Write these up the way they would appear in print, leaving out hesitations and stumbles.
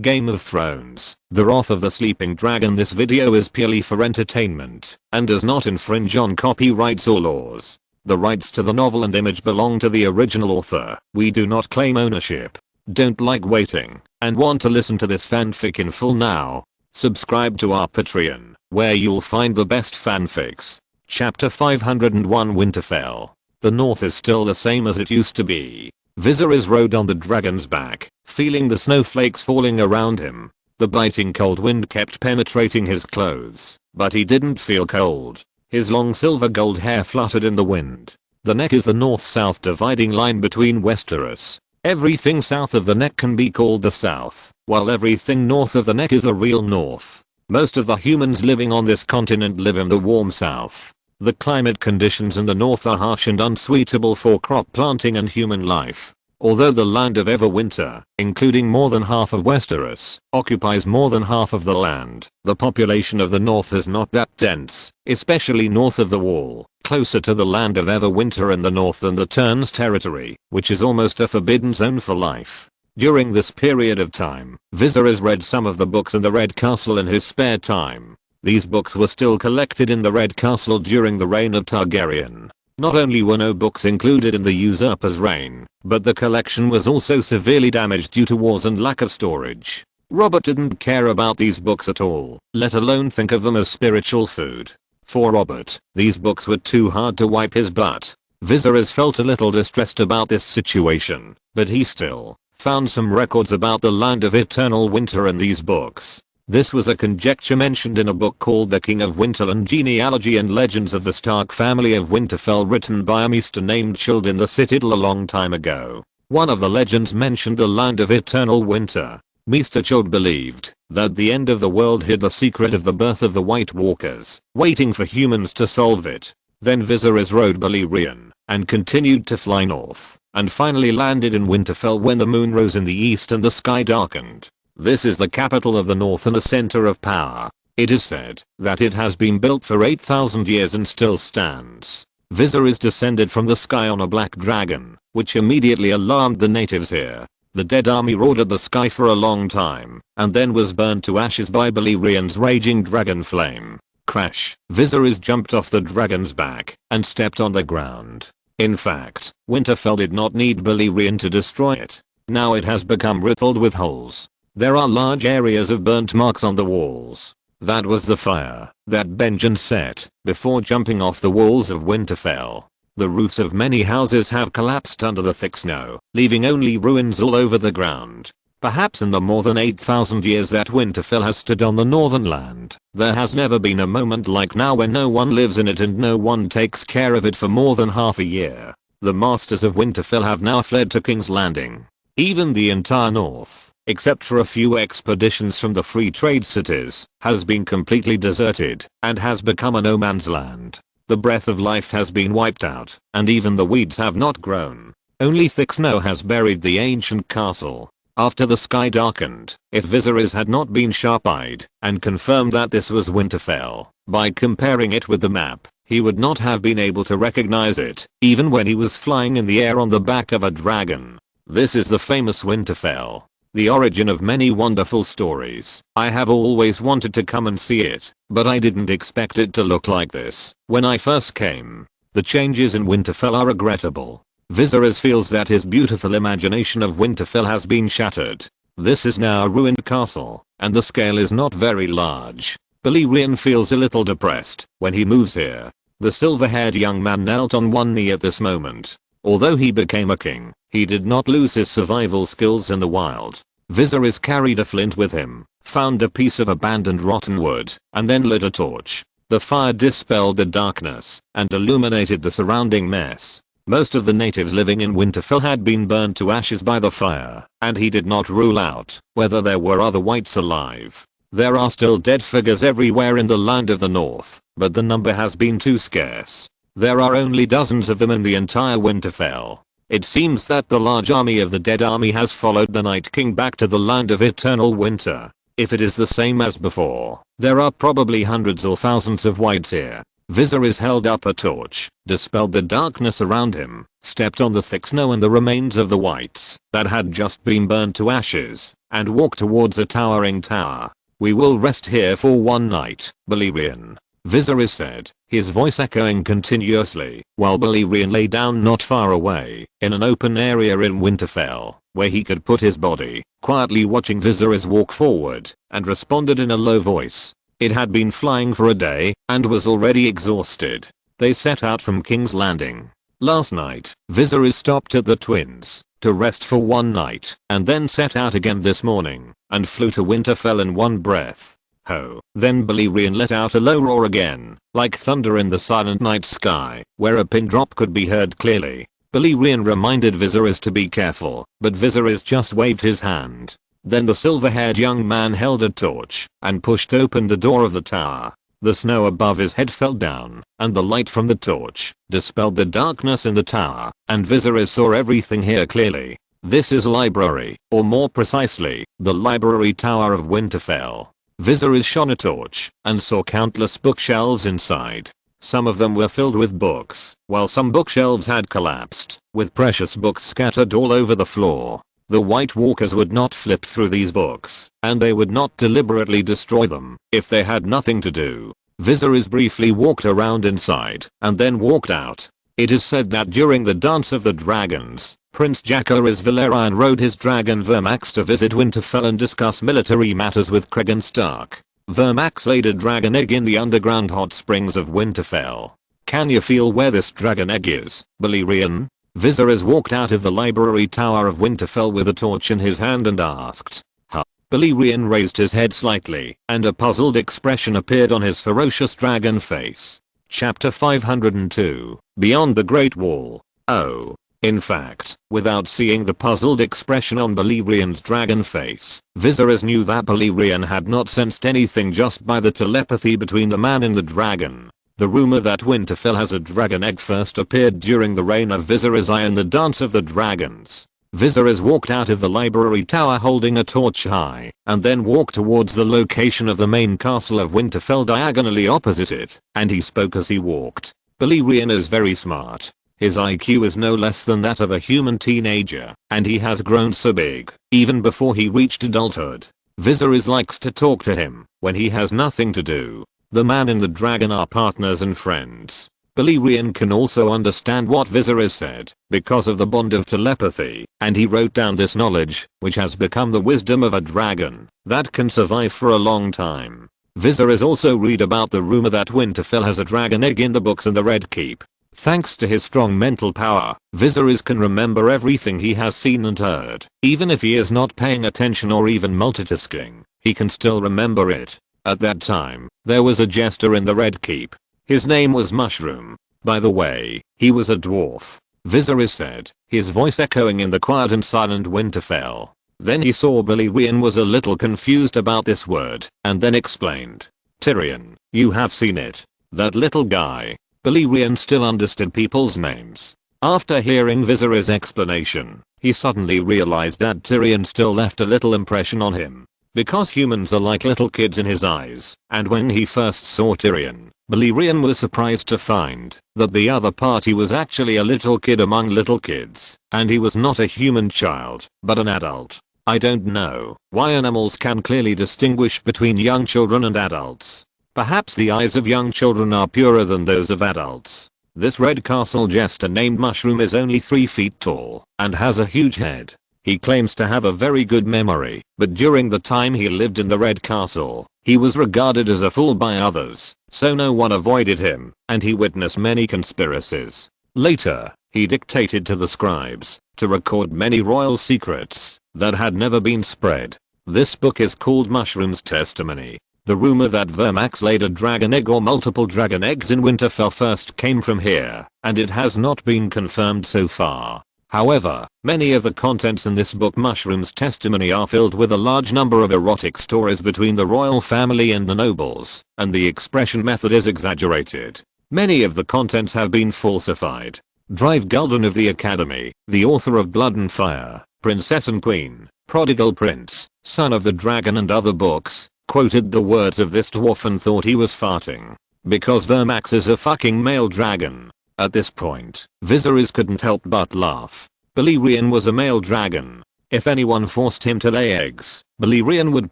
Game of Thrones, The Wrath of the Sleeping Dragon. This video is purely for entertainment and does not infringe on copyrights or laws. The rights to the novel and image belong to the original author. We do not claim ownership. Don't like waiting and want to listen to this fanfic in full now? Subscribe to our Patreon, where you'll find the best fanfics. Chapter 501 Winterfell. The North is still the same as it used to be. Viserys rode on the dragon's back, feeling the snowflakes falling around him. The biting cold wind kept penetrating his clothes, but he didn't feel cold. His long silver gold hair fluttered in the wind. The neck is the north-south dividing line between Westeros. Everything south of the neck can be called the south, while everything north of the neck is the real north. Most of the humans living on this continent live in the warm south. The climate conditions in the north are harsh and unsuitable for crop planting and human life. Although the land of Everwinter, including more than half of Westeros, occupies more than half of the land, the population of the north is not that dense, especially north of the wall, closer to the land of Everwinter in the north than the Turn's territory, which is almost a forbidden zone for life. During this period of time, Viserys read some of the books in the Red Castle in his spare time. These books were still collected in the Red Castle during the reign of Targaryen. Not only were no books included in the usurper's reign, but the collection was also severely damaged due to wars and lack of storage. Robert didn't care about these books at all, let alone think of them as spiritual food. For Robert, these books were too hard to wipe his butt. Viserys felt a little distressed about this situation, but he still found some records about the land of eternal winter in these books. This was a conjecture mentioned in a book called The King of Winterland: Genealogy and Legends of the Stark Family of Winterfell, written by a maester named Childlike in the Citadel a long time ago. One of the legends mentioned the land of eternal winter. Maester Childlike believed that the end of the world hid the secret of the birth of the White Walkers, waiting for humans to solve it. Then Viserys rode Balerion and continued to fly north, and finally landed in Winterfell when the moon rose in the east and the sky darkened. This is the capital of the north and a center of power. It is said that it has been built for 8,000 years and still stands. Viserys descended from the sky on a black dragon, which immediately alarmed the natives here. The dead army roared at the sky for a long time, and then was burned to ashes by Balerion's raging dragon flame. Crash! Viserys jumped off the dragon's back and stepped on the ground. In fact, Winterfell did not need Balerion to destroy it. Now it has become riddled with holes. There are large areas of burnt marks on the walls. That was the fire that Benjen set before jumping off the walls of Winterfell. The roofs of many houses have collapsed under the thick snow, leaving only ruins all over the ground. Perhaps in the more than 8,000 years that Winterfell has stood on the northern land, there has never been a moment like now when no one lives in it and no one takes care of it for more than half a year. The masters of Winterfell have now fled to King's Landing. Even the entire north, except for a few expeditions from the free trade cities, has been completely deserted and has become a no man's land. The breath of life has been wiped out, and even the weeds have not grown. Only thick snow has buried the ancient castle. After the sky darkened, if Viserys had not been sharp-eyed and confirmed that this was Winterfell, by comparing it with the map, he would not have been able to recognize it, even when he was flying in the air on the back of a dragon. This is the famous Winterfell, the origin of many wonderful stories. I have always wanted to come and see it, but I didn't expect it to look like this when I first came. The changes in Winterfell are regrettable. Viserys feels that his beautiful imagination of Winterfell has been shattered. This is now a ruined castle, and the scale is not very large. Balerion feels a little depressed when he moves here. The silver-haired young man knelt on one knee at this moment. Although he became a king, he did not lose his survival skills in the wild. Viserys carried a flint with him, found a piece of abandoned rotten wood, and then lit a torch. The fire dispelled the darkness and illuminated the surrounding mess. Most of the natives living in Winterfell had been burned to ashes by the fire, and he did not rule out whether there were other whites alive. There are still dead figures everywhere in the land of the north, but the number has been too scarce. There are only dozens of them in the entire Winterfell. It seems that the large army of the Dead Army has followed the Night King back to the land of eternal winter. If it is the same as before, there are probably hundreds or thousands of whites here. Viserys held up a torch, dispelled the darkness around him, stepped on the thick snow and the remains of the whites that had just been burned to ashes, and walked towards a towering tower. "We will rest here for one night, Balerion," Viserys said, his voice echoing continuously, while Balerion lay down not far away, in an open area in Winterfell, where he could put his body, quietly watching Viserys walk forward, and responded in a low voice. It had been flying for a day, and was already exhausted. They set out from King's Landing. Last night, Viserys stopped at the Twins, to rest for one night, and then set out again this morning, and flew to Winterfell in one breath. Ho! Then Balerion let out a low roar again, like thunder in the silent night sky, where a pin drop could be heard clearly. Balerion reminded Viserys to be careful, but Viserys just waved his hand. Then the silver-haired young man held a torch, and pushed open the door of the tower. The snow above his head fell down, and the light from the torch dispelled the darkness in the tower, and Viserys saw everything here clearly. This is a library, or more precisely, the library tower of Winterfell. Viserys shone a torch, and saw countless bookshelves inside. Some of them were filled with books, while some bookshelves had collapsed, with precious books scattered all over the floor. The White Walkers would not flip through these books, and they would not deliberately destroy them, if they had nothing to do. Viserys briefly walked around inside, and then walked out. It is said that during the Dance of the Dragons, Prince Jacaerys Valerian rode his dragon Vermax to visit Winterfell and discuss military matters with Cregan Stark. Vermax laid a dragon egg in the underground hot springs of Winterfell. "Can you feel where this dragon egg is, Balerion?" Viserys walked out of the library tower of Winterfell with a torch in his hand and asked. "Huh?" Balerion raised his head slightly, and a puzzled expression appeared on his ferocious dragon face. Chapter 502, Beyond the Great Wall. Oh. In fact, without seeing the puzzled expression on Balerion's dragon face, Viserys knew that Balerion had not sensed anything just by the telepathy between the man and the dragon. The rumor that Winterfell has a dragon egg first appeared during the reign of Viserys I and the Dance of the Dragons. Viserys walked out of the library tower holding a torch high, and then walked towards the location of the main castle of Winterfell diagonally opposite it, and he spoke as he walked. Balerion is very smart. His IQ is no less than that of a human teenager, and he has grown so big, even before he reached adulthood. Viserys likes to talk to him, when he has nothing to do. The man and the dragon are partners and friends. Balerion can also understand what Viserys said, because of the bond of telepathy, and he wrote down this knowledge, which has become the wisdom of a dragon, that can survive for a long time. Viserys also read about the rumor that Winterfell has a dragon egg in the books in the Red Keep. Thanks to his strong mental power, Viserys can remember everything he has seen and heard. Even if he is not paying attention or even multitasking, he can still remember it. At that time, there was a jester in the Red Keep. His name was Mushroom. By the way, he was a dwarf, Viserys said, his voice echoing in the quiet and silent Winterfell. Then he saw Balerion was a little confused about this word, and then explained. "Tyrion, you have seen it. That little guy." Balerion still understood people's names. After hearing Viserys' explanation, he suddenly realized that Tyrion still left a little impression on him. Because humans are like little kids in his eyes, and when he first saw Tyrion, Balerion was surprised to find that the other party was actually a little kid among little kids, and he was not a human child, but an adult. I don't know why animals can clearly distinguish between young children and adults. Perhaps the eyes of young children are purer than those of adults. This Red Castle jester named Mushroom is only 3 feet tall and has a huge head. He claims to have a very good memory, but during the time he lived in the Red Castle, he was regarded as a fool by others, so no one avoided him, and he witnessed many conspiracies. Later, he dictated to the scribes to record many royal secrets that had never been spread. This book is called Mushroom's Testimony. The rumor that Vermax laid a dragon egg or multiple dragon eggs in Winterfell first came from here, and it has not been confirmed so far. However, many of the contents in this book Mushroom's Testimony are filled with a large number of erotic stories between the royal family and the nobles, and the expression method is exaggerated. Many of the contents have been falsified. Drive Gulden of the Academy, the author of Blood and Fire, Princess and Queen, Prodigal Prince, Son of the Dragon and other books, quoted the words of this dwarf and thought he was farting. because Vermax is a fucking male dragon. At this point, Viserys couldn't help but laugh. Balerion was a male dragon. If anyone forced him to lay eggs, Balerion would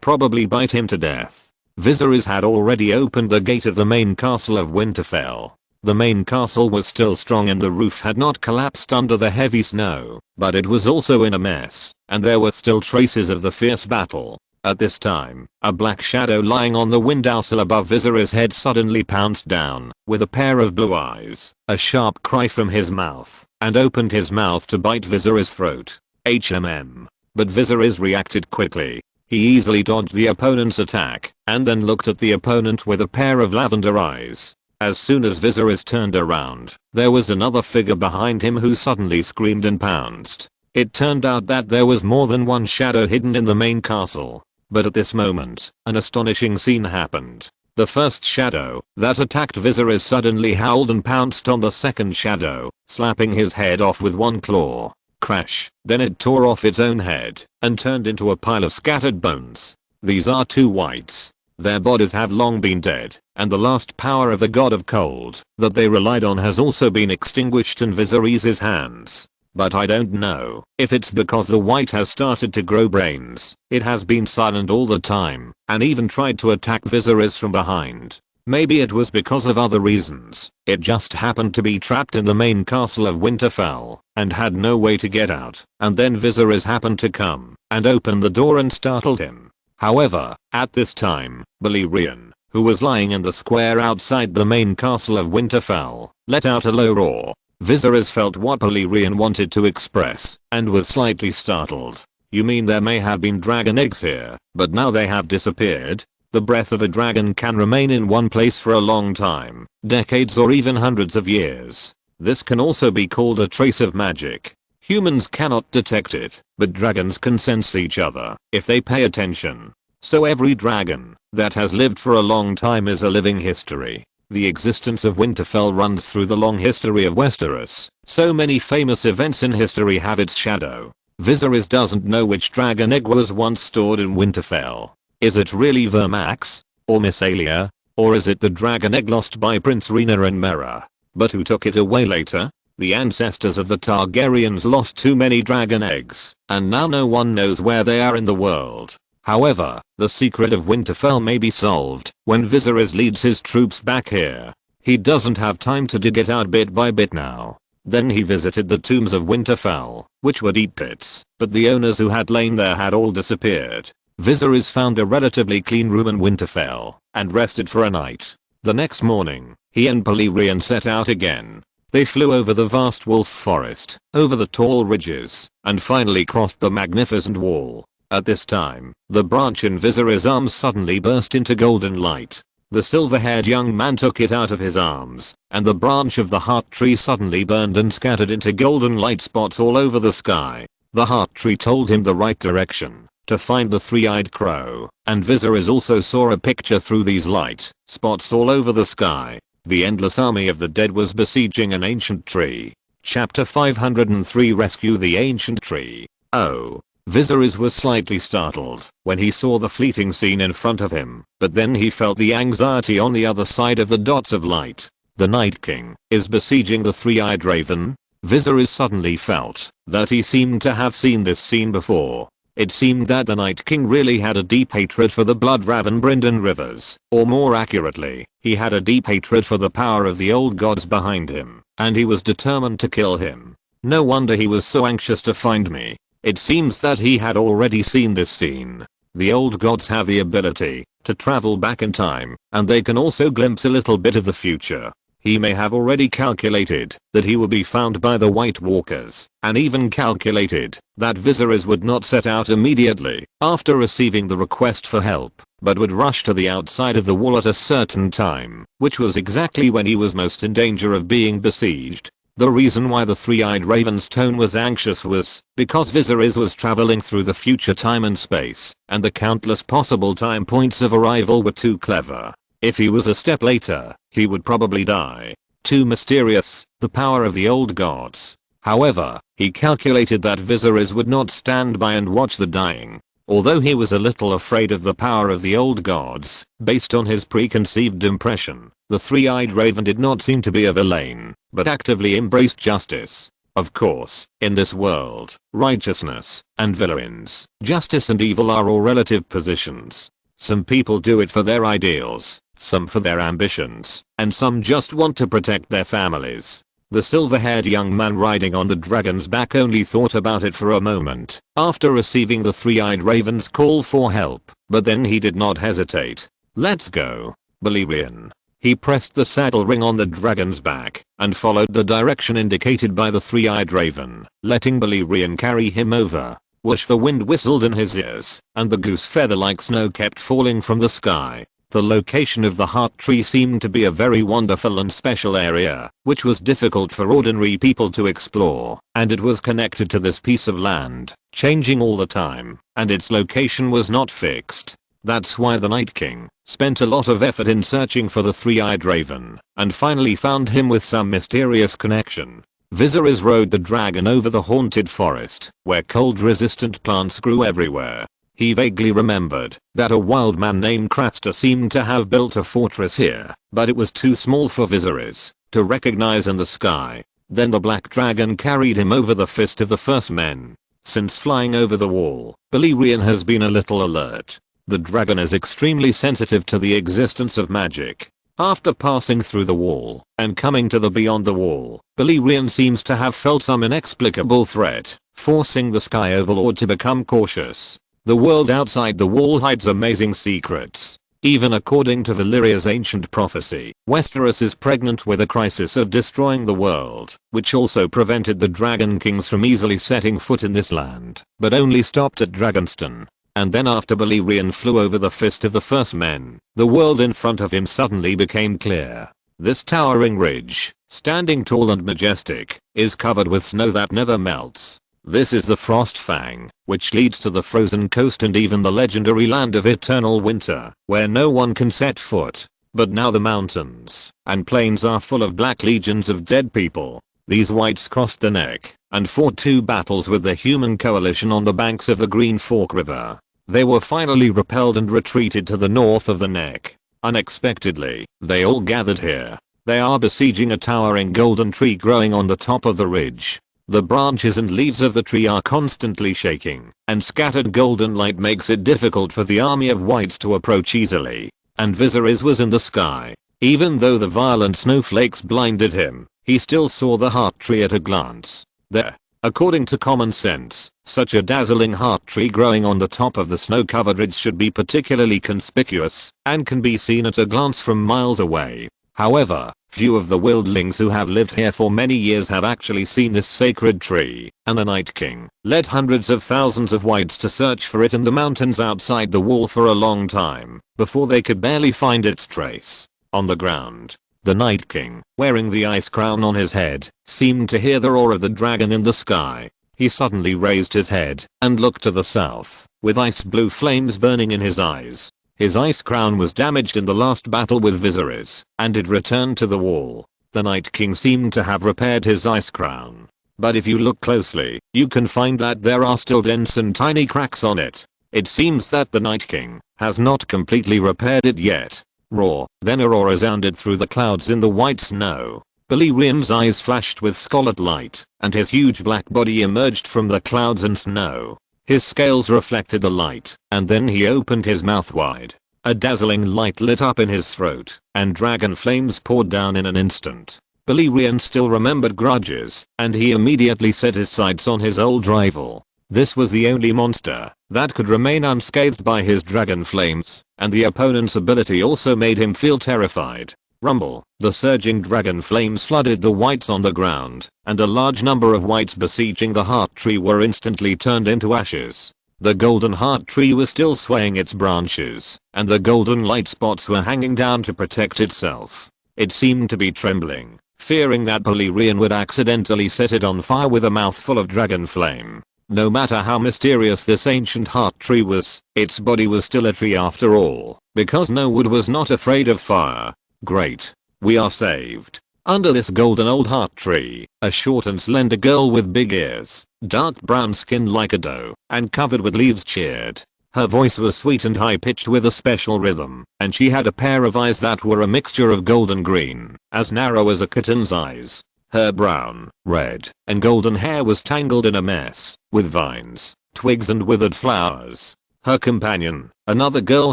probably bite him to death. Viserys had already opened the gate of the main castle of Winterfell. The main castle was still strong and the roof had not collapsed under the heavy snow, but it was also in a mess, and there were still traces of the fierce battle. At this time, a black shadow lying on the windowsill above Viserys' head suddenly pounced down, with a pair of blue eyes, a sharp cry from his mouth, and opened his mouth to bite Viserys' throat. But Viserys reacted quickly. He easily dodged the opponent's attack, and then looked at the opponent with a pair of lavender eyes. As soon as Viserys turned around, there was another figure behind him who suddenly screamed and pounced. It turned out that there was more than one shadow hidden in the main castle. But at this moment, an astonishing scene happened. The first shadow that attacked Viserys suddenly howled and pounced on the second shadow, slapping his head off with one claw. Crash. Then it tore off its own head and turned into a pile of scattered bones. These are two whites. Their bodies have long been dead, and the last power of the god of cold that they relied on has also been extinguished in Viserys' hands. But I don't know if it's because the white has started to grow brains. It has been silent all the time, and even tried to attack Viserys from behind. Maybe it was because of other reasons. It just happened to be trapped in the main castle of Winterfell, and had no way to get out, and then Viserys happened to come, and open the door and startled him. However, at this time, Balerion, who was lying in the square outside the main castle of Winterfell, let out a low roar. Viserys felt what Balerion wanted to express, and was slightly startled. You mean there may have been dragon eggs here, but now they have disappeared? The breath of a dragon can remain in one place for a long time, decades or even hundreds of years. This can also be called a trace of magic. Humans cannot detect it, but dragons can sense each other if they pay attention. So every dragon that has lived for a long time is a living history. The existence of Winterfell runs through the long history of Westeros. So many famous events in history have its shadow. Viserys doesn't know which dragon egg was once stored in Winterfell. Is it really Vermax? Or Missalia? Or is it the dragon egg lost by Prince Rhaena and Mera? But who took it away later? The ancestors of the Targaryens lost too many dragon eggs, and now no one knows where they are in the world. However, the secret of Winterfell may be solved when Viserys leads his troops back here. He doesn't have time to dig it out bit by bit now. Then he visited the tombs of Winterfell, which were deep pits, but the owners who had lain there had all disappeared. Viserys found a relatively clean room in Winterfell, and rested for a night. The next morning, he and Balerion set out again. They flew over the vast wolf forest, over the tall ridges, and finally crossed the magnificent wall. At this time, the branch in Viserys' arms suddenly burst into golden light. The silver-haired young man took it out of his arms, and the branch of the heart tree suddenly burned and scattered into golden light spots all over the sky. The heart tree told him the right direction, to find the three-eyed crow, and Viserys also saw a picture through these light spots all over the sky. The endless army of the dead was besieging an ancient tree. Chapter 503 Rescue the Ancient Tree. Oh. Viserys was slightly startled when he saw the fleeting scene in front of him, but then he felt the anxiety on the other side of the dots of light. The Night King is besieging the three-eyed raven. Viserys suddenly felt that he seemed to have seen this scene before. It seemed that the Night King really had a deep hatred for the blood-raven Brynden Rivers, or more accurately, he had a deep hatred for the power of the old gods behind him, and he was determined to kill him. No wonder he was so anxious to find me. It seems that he had already seen this scene. The old gods have the ability to travel back in time, and they can also glimpse a little bit of the future. He may have already calculated that he would be found by the White Walkers, and even calculated that Viserys would not set out immediately after receiving the request for help, but would rush to the outside of the wall at a certain time, which was exactly when he was most in danger of being besieged. The reason why the three-eyed raven's tone was anxious was because Viserys was traveling through the future time and space, and the countless possible time points of arrival were too clever. If he was a step later, he would probably die. Too mysterious, the power of the old gods. However, he calculated that Viserys would not stand by and watch the dying. Although he was a little afraid of the power of the old gods, based on his preconceived impression The three-eyed raven did not seem to be a villain, but actively embraced justice. Of course, in this world, righteousness and villains, justice and evil are all relative positions. Some people do it for their ideals, some for their ambitions, and some just want to protect their families. The silver-haired young man riding on the dragon's back only thought about it for a moment after receiving the three-eyed raven's call for help, but then he did not hesitate. "Let's go, Balerion." He pressed the saddle ring on the dragon's back and followed the direction indicated by the three-eyed raven, letting Balerion carry him over. Whoosh, the wind whistled in his ears, and the goose feather like snow kept falling from the sky. The location of the heart tree seemed to be a very wonderful and special area, which was difficult for ordinary people to explore, and it was connected to this piece of land, changing all the time, and its location was not fixed. That's why the Night King spent a lot of effort in searching for the three-eyed raven, and finally found him with some mysterious connection. Viserys rode the dragon over the haunted forest, where cold-resistant plants grew everywhere. He vaguely remembered that a wild man named Craster seemed to have built a fortress here, but it was too small for Viserys to recognize in the sky. Then the black dragon carried him over the fist of the first men. Since flying over the wall, Balerion has been a little alert. The dragon is extremely sensitive to the existence of magic. After passing through the wall and coming to the beyond the wall, Balerion seems to have felt some inexplicable threat, forcing the Sky Overlord to become cautious. The world outside the wall hides amazing secrets. Even according to Valyria's ancient prophecy, Westeros is pregnant with a crisis of destroying the world, which also prevented the Dragon Kings from easily setting foot in this land, but only stopped at Dragonstone. And then after Balerion flew over the fist of the first men, the world in front of him suddenly became clear. This towering ridge, standing tall and majestic, is covered with snow that never melts. This is the Frost Fang, which leads to the frozen coast and even the legendary land of eternal winter, where no one can set foot. But now the mountains and plains are full of black legions of dead people. These whites crossed the neck and fought 2 battles with the human coalition on the banks of the Green Fork River. They were finally repelled and retreated to the north of the neck. Unexpectedly, they all gathered here. They are besieging a towering golden tree growing on the top of the ridge. The branches and leaves of the tree are constantly shaking, and scattered golden light makes it difficult for the army of whites to approach easily. And Viserys was in the sky. Even though the violent snowflakes blinded him, he still saw the heart tree at a glance. There, according to common sense, such a dazzling heart tree growing on the top of the snow-covered ridge should be particularly conspicuous, and can be seen at a glance from miles away. However, few of the wildlings who have lived here for many years have actually seen this sacred tree, and the Night King led hundreds of thousands of whites to search for it in the mountains outside the wall for a long time, before they could barely find its trace. On the ground, the Night King, wearing the ice crown on his head, seemed to hear the roar of the dragon in the sky. He suddenly raised his head and looked to the south, with ice blue flames burning in his eyes. His ice crown was damaged in the last battle with Viserys, and it returned to the wall. The Night King seemed to have repaired his ice crown. But if you look closely, you can find that there are still dents and tiny cracks on it. It seems that the Night King has not completely repaired it yet. Roar. Then a roar resounded through the clouds in the white snow. Balerion's eyes flashed with scarlet light, and his huge black body emerged from the clouds and snow. His scales reflected the light, and then he opened his mouth wide. A dazzling light lit up in his throat, and dragon flames poured down in an instant. Balerion still remembered grudges, and he immediately set his sights on his old rival. This was the only monster that could remain unscathed by his dragon flames, and the opponent's ability also made him feel terrified. Rumble. The surging dragon flames flooded the whites on the ground, and a large number of whites besieging the heart tree were instantly turned into ashes. The golden heart tree was still swaying its branches, and the golden light spots were hanging down to protect itself. It seemed to be trembling, fearing that Balerion would accidentally set it on fire with a mouthful of dragon flame. No matter how mysterious this ancient heart tree was, its body was still a tree after all, because no wood was not afraid of fire. Great. We are saved. Under this golden old heart tree, a short and slender girl with big ears, dark brown skin like a doe, and covered with leaves cheered. Her voice was sweet and high-pitched with a special rhythm, and she had a pair of eyes that were a mixture of gold and green, as narrow as a kitten's eyes. Her brown, red, and golden hair was tangled in a mess, with vines, twigs and withered flowers. Her companion, another girl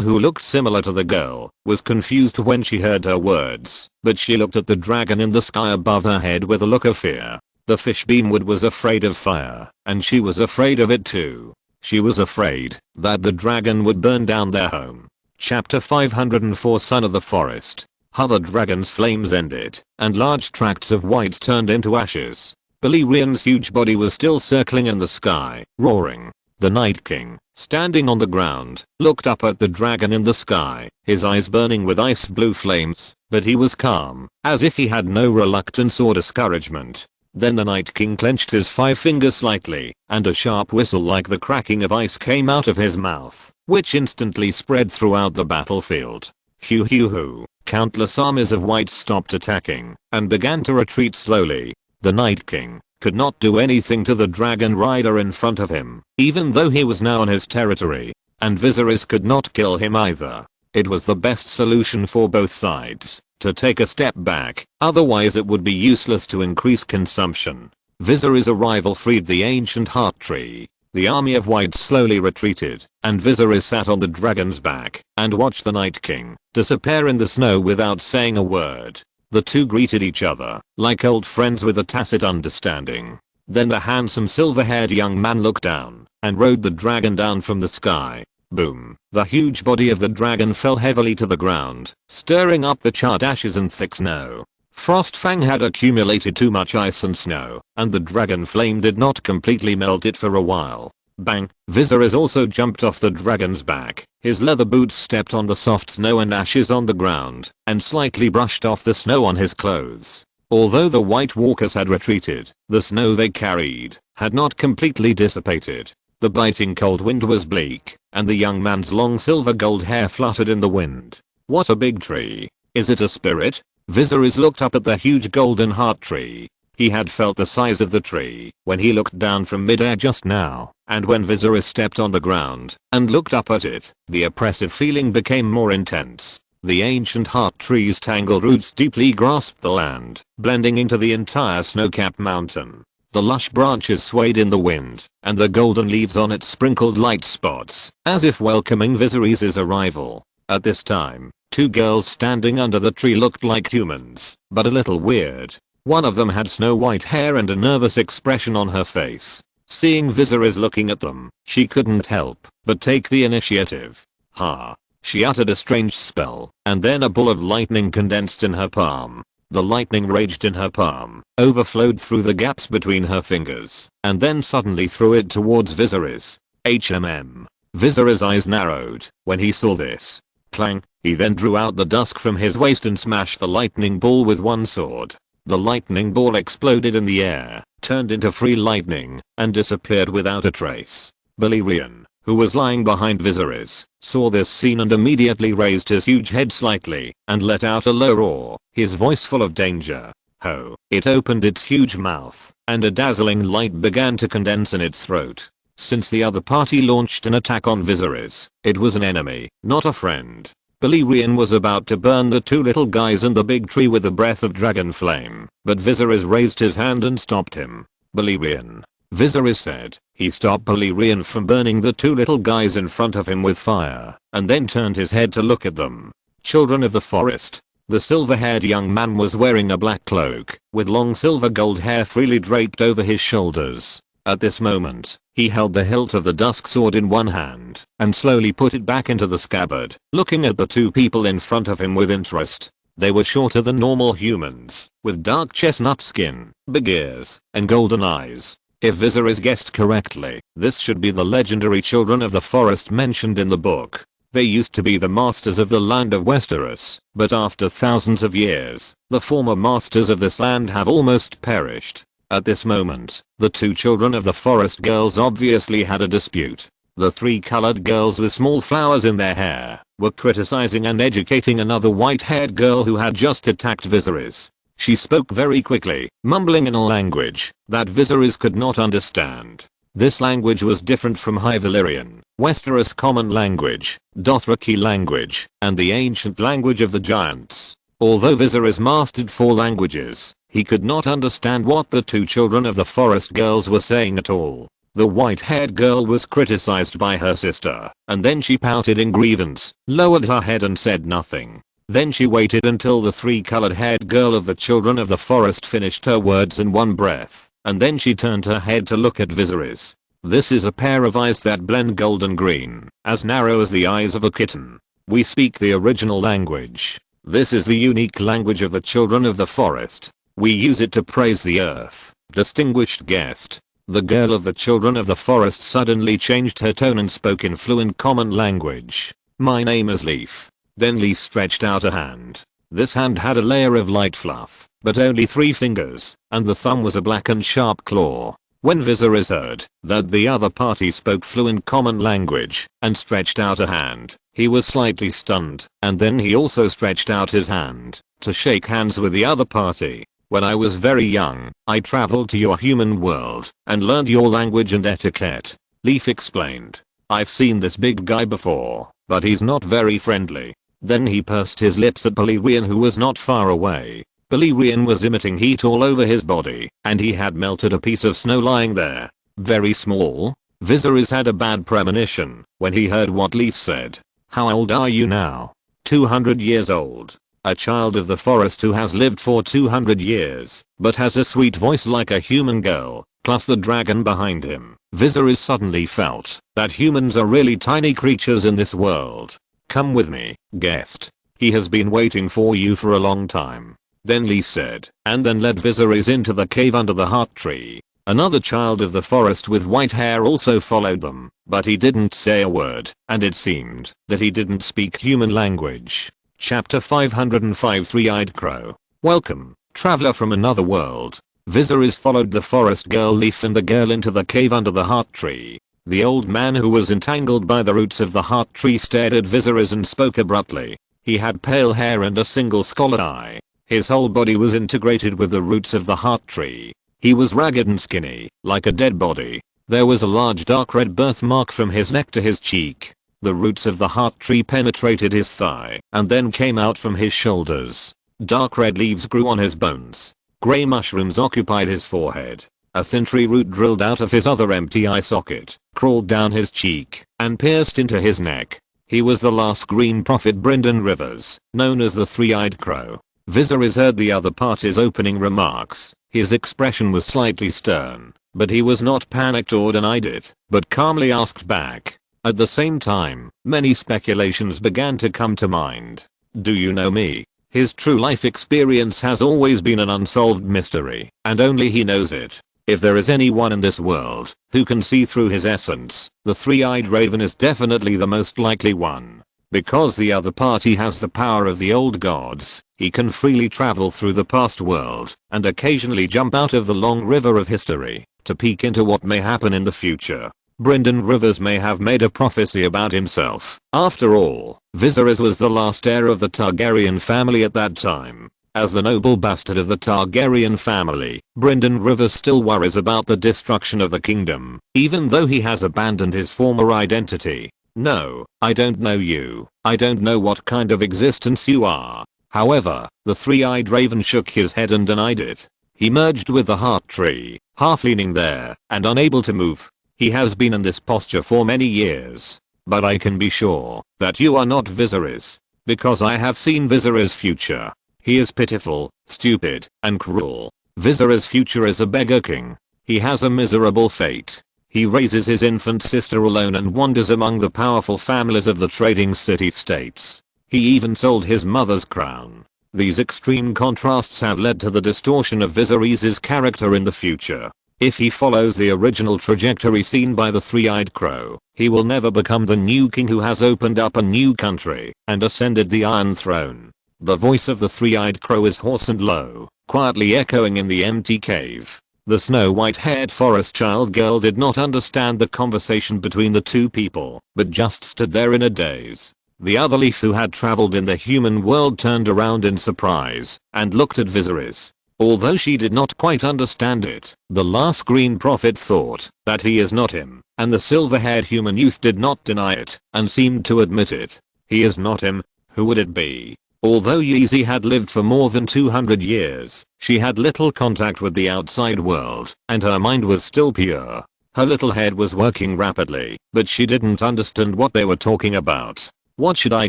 who looked similar to the girl, was confused when she heard her words, but she looked at the dragon in the sky above her head with a look of fear. The fish beamwood was afraid of fire, and she was afraid of it too. She was afraid that the dragon would burn down their home. Chapter 504 Son of the Forest. How the dragon's flames ended, and large tracts of white turned into ashes. Balerian's huge body was still circling in the sky, roaring. The Night King, standing on the ground, looked up at the dragon in the sky, his eyes burning with ice blue flames, but he was calm, as if he had no reluctance or discouragement. Then the Night King clenched his 5 fingers slightly, and a sharp whistle like the cracking of ice came out of his mouth, which instantly spread throughout the battlefield. Hoo hoo hoo. Countless armies of whites stopped attacking, and began to retreat slowly. The Night King could not do anything to the dragon rider in front of him, even though he was now on his territory, and Viserys could not kill him either. It was the best solution for both sides to take a step back, otherwise it would be useless to increase consumption. Viserys' arrival freed the ancient heart tree. The army of whites slowly retreated, and Viserys sat on the dragon's back and watched the Night King disappear in the snow without saying a word. The two greeted each other like old friends with a tacit understanding. Then the handsome silver-haired young man looked down and rode the dragon down from the sky. Boom. The huge body of the dragon fell heavily to the ground, stirring up the charred ashes and thick snow. Frostfang had accumulated too much ice and snow, and the dragon flame did not completely melt it for a while. Bang. Viserys also jumped off the dragon's back. His leather boots stepped on the soft snow and ashes on the ground, and slightly brushed off the snow on his clothes. Although the White Walkers had retreated, the snow they carried had not completely dissipated. The biting cold wind was bleak, and the young man's long silver gold hair fluttered in the wind. What a big tree. Is it a spirit? Viserys looked up at the huge golden heart tree. He had felt the size of the tree when he looked down from midair just now, and when Viserys stepped on the ground and looked up at it, the oppressive feeling became more intense. The ancient heart tree's tangled roots deeply grasped the land, blending into the entire snow-capped mountain. The lush branches swayed in the wind, and the golden leaves on it sprinkled light spots, as if welcoming Viserys' arrival. At this time, 2 girls standing under the tree looked like humans, but a little weird. One of them had snow-white hair and a nervous expression on her face. Seeing Viserys looking at them, she couldn't help but take the initiative. Ha! She uttered a strange spell, and then a ball of lightning condensed in her palm. The lightning raged in her palm, overflowed through the gaps between her fingers, and then suddenly threw it towards Viserys. Viserys' eyes narrowed when he saw this. Clang. He then drew out the dusk from his waist and smashed the lightning ball with one sword. The lightning ball exploded in the air, turned into free lightning, and disappeared without a trace. Balerion, who was lying behind Viserys, saw this scene and immediately raised his huge head slightly and let out a low roar, his voice full of danger. Ho! It opened its huge mouth, and a dazzling light began to condense in its throat. Since the other party launched an attack on Viserys, it was an enemy, not a friend. Balerion was about to burn the 2 little guys in the big tree with a breath of dragon flame, but Viserys raised his hand and stopped him. Balerion. Viserys said. He stopped Balerion from burning the 2 little guys in front of him with fire, and then turned his head to look at them. Children of the forest. The silver-haired young man was wearing a black cloak, with long silver gold hair freely draped over his shoulders. At this moment, he held the hilt of the dusk sword in one hand, and slowly put it back into the scabbard, looking at the 2 people in front of him with interest. They were shorter than normal humans, with dark chestnut skin, big ears, and golden eyes. If Viserys guessed correctly, this should be the legendary children of the forest mentioned in the book. They used to be the masters of the land of Westeros, but after thousands of years, the former masters of this land have almost perished. At this moment, the 2 children of the forest girls obviously had a dispute. The 3 colored girls with small flowers in their hair were criticizing and educating another white-haired girl who had just attacked Viserys. She spoke very quickly, mumbling in a language that Viserys could not understand. This language was different from High Valyrian, Westeros Common Language, Dothraki language, and the ancient language of the giants. Although Viserys mastered 4 languages, he could not understand what the 2 children of the forest girls were saying at all. The white-haired girl was criticized by her sister, and then she pouted in grievance, lowered her head and said nothing. Then she waited until the 3 colored-haired girl of the children of the forest finished her words in one breath, and then she turned her head to look at Viserys. This is a pair of eyes that blend golden green, as narrow as the eyes of a kitten. We speak the original language. This is the unique language of the children of the forest. We use it to praise the earth. Distinguished guest. The girl of the children of the forest suddenly changed her tone and spoke in fluent common language. My name is Leaf. Then Leaf stretched out a hand. This hand had a layer of light fluff, but only 3 fingers, and the thumb was a black and sharp claw. When Viserys heard that the other party spoke fluent common language and stretched out a hand, he was slightly stunned, and then he also stretched out his hand to shake hands with the other party. When I was very young, I traveled to your human world and learned your language and etiquette. Leaf explained. I've seen this big guy before, but he's not very friendly. Then he pursed his lips at Balerion, who was not far away. Balerion was emitting heat all over his body, and he had melted a piece of snow lying there. Very small. Viserys had a bad premonition when he heard what Leaf said. How old are you now? 200 years old. A child of the forest who has lived for 200 years, but has a sweet voice like a human girl, plus the dragon behind him. Viserys suddenly felt that humans are really tiny creatures in this world. Come with me, guest. He has been waiting for you for a long time. Then Leaf said, and then led Viserys into the cave under the heart tree. Another child of the forest with white hair also followed them, but he didn't say a word, and it seemed that he didn't speak human language. Chapter 505 Three-Eyed Crow. Welcome, traveler from another world. Viserys followed the forest girl Leaf and the girl into the cave under the heart tree. The old man, who was entangled by the roots of the heart tree, stared at Viserys and spoke abruptly. He had pale hair and a single scalloped eye. His whole body was integrated with the roots of the heart tree. He was ragged and skinny, like a dead body. There was a large dark red birthmark from his neck to his cheek. The roots of the heart tree penetrated his thigh and then came out from his shoulders. Dark red leaves grew on his bones. Grey mushrooms occupied his forehead. A thin tree root drilled out of his other empty eye socket, crawled down his cheek, and pierced into his neck. He was the last green prophet Brynden Rivers, known as the Three-Eyed Crow. Viserys heard the other party's opening remarks. His expression was slightly stern, but he was not panicked or denied it, but calmly asked back. At the same time, many speculations began to come to mind. Do you know me? His true life experience has always been an unsolved mystery, and only he knows it. If there is anyone in this world who can see through his essence, the three-eyed raven is definitely the most likely one. Because the other party has the power of the old gods, he can freely travel through the past world and occasionally jump out of the long river of history to peek into what may happen in the future. Brynden Rivers may have made a prophecy about himself. After all, Viserys was the last heir of the Targaryen family at that time. As the noble bastard of the Targaryen family, Brynden Rivers still worries about the destruction of the kingdom, even though he has abandoned his former identity. No, I don't know you. I don't know what kind of existence you are. However, the three-eyed raven shook his head and denied it. He merged with the heart tree, half leaning there, and unable to move. He has been in this posture for many years. But I can be sure that you are not Viserys, because I have seen Viserys' future. He is pitiful, stupid, and cruel. Viserys' future is a beggar king. He has a miserable fate. He raises his infant sister alone and wanders among the powerful families of the trading city-states. He even sold his mother's crown. These extreme contrasts have led to the distortion of Viserys' character in the future. If he follows the original trajectory seen by the three-eyed crow, he will never become the new king who has opened up a new country and ascended the Iron Throne. The voice of the three-eyed crow is hoarse and low, quietly echoing in the empty cave. The snow-white-haired forest child girl did not understand the conversation between the two people, but just stood there in a daze. The other Leaf who had traveled in the human world turned around in surprise and looked at Viserys. Although she did not quite understand it, the last green prophet thought that he is not him, and the silver-haired human youth did not deny it and seemed to admit it. He is not him. Who would it be? Although Yeezy had lived for more than 200 years, she had little contact with the outside world, and her mind was still pure. Her little head was working rapidly, but she didn't understand what they were talking about. What should I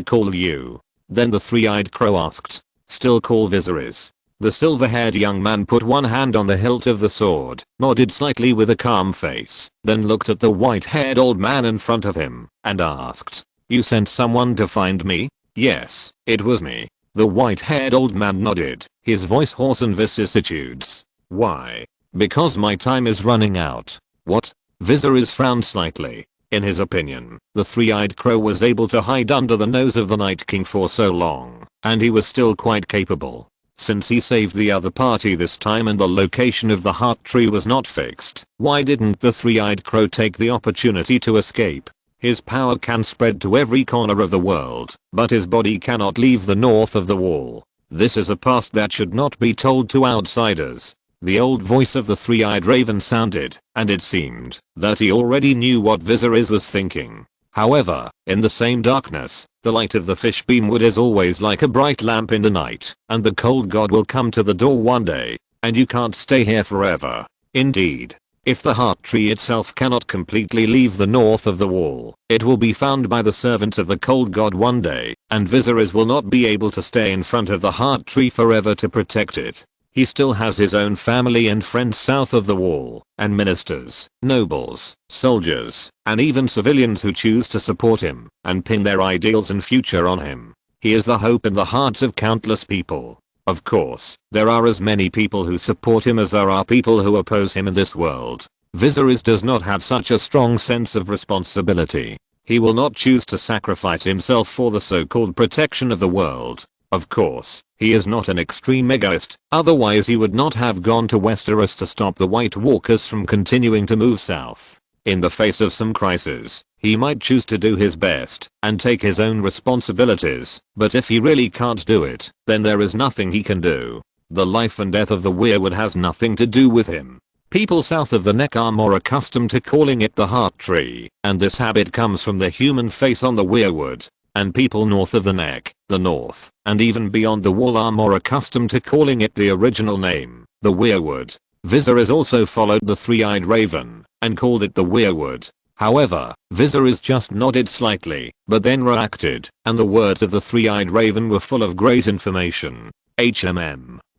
call you? Then the three-eyed crow asked. Still call Viserys. The silver-haired young man put one hand on the hilt of the sword, nodded slightly with a calm face, then looked at the white-haired old man in front of him, and asked, "You sent someone to find me?" "Yes, it was me." The white-haired old man nodded, his voice hoarse in vicissitudes. "Why?" "Because my time is running out." "What?" Viserys frowned slightly. In his opinion, the three-eyed crow was able to hide under the nose of the Night King for so long, and he was still quite capable. Since he saved the other party this time and the location of the heart tree was not fixed, why didn't the three-eyed crow take the opportunity to escape? His power can spread to every corner of the world, but his body cannot leave the north of the wall. This is a past that should not be told to outsiders. The old voice of the three-eyed raven sounded, and it seemed that he already knew what Viserys was thinking. However, in the same darkness, the light of the fish beamwood is always like a bright lamp in the night, and the cold god will come to the door one day, and you can't stay here forever. Indeed, if the heart tree itself cannot completely leave the north of the wall, it will be found by the servants of the cold god one day, and Viserys will not be able to stay in front of the heart tree forever to protect it. He still has his own family and friends south of the wall, and ministers, nobles, soldiers, and even civilians who choose to support him and pin their ideals and future on him. He is the hope in the hearts of countless people. Of course, there are as many people who support him as there are people who oppose him in this world. Viserys does not have such a strong sense of responsibility. He will not choose to sacrifice himself for the so-called protection of the world. Of course, he is not an extreme egoist, otherwise he would not have gone to Westeros to stop the White Walkers from continuing to move south. In the face of some crisis, he might choose to do his best and take his own responsibilities, but if he really can't do it, then there is nothing he can do. The life and death of the weirwood has nothing to do with him. People south of the neck are more accustomed to calling it the heart tree, and this habit comes from the human face on the weirwood. And people north of the neck, the north, and even beyond the wall are more accustomed to calling it the original name, the weirwood. Viserys also followed the three-eyed raven and called it the weirwood. However, Viserys just nodded slightly, but then reacted, and the words of the three-eyed raven were full of great information.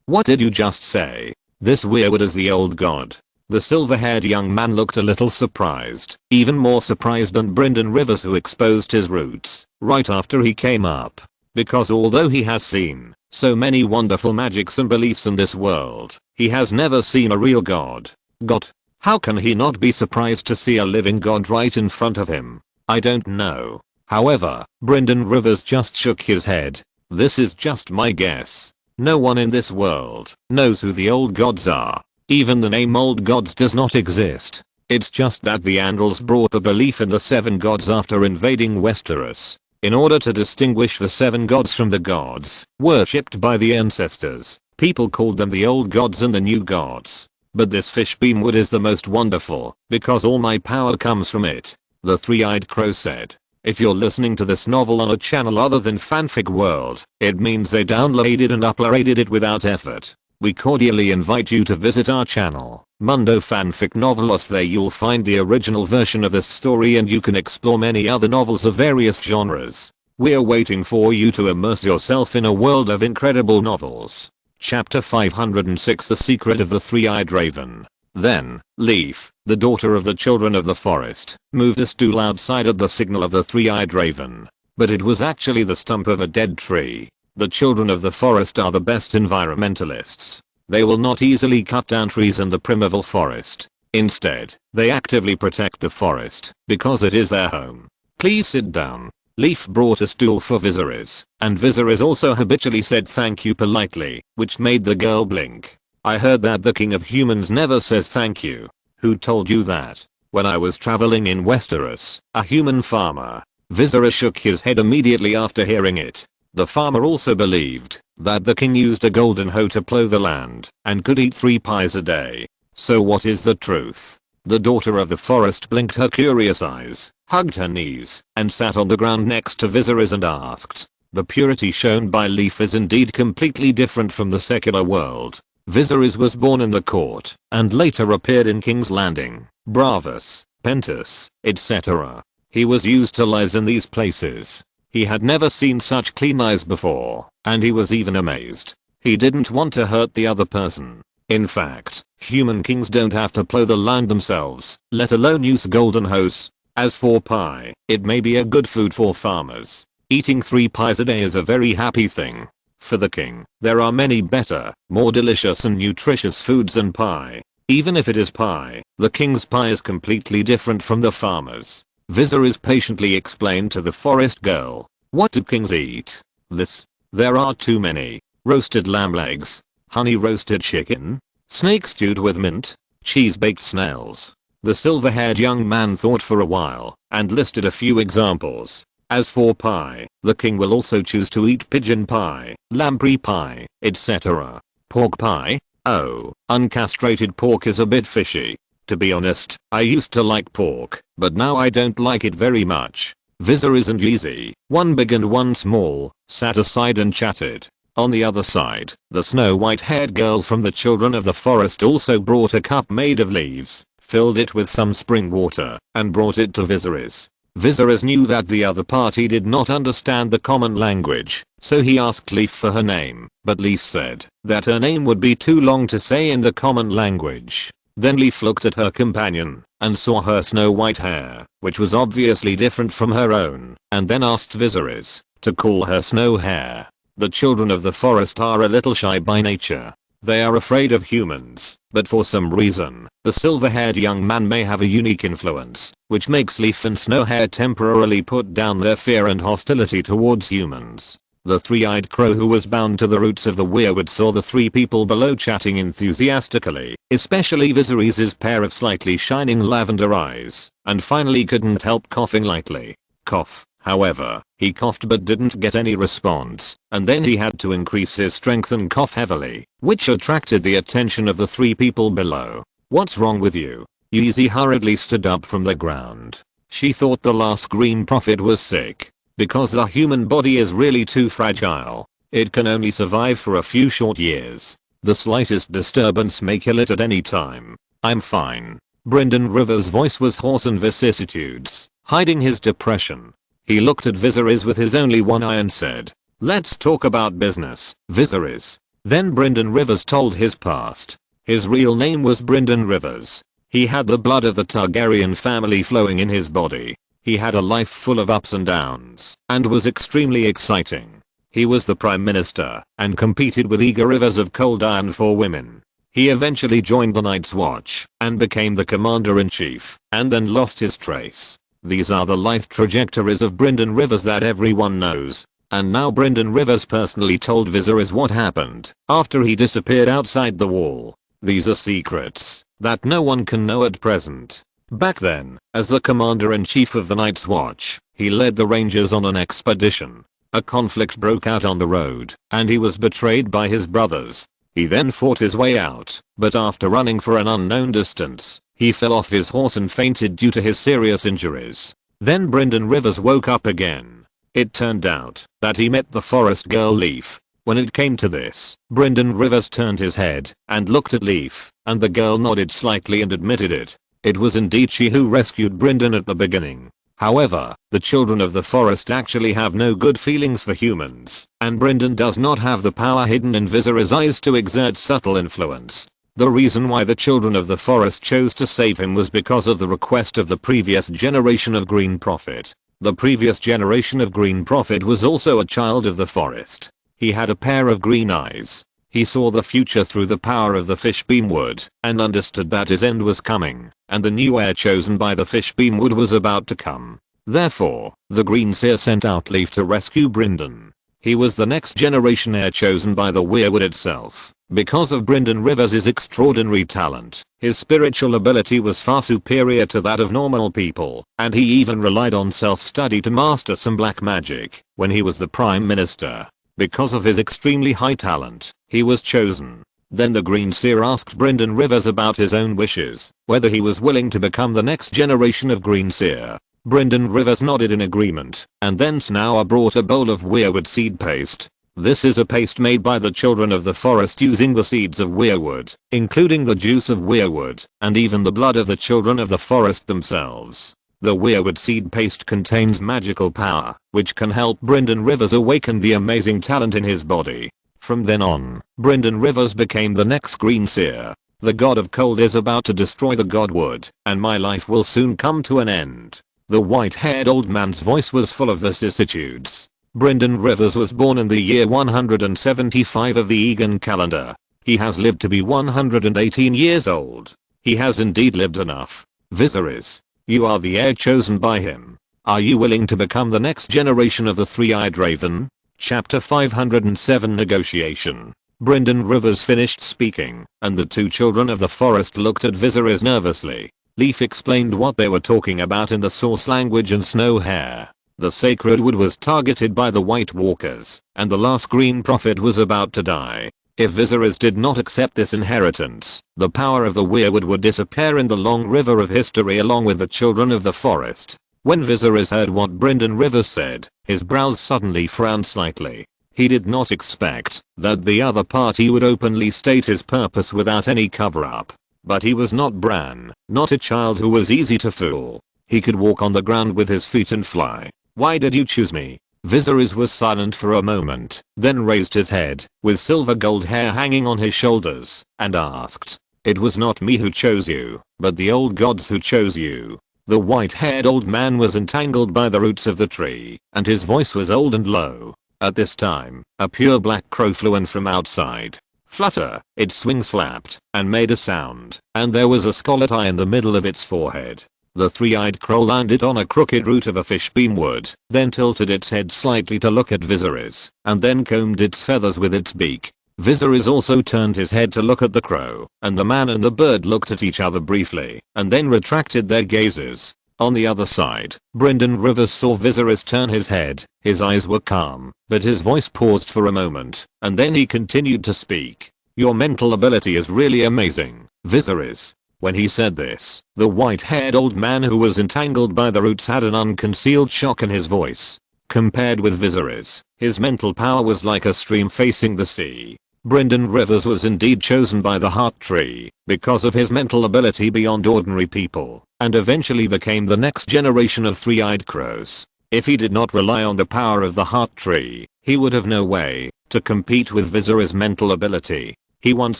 What did you just say? This weirwood is the old god. The silver-haired young man looked a little surprised, even more surprised than Brynden Rivers, who exposed his roots right after he came up. Because although he has seen so many wonderful magics and beliefs in this world, he has never seen a real god. God? How can he not be surprised to see a living god right in front of him? I don't know. However, Brynden Rivers just shook his head. This is just my guess. No one in this world knows who the old gods are. Even the name Old Gods does not exist. It's just that the Andals brought the belief in the seven gods after invading Westeros. In order to distinguish the seven gods from the gods worshipped by the ancestors, people called them the old gods and the new gods. But this fish beamwood is the most wonderful, because all my power comes from it. The three-eyed crow said. If you're listening to this novel on a channel other than Fanfic World, it means they downloaded and uploaded it without effort. We cordially invite you to visit our channel, Mundo Fanfic Novelos. There you'll find the original version of this story and you can explore many other novels of various genres. We're waiting for you to immerse yourself in a world of incredible novels. Chapter 506, The Secret of the Three-Eyed Raven. Then, Leaf, the daughter of the Children of the Forest, moved a stool outside at the signal of the Three-Eyed Raven. But it was actually the stump of a dead tree. The Children of the Forest are the best environmentalists. They will not easily cut down trees in the primeval forest. Instead, they actively protect the forest, because it is their home. Please sit down. Leaf brought a stool for Viserys, and Viserys also habitually said thank you politely, which made the girl blink. I heard that the king of humans never says thank you. Who told you that? When I was traveling in Westeros, a human farmer. Viserys shook his head immediately after hearing it. The farmer also believed that the king used a golden hoe to plow the land and could eat 3 pies a day. So what is the truth? The daughter of the forest blinked her curious eyes, hugged her knees, and sat on the ground next to Viserys and asked. The purity shown by Leaf is indeed completely different from the secular world. Viserys was born in the court and later appeared in King's Landing, Bravos, Pentus, etc. He was used to lies in these places. He had never seen such clean eyes before, and he was even amazed. He didn't want to hurt the other person. In fact, human kings don't have to plow the land themselves, let alone use golden hoes. As for pie, it may be a good food for farmers. Eating 3 pies a day is a very happy thing. For the king, there are many better, more delicious and nutritious foods than pie. Even if it is pie, the king's pie is completely different from the farmer's. Viserys patiently explained to the forest girl. What do kings eat? This. There are too many. Roasted lamb legs, honey roasted chicken, snake stewed with mint, cheese baked snails. The silver-haired young man thought for a while and listed a few examples. As for pie, the king will also choose to eat pigeon pie, lamprey pie, etc. Pork pie? Oh, uncastrated pork is a bit fishy. To be honest, I used to like pork, but now I don't like it very much. Viserys and Yeezy, one big and one small, sat aside and chatted. On the other side, the snow white-haired girl from the Children of the Forest also brought a cup made of leaves, filled it with some spring water, and brought it to Viserys. Viserys knew that the other party did not understand the common language, so he asked Leaf for her name, but Leaf said that her name would be too long to say in the common language. Then Leaf looked at her companion and saw her snow white hair, which was obviously different from her own, and then asked Viserys to call her Snow Hair. The Children of the Forest are a little shy by nature. They are afraid of humans, but for some reason, the silver-haired young man may have a unique influence, which makes Leaf and Snowhair temporarily put down their fear and hostility towards humans. The three-eyed crow who was bound to the roots of the weirwood saw the 3 people below chatting enthusiastically, especially Viserys' pair of slightly shining lavender eyes, and finally couldn't help coughing lightly. Cough. However, he coughed but didn't get any response, and then he had to increase his strength and cough heavily, which attracted the attention of the 3 people below. What's wrong with you? Yeezy hurriedly stood up from the ground. She thought the last green prophet was sick. Because the human body is really too fragile. It can only survive for a few short years. The slightest disturbance may kill it at any time. I'm fine. Brynden Rivers' voice was hoarse and vicissitudes, hiding his depression. He looked at Viserys with his only one eye and said, "Let's talk about business, Viserys." Then Brynden Rivers told his past. His real name was Brynden Rivers. He had the blood of the Targaryen family flowing in his body. He had a life full of ups and downs, and was extremely exciting. He was the Prime Minister, and competed with eager rivers of cold iron for women. He eventually joined the Night's Watch, and became the Commander-in-Chief, and then lost his trace. These are the life trajectories of Brynden Rivers that everyone knows. And now Brynden Rivers personally told Viserys what happened after he disappeared outside the wall. These are secrets that no one can know at present. Back then, as the Commander-in-Chief of the Night's Watch, he led the Rangers on an expedition. A conflict broke out on the road, and he was betrayed by his brothers. He then fought his way out, but after running for an unknown distance, he fell off his horse and fainted due to his serious injuries. Then Brynden Rivers woke up again. It turned out that he met the forest girl Leaf. When it came to this, Brynden Rivers turned his head and looked at Leaf, and the girl nodded slightly and admitted it. It was indeed she who rescued Brynden at the beginning. However, the Children of the Forest actually have no good feelings for humans, and Brynden does not have the power hidden in Viserys' eyes to exert subtle influence. The reason why the Children of the Forest chose to save him was because of the request of the previous generation of Green Prophet. The previous generation of Green Prophet was also a child of the forest. He had a pair of green eyes. He saw the future through the power of the fishbeam wood, and understood that his end was coming, and the new heir chosen by the fishbeam wood was about to come. Therefore, the Green Seer sent out Leaf to rescue Brynden. He was the next generation heir chosen by the weirwood itself. Because of Brynden Rivers' extraordinary talent, his spiritual ability was far superior to that of normal people, and he even relied on self-study to master some black magic when he was the Prime Minister. Because of his extremely high talent, he was chosen. Then the Green Seer asked Brynden Rivers about his own wishes, whether he was willing to become the next generation of Green Seer. Brynden Rivers nodded in agreement, and then Snawa brought a bowl of weirwood seed paste. This is a paste made by the children of the forest using the seeds of weirwood, including the juice of weirwood, and even the blood of the children of the forest themselves. The weirwood seed paste contains magical power, which can help Brynden Rivers awaken the amazing talent in his body. From then on, Brynden Rivers became the next Green Seer. The god of cold is about to destroy the god wood, and my life will soon come to an end. The white-haired old man's voice was full of vicissitudes. Brynden Rivers was born in the year 175 of the Egan calendar. He has lived to be 118 years old. He has indeed lived enough. Viserys, you are the heir chosen by him. Are you willing to become the next generation of the Three-Eyed Raven? Chapter 507 Negotiation. Brynden Rivers finished speaking, and the two children of the forest looked at Viserys nervously. Leaf explained what they were talking about in the source language and Snow Hair. The sacred wood was targeted by the White Walkers, and the last Green Prophet was about to die. If Viserys did not accept this inheritance, the power of the weirwood would disappear in the long river of history along with the children of the forest. When Viserys heard what Brynden Rivers said, his brows suddenly frowned slightly. He did not expect that the other party would openly state his purpose without any cover-up. But he was not Bran, not a child who was easy to fool. He could walk on the ground with his feet and fly. Why did you choose me? Viserys was silent for a moment, then raised his head, with silver gold hair hanging on his shoulders, and asked. It was not me who chose you, but the old gods who chose you. The white-haired old man was entangled by the roots of the tree, and his voice was old and low. At this time, a pure black crow flew in from outside. Flutter, its wings flapped, and made a sound, and there was a scarlet eye in the middle of its forehead. The three-eyed crow landed on a crooked root of a fishbeam wood, then tilted its head slightly to look at Viserys, and then combed its feathers with its beak. Viserys also turned his head to look at the crow, and the man and the bird looked at each other briefly, and then retracted their gazes. On the other side, Brynden Rivers saw Viserys turn his head. His eyes were calm, but his voice paused for a moment, and then he continued to speak. Your mental ability is really amazing, Viserys. When he said this, the white-haired old man who was entangled by the roots had an unconcealed shock in his voice. Compared with Viserys, his mental power was like a stream facing the sea. Brynden Rivers was indeed chosen by the Heart Tree because of his mental ability beyond ordinary people, and eventually became the next generation of three-eyed crows. If he did not rely on the power of the Heart Tree, he would have no way to compete with Viserys' mental ability. He once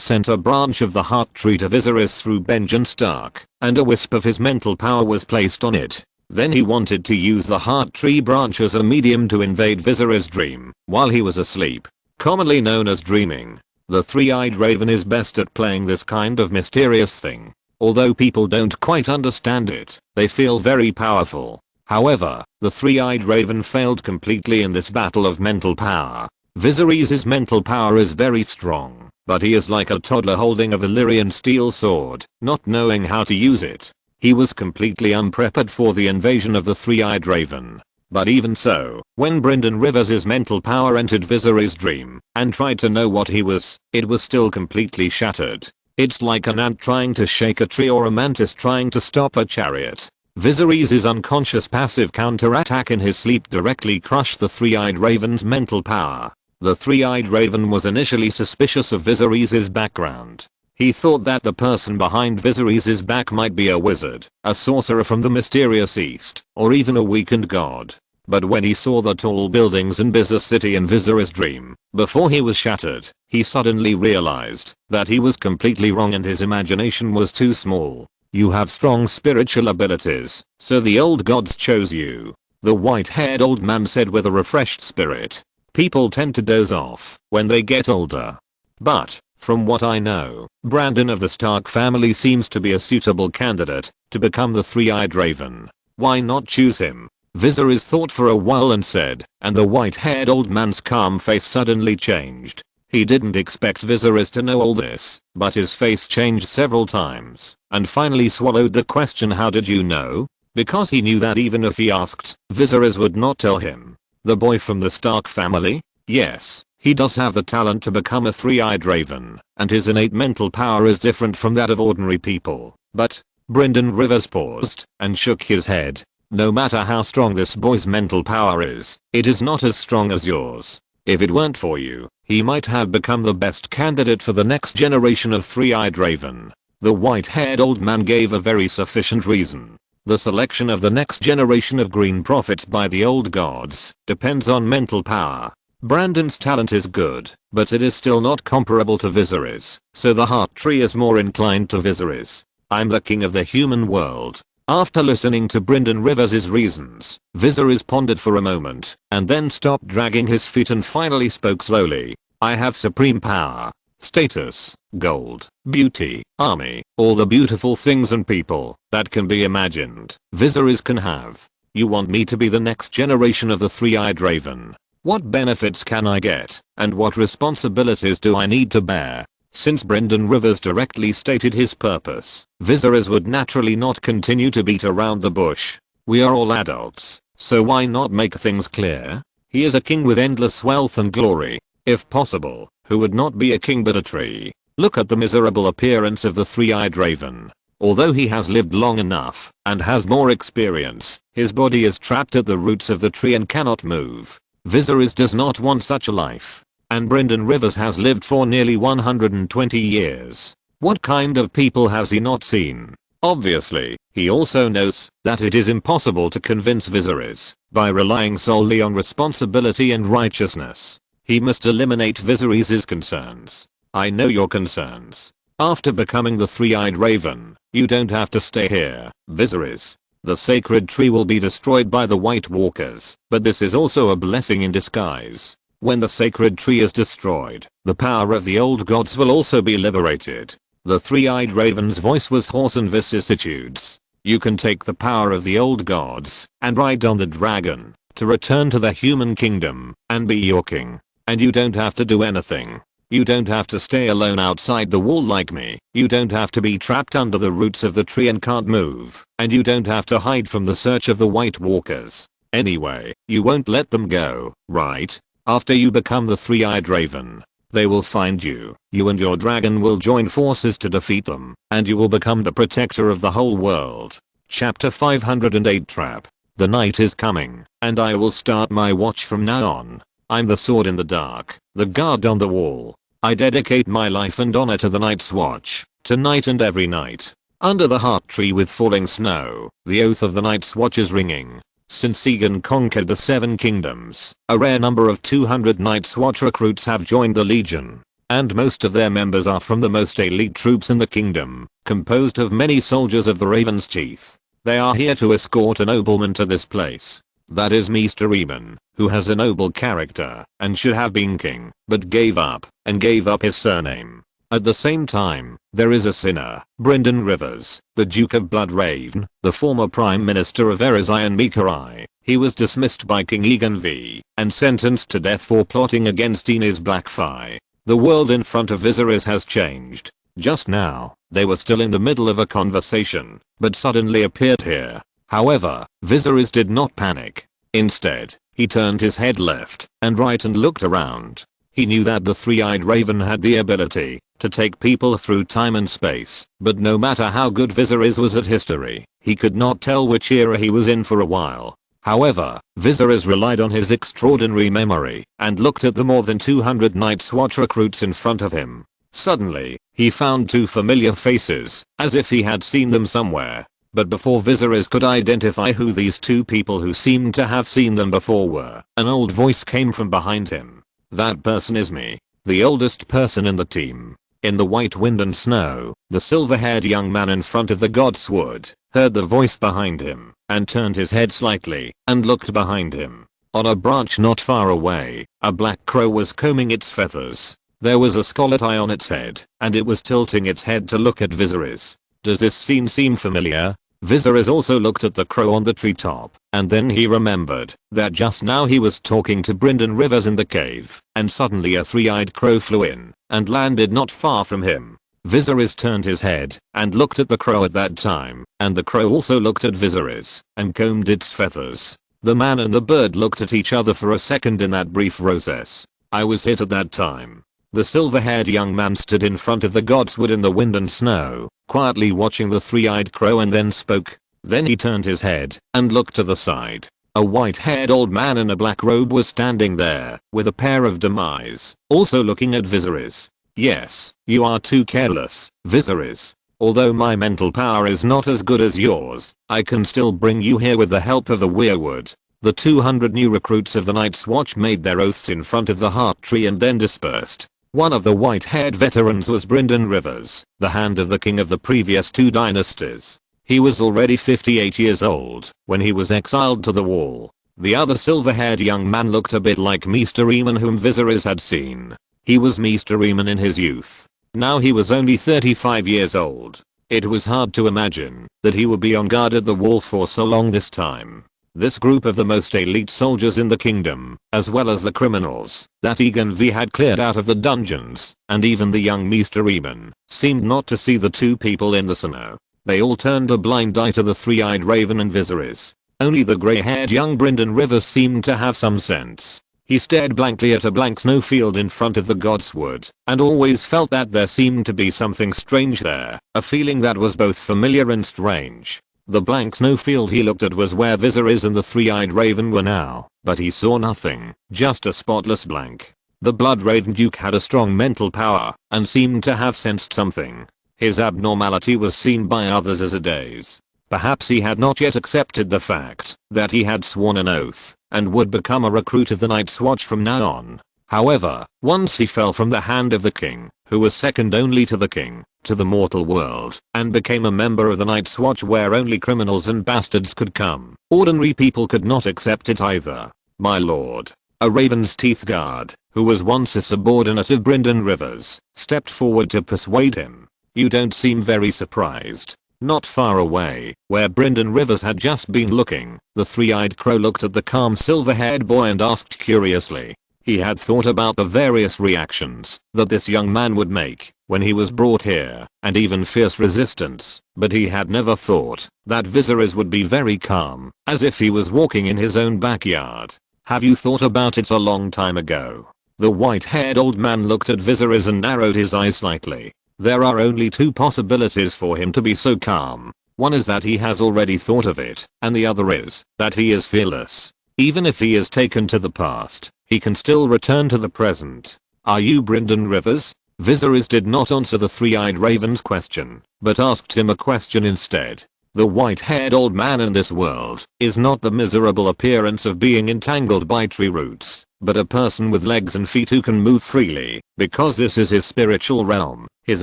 sent a branch of the Heart Tree to Viserys through Benjen Stark, and a wisp of his mental power was placed on it. Then he wanted to use the Heart Tree branch as a medium to invade Viserys' dream while he was asleep, commonly known as dreaming. The three-eyed raven is best at playing this kind of mysterious thing. Although people don't quite understand it, they feel very powerful. However, the three-eyed raven failed completely in this battle of mental power. Viserys' mental power is very strong, but he is like a toddler holding a Valyrian steel sword, not knowing how to use it. He was completely unprepared for the invasion of the three-eyed raven. But even so, when Brynden Rivers' mental power entered Viserys' dream and tried to know what he was, it was still completely shattered. It's like an ant trying to shake a tree or a mantis trying to stop a chariot. Viserys' unconscious passive counterattack in his sleep directly crushed the three-eyed raven's mental power. The three-eyed raven was initially suspicious of Viserys' background. He thought that the person behind Viserys' back might be a wizard, a sorcerer from the mysterious east, or even a weakened god. But when he saw the tall buildings in Business City in Viserys' dream, before he was shattered, he suddenly realized that he was completely wrong and his imagination was too small. You have strong spiritual abilities, so the old gods chose you, the white-haired old man said with a refreshed spirit. People tend to doze off when they get older. But, from what I know, Brandon of the Stark family seems to be a suitable candidate to become the three-eyed raven. Why not choose him? Viserys thought for a while and said, and the white-haired old man's calm face suddenly changed. He didn't expect Viserys to know all this, but his face changed several times, and finally swallowed the question, how did you know? Because he knew that even if he asked, Viserys would not tell him. The boy from the Stark family? Yes, he does have the talent to become a three-eyed raven, and his innate mental power is different from that of ordinary people. But, Brynden Rivers paused and shook his head. No matter how strong this boy's mental power is, it is not as strong as yours. If it weren't for you, he might have become the best candidate for the next generation of three-eyed raven. The white-haired old man gave a very sufficient reason. The selection of the next generation of green prophets by the old gods depends on mental power. Brandon's talent is good, but it is still not comparable to Viserys, so the heart tree is more inclined to Viserys. I'm the king of the human world. After listening to Brynden Rivers' reasons, Viserys pondered for a moment, and then stopped dragging his feet and finally spoke slowly. I have supreme power, status, gold, beauty, army, all the beautiful things and people that can be imagined, Viserys can have. You want me to be the next generation of the three-eyed raven? What benefits can I get, and what responsibilities do I need to bear? Since Brynden Rivers directly stated his purpose, Viserys would naturally not continue to beat around the bush. We are all adults, so why not make things clear? He is a king with endless wealth and glory. If possible, who would not be a king but a tree? Look at the miserable appearance of the three-eyed raven. Although he has lived long enough and has more experience, his body is trapped at the roots of the tree and cannot move. Viserys does not want such a life. And Brynden Rivers has lived for nearly 120 years. What kind of people has he not seen? Obviously, he also knows that it is impossible to convince Viserys by relying solely on responsibility and righteousness. He must eliminate Viserys' concerns. I know your concerns. After becoming the three-eyed raven, you don't have to stay here, Viserys. The sacred tree will be destroyed by the White Walkers, but this is also a blessing in disguise. When the sacred tree is destroyed, the power of the old gods will also be liberated. The three-eyed raven's voice was hoarse in vicissitudes. You can take the power of the old gods and ride on the dragon to return to the human kingdom and be your king. And you don't have to do anything. You don't have to stay alone outside the wall like me. You don't have to be trapped under the roots of the tree and can't move. And you don't have to hide from the search of the White Walkers. Anyway, you won't let them go, right? After you become the three-eyed raven, they will find you. You and your dragon will join forces to defeat them, and you will become the protector of the whole world. Chapter 508 Trap. The night is coming, and I will start my watch from now on. I'm the sword in the dark, the guard on the wall. I dedicate my life and honor to the night's watch, tonight and every night. Under the heart tree with falling snow, the oath of the night's watch is ringing. Since Gian conquered the 7 kingdoms, a rare number of 200 Night's Watch recruits have joined the Legion, and most of their members are from the most elite troops in the kingdom, composed of many soldiers of the Raven's Teeth. They are here to escort a nobleman to this place. That is Mr. Eamon, who has a noble character and should have been king, but gave up his surname. At the same time, there is a sinner, Brynden Rivers, the Duke of Bloodraven, the former Prime Minister of Erizion Mikarai. He was dismissed by King Egan V and sentenced to death for plotting against Inez Blackfire. The world in front of Viserys has changed. Just now, they were still in the middle of a conversation, but suddenly appeared here. However, Viserys did not panic. Instead, he turned his head left and right and looked around. He knew that the three-eyed raven had the ability to take people through time and space, but no matter how good Viserys was at history, he could not tell which era he was in for a while. However, Viserys relied on his extraordinary memory and looked at the more than 200 Night's Watch recruits in front of him. Suddenly, he found 2 familiar faces, as if he had seen them somewhere. But before Viserys could identify who these 2 people who seemed to have seen them before were, an old voice came from behind him. That person is me, the oldest person in the team. In the white wind and snow, the silver-haired young man in front of the godswood heard the voice behind him and turned his head slightly and looked behind him. On a branch not far away, a black crow was combing its feathers. There was a scarlet eye on its head, and it was tilting its head to look at Viserys. Does this scene seem familiar? Viserys also looked at the crow on the treetop, and then he remembered that just now he was talking to Brynden Rivers in the cave, and suddenly a three-eyed crow flew in and landed not far from him. Viserys turned his head and looked at the crow at that time, and the crow also looked at Viserys and combed its feathers. The man and the bird looked at each other for a second in that brief process. I was hit at that time. The silver-haired young man stood in front of the godswood in the wind and snow, quietly watching the three-eyed crow, and then spoke. Then he turned his head and looked to the side. A white-haired old man in a black robe was standing there, with a pair of dim eyes, also looking at Viserys. Yes, you are too careless, Viserys. Although my mental power is not as good as yours, I can still bring you here with the help of the weirwood. The 200 new recruits of the Night's Watch made their oaths in front of the heart tree and then dispersed. One of the white-haired veterans was Brynden Rivers, the hand of the king of the previous 2 dynasties. He was already 58 years old when he was exiled to the wall. The other silver-haired young man looked a bit like Mr. Eamon, whom Viserys had seen. He was Mr. Eamon in his youth. Now he was only 35 years old. It was hard to imagine that he would be on guard at the wall for so long this time. This group of the most elite soldiers in the kingdom, as well as the criminals that Egan V had cleared out of the dungeons, and even the young Mr. Eamon, seemed not to see the 2 people in the snow. They all turned a blind eye to the three-eyed raven and Viserys. Only the grey-haired young Brynden Rivers seemed to have some sense. He stared blankly at a blank snowfield in front of the godswood, and always felt that there seemed to be something strange there, a feeling that was both familiar and strange. The blank snowfield he looked at was where Viserys and the three-eyed raven were now, but he saw nothing, just a spotless blank. The Blood Raven Duke had a strong mental power and seemed to have sensed something. His abnormality was seen by others as a daze. Perhaps he had not yet accepted the fact that he had sworn an oath and would become a recruit of the Night's Watch from now on. However, once he fell from the hand of the king, who was second only to the king, to the mortal world, and became a member of the Night's Watch where only criminals and bastards could come, ordinary people could not accept it either. My lord, a Raven's Teeth guard, who was once a subordinate of Brynden Rivers, stepped forward to persuade him. You don't seem very surprised. Not far away, where Brynden Rivers had just been looking, the three-eyed crow looked at the calm silver-haired boy and asked curiously. He had thought about the various reactions that this young man would make when he was brought here, and even fierce resistance, but he had never thought that Viserys would be very calm, as if he was walking in his own backyard. Have you thought about it a long time ago? The white-haired old man looked at Viserys and narrowed his eyes slightly. There are only 2 possibilities for him to be so calm. One is that he has already thought of it, and the other is that he is fearless. Even if he is taken to the past, he can still return to the present. Are you Brynden Rivers? Viserys did not answer the three-eyed raven's question, but asked him a question instead. The white-haired old man in this world is not the miserable appearance of being entangled by tree roots, but a person with legs and feet who can move freely, because this is his spiritual realm. His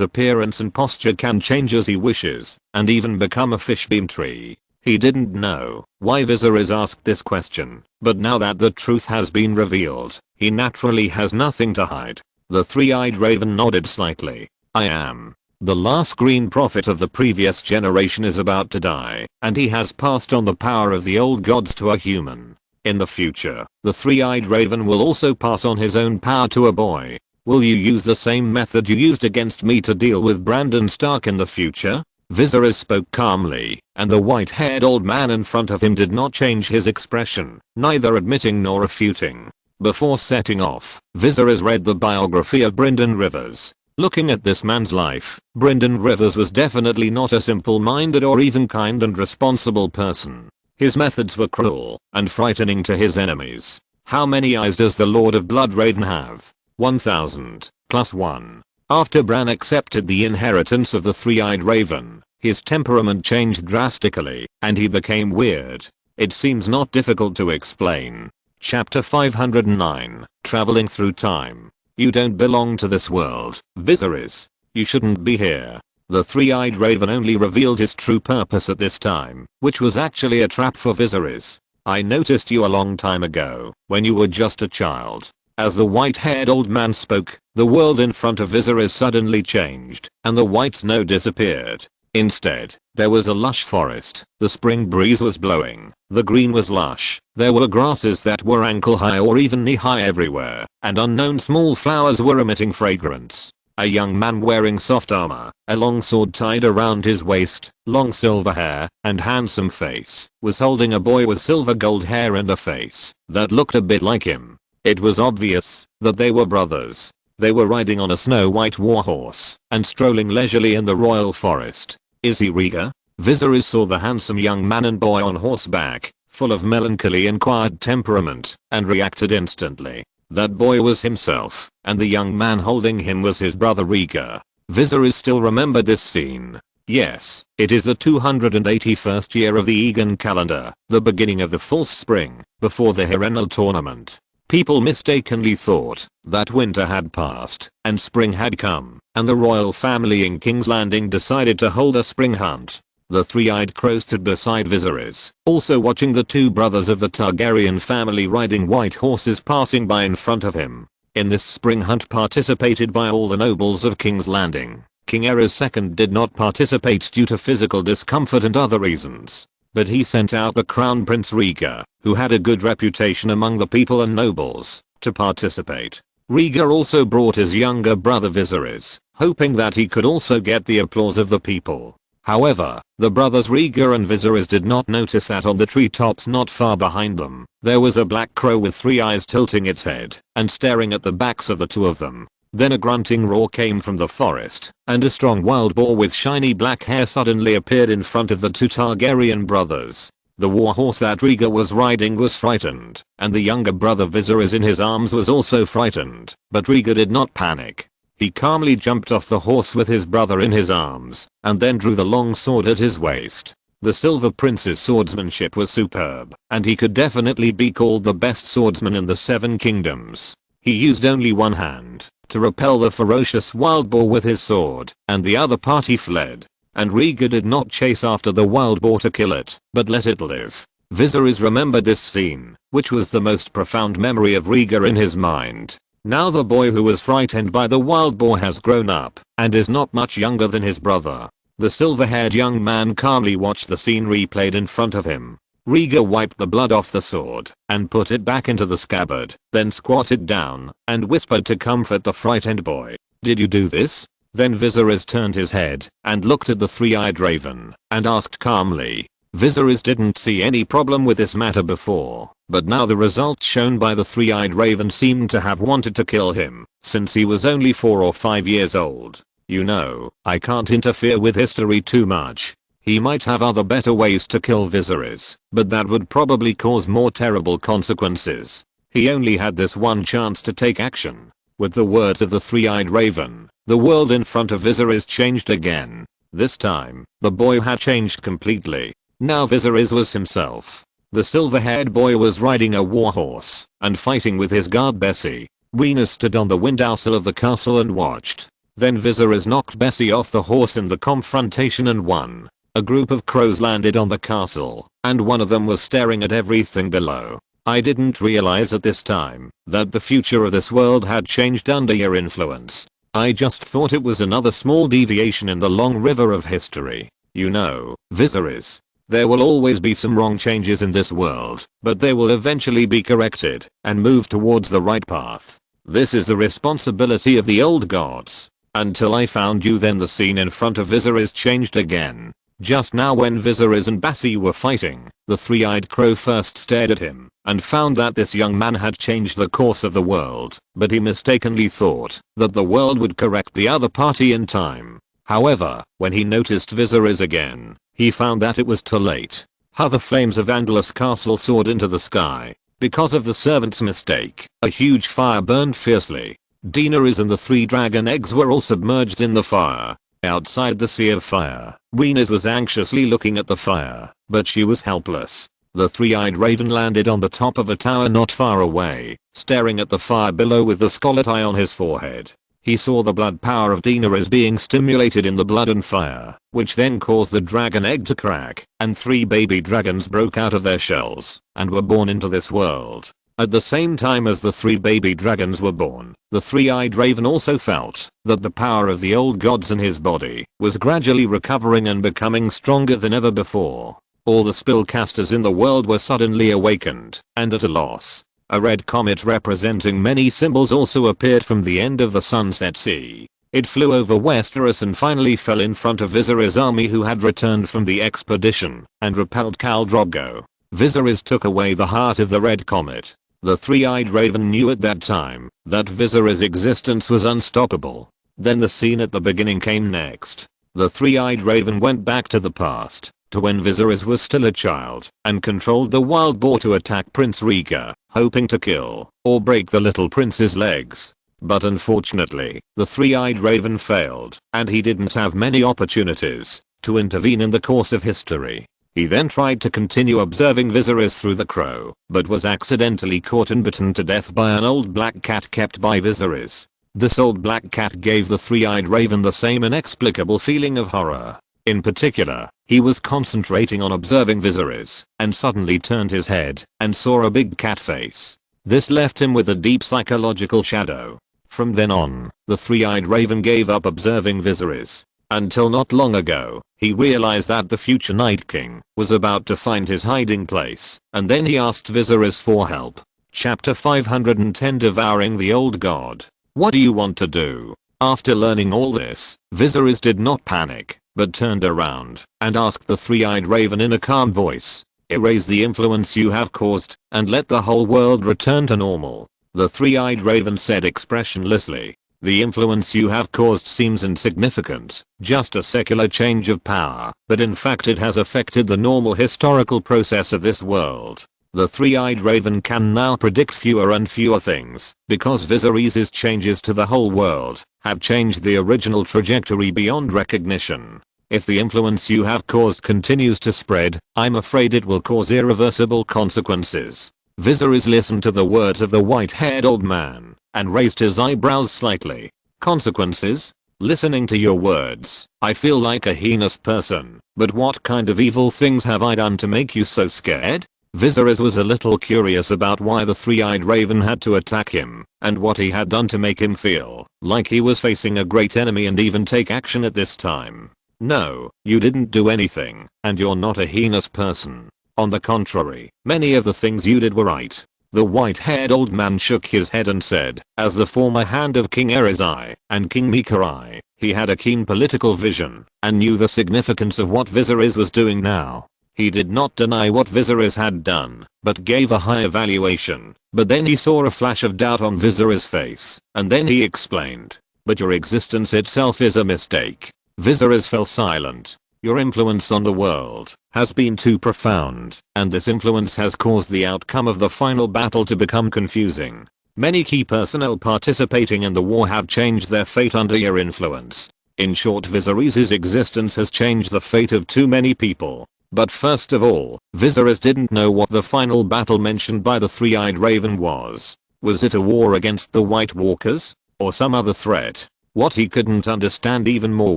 appearance and posture can change as he wishes, and even become a fishbeam tree. He didn't know why Viserys asked this question, but now that the truth has been revealed, he naturally has nothing to hide. The three-eyed raven nodded slightly. I am. The last green prophet of the previous generation is about to die, and he has passed on the power of the old gods to a human. In the future, the three-eyed raven will also pass on his own power to a boy. Will you use the same method you used against me to deal with Brandon Stark in the future? Viserys spoke calmly, and the white-haired old man in front of him did not change his expression, neither admitting nor refuting. Before setting off, Viserys read the biography of Brynden Rivers. Looking at this man's life, Brynden Rivers was definitely not a simple-minded or even kind and responsible person. His methods were cruel and frightening to his enemies. How many eyes does the Lord of Blood Raven have? 1000, plus 1. After Bran accepted the inheritance of the three-eyed raven, his temperament changed drastically, and he became weird. It seems not difficult to explain. Chapter 509, Traveling Through Time. You don't belong to this world, Viserys. You shouldn't be here. The three-eyed raven only revealed his true purpose at this time, which was actually a trap for Viserys. I noticed you a long time ago, when you were just a child. As the white-haired old man spoke, the world in front of Viserys suddenly changed, and the white snow disappeared. Instead, there was a lush forest, the spring breeze was blowing, the green was lush, there were grasses that were ankle high or even knee high everywhere, and unknown small flowers were emitting fragrance. A young man wearing soft armor, a long sword tied around his waist, long silver hair, and handsome face, was holding a boy with silver gold hair and a face that looked a bit like him. It was obvious that they were brothers. They were riding on a snow-white warhorse and strolling leisurely in the royal forest. Is he Riga? Viserys saw the handsome young man and boy on horseback, full of melancholy and quiet temperament, and reacted instantly. That boy was himself, and the young man holding him was his brother Riga. Viserys still remembered this scene. Yes, it is the 281st year of the Egan calendar, the beginning of the false spring, before the Herrenal tournament. People mistakenly thought that winter had passed and spring had come, and the royal family in King's Landing decided to hold a spring hunt. The three-eyed crow stood beside Viserys, also watching the two brothers of the Targaryen family riding white horses passing by in front of him. In this spring hunt participated by all the nobles of King's Landing. King Aerys II did not participate due to physical discomfort and other reasons. But he sent out the Crown Prince Riga, who had a good reputation among the people and nobles, to participate. Riga also brought his younger brother Viserys, hoping that he could also get the applause of the people. However, the brothers Riga and Viserys did not notice that on the treetops not far behind them, there was a black crow with three eyes tilting its head and staring at the backs of the two of them. Then a grunting roar came from the forest, and a strong wild boar with shiny black hair suddenly appeared in front of the two Targaryen brothers. The warhorse that Riga was riding was frightened, and the younger brother Viserys in his arms was also frightened, but Riga did not panic. He calmly jumped off the horse with his brother in his arms, and then drew the long sword at his waist. The Silver Prince's swordsmanship was superb, and he could definitely be called the best swordsman in the Seven Kingdoms. He used only one hand to repel the ferocious wild boar with his sword, and the other party fled. And Riga did not chase after the wild boar to kill it, but let it live. Viserys remembered this scene, which was the most profound memory of Riga in his mind. Now the boy who was frightened by the wild boar has grown up, and is not much younger than his brother. The silver-haired young man calmly watched the scene replayed in front of him. Riga wiped the blood off the sword and put it back into the scabbard, then squatted down and whispered to comfort the frightened boy. "Did you do this?" Then Viserys turned his head and looked at the three-eyed raven and asked calmly. Viserys didn't see any problem with this matter before, but now the results shown by the three-eyed raven seemed to have wanted to kill him, since he was only 4 or 5 years old. You know, I can't interfere with history too much. He might have other better ways to kill Viserys, but that would probably cause more terrible consequences. He only had this one chance to take action. With the words of the three-eyed raven, the world in front of Viserys changed again. This time, the boy had changed completely. Now Viserys was himself. The silver-haired boy was riding a warhorse and fighting with his guard Bessie. Rhaena stood on the windowsill of the castle and watched. Then Viserys knocked Bessie off the horse in the confrontation and won. A group of crows landed on the castle, and one of them was staring at everything below. I didn't realize at this time that the future of this world had changed under your influence. I just thought it was another small deviation in the long river of history. You know, Viserys, there will always be some wrong changes in this world, but they will eventually be corrected and move towards the right path. This is the responsibility of the old gods. Until I found you, then the scene in front of Viserys changed again. Just now when Viserys and Bessie were fighting, the three-eyed crow first stared at him and found that this young man had changed the course of the world, but he mistakenly thought that the world would correct the other party in time. However, when he noticed Viserys again, he found that it was too late. How the flames of Andalus Castle soared into the sky. Because of the servant's mistake, a huge fire burned fiercely. Daenerys and the 3 dragon eggs were all submerged in the fire. Outside the sea of fire, Rhaena was anxiously looking at the fire, but she was helpless. The three-eyed raven landed on the top of a tower not far away, staring at the fire below with the scarlet eye on his forehead. He saw the blood power of Daenerys being stimulated in the blood and fire, which then caused the dragon egg to crack, and 3 baby dragons broke out of their shells and were born into this world. At the same time as the 3 baby dragons were born, the 3-eyed raven also felt that the power of the old gods in his body was gradually recovering and becoming stronger than ever before. All the spellcasters in the world were suddenly awakened and at a loss. A red comet representing many symbols also appeared from the end of the Sunset Sea. It flew over Westeros and finally fell in front of Viserys' army, who had returned from the expedition and repelled Khal Drogo. Viserys took away the heart of the red comet. The 3-eyed raven knew at that time that Viserys' existence was unstoppable. Then the scene at the beginning came next. The 3-eyed raven went back to the past, to when Viserys was still a child, and controlled the wild boar to attack Prince Rhaegar, hoping to kill or break the little prince's legs. But unfortunately, the 3-eyed raven failed, and he didn't have many opportunities to intervene in the course of history. He then tried to continue observing Viserys through the crow, but was accidentally caught and bitten to death by an old black cat kept by Viserys. This old black cat gave the 3-eyed raven the same inexplicable feeling of horror. In particular, he was concentrating on observing Viserys, and suddenly turned his head and saw a big cat face. This left him with a deep psychological shadow. From then on, the 3-eyed raven gave up observing Viserys. Until not long ago, he realized that the future Night King was about to find his hiding place, and then he asked Viserys for help. Chapter 510, Devouring the Old God. What do you want to do? After learning all this, Viserys did not panic, but turned around and asked the 3-eyed raven in a calm voice, "Erase the influence you have caused, and let the whole world return to normal." The 3-eyed raven said expressionlessly, "The influence you have caused seems insignificant, just a secular change of power, but in fact it has affected the normal historical process of this world." The 3-eyed raven can now predict fewer and fewer things, because Viserys' changes to the whole world have changed the original trajectory beyond recognition. If the influence you have caused continues to spread, I'm afraid it will cause irreversible consequences. Viserys listened to the words of the white-haired old man and raised his eyebrows slightly. "Consequences? Listening to your words, I feel like a heinous person, but what kind of evil things have I done to make you so scared?" Viserys was a little curious about why the 3-eyed raven had to attack him, and what he had done to make him feel like he was facing a great enemy and even take action at this time. "No, you didn't do anything, and you're not a heinous person. On the contrary, many of the things you did were right." The white-haired old man shook his head and said, as the former hand of King Aerys and King Mikarai, he had a keen political vision and knew the significance of what Viserys was doing now. He did not deny what Viserys had done, but gave a high evaluation. But then he saw a flash of doubt on Viserys' face, and then he explained, "But your existence itself is a mistake." Viserys fell silent. "Your influence on the world has been too profound, and this influence has caused the outcome of the final battle to become confusing. Many key personnel participating in the war have changed their fate under your influence. In short, Viserys' existence has changed the fate of too many people." But first of all, Viserys didn't know what the final battle mentioned by the 3-eyed raven was. Was it a war against the White Walkers? Or some other threat? What he couldn't understand even more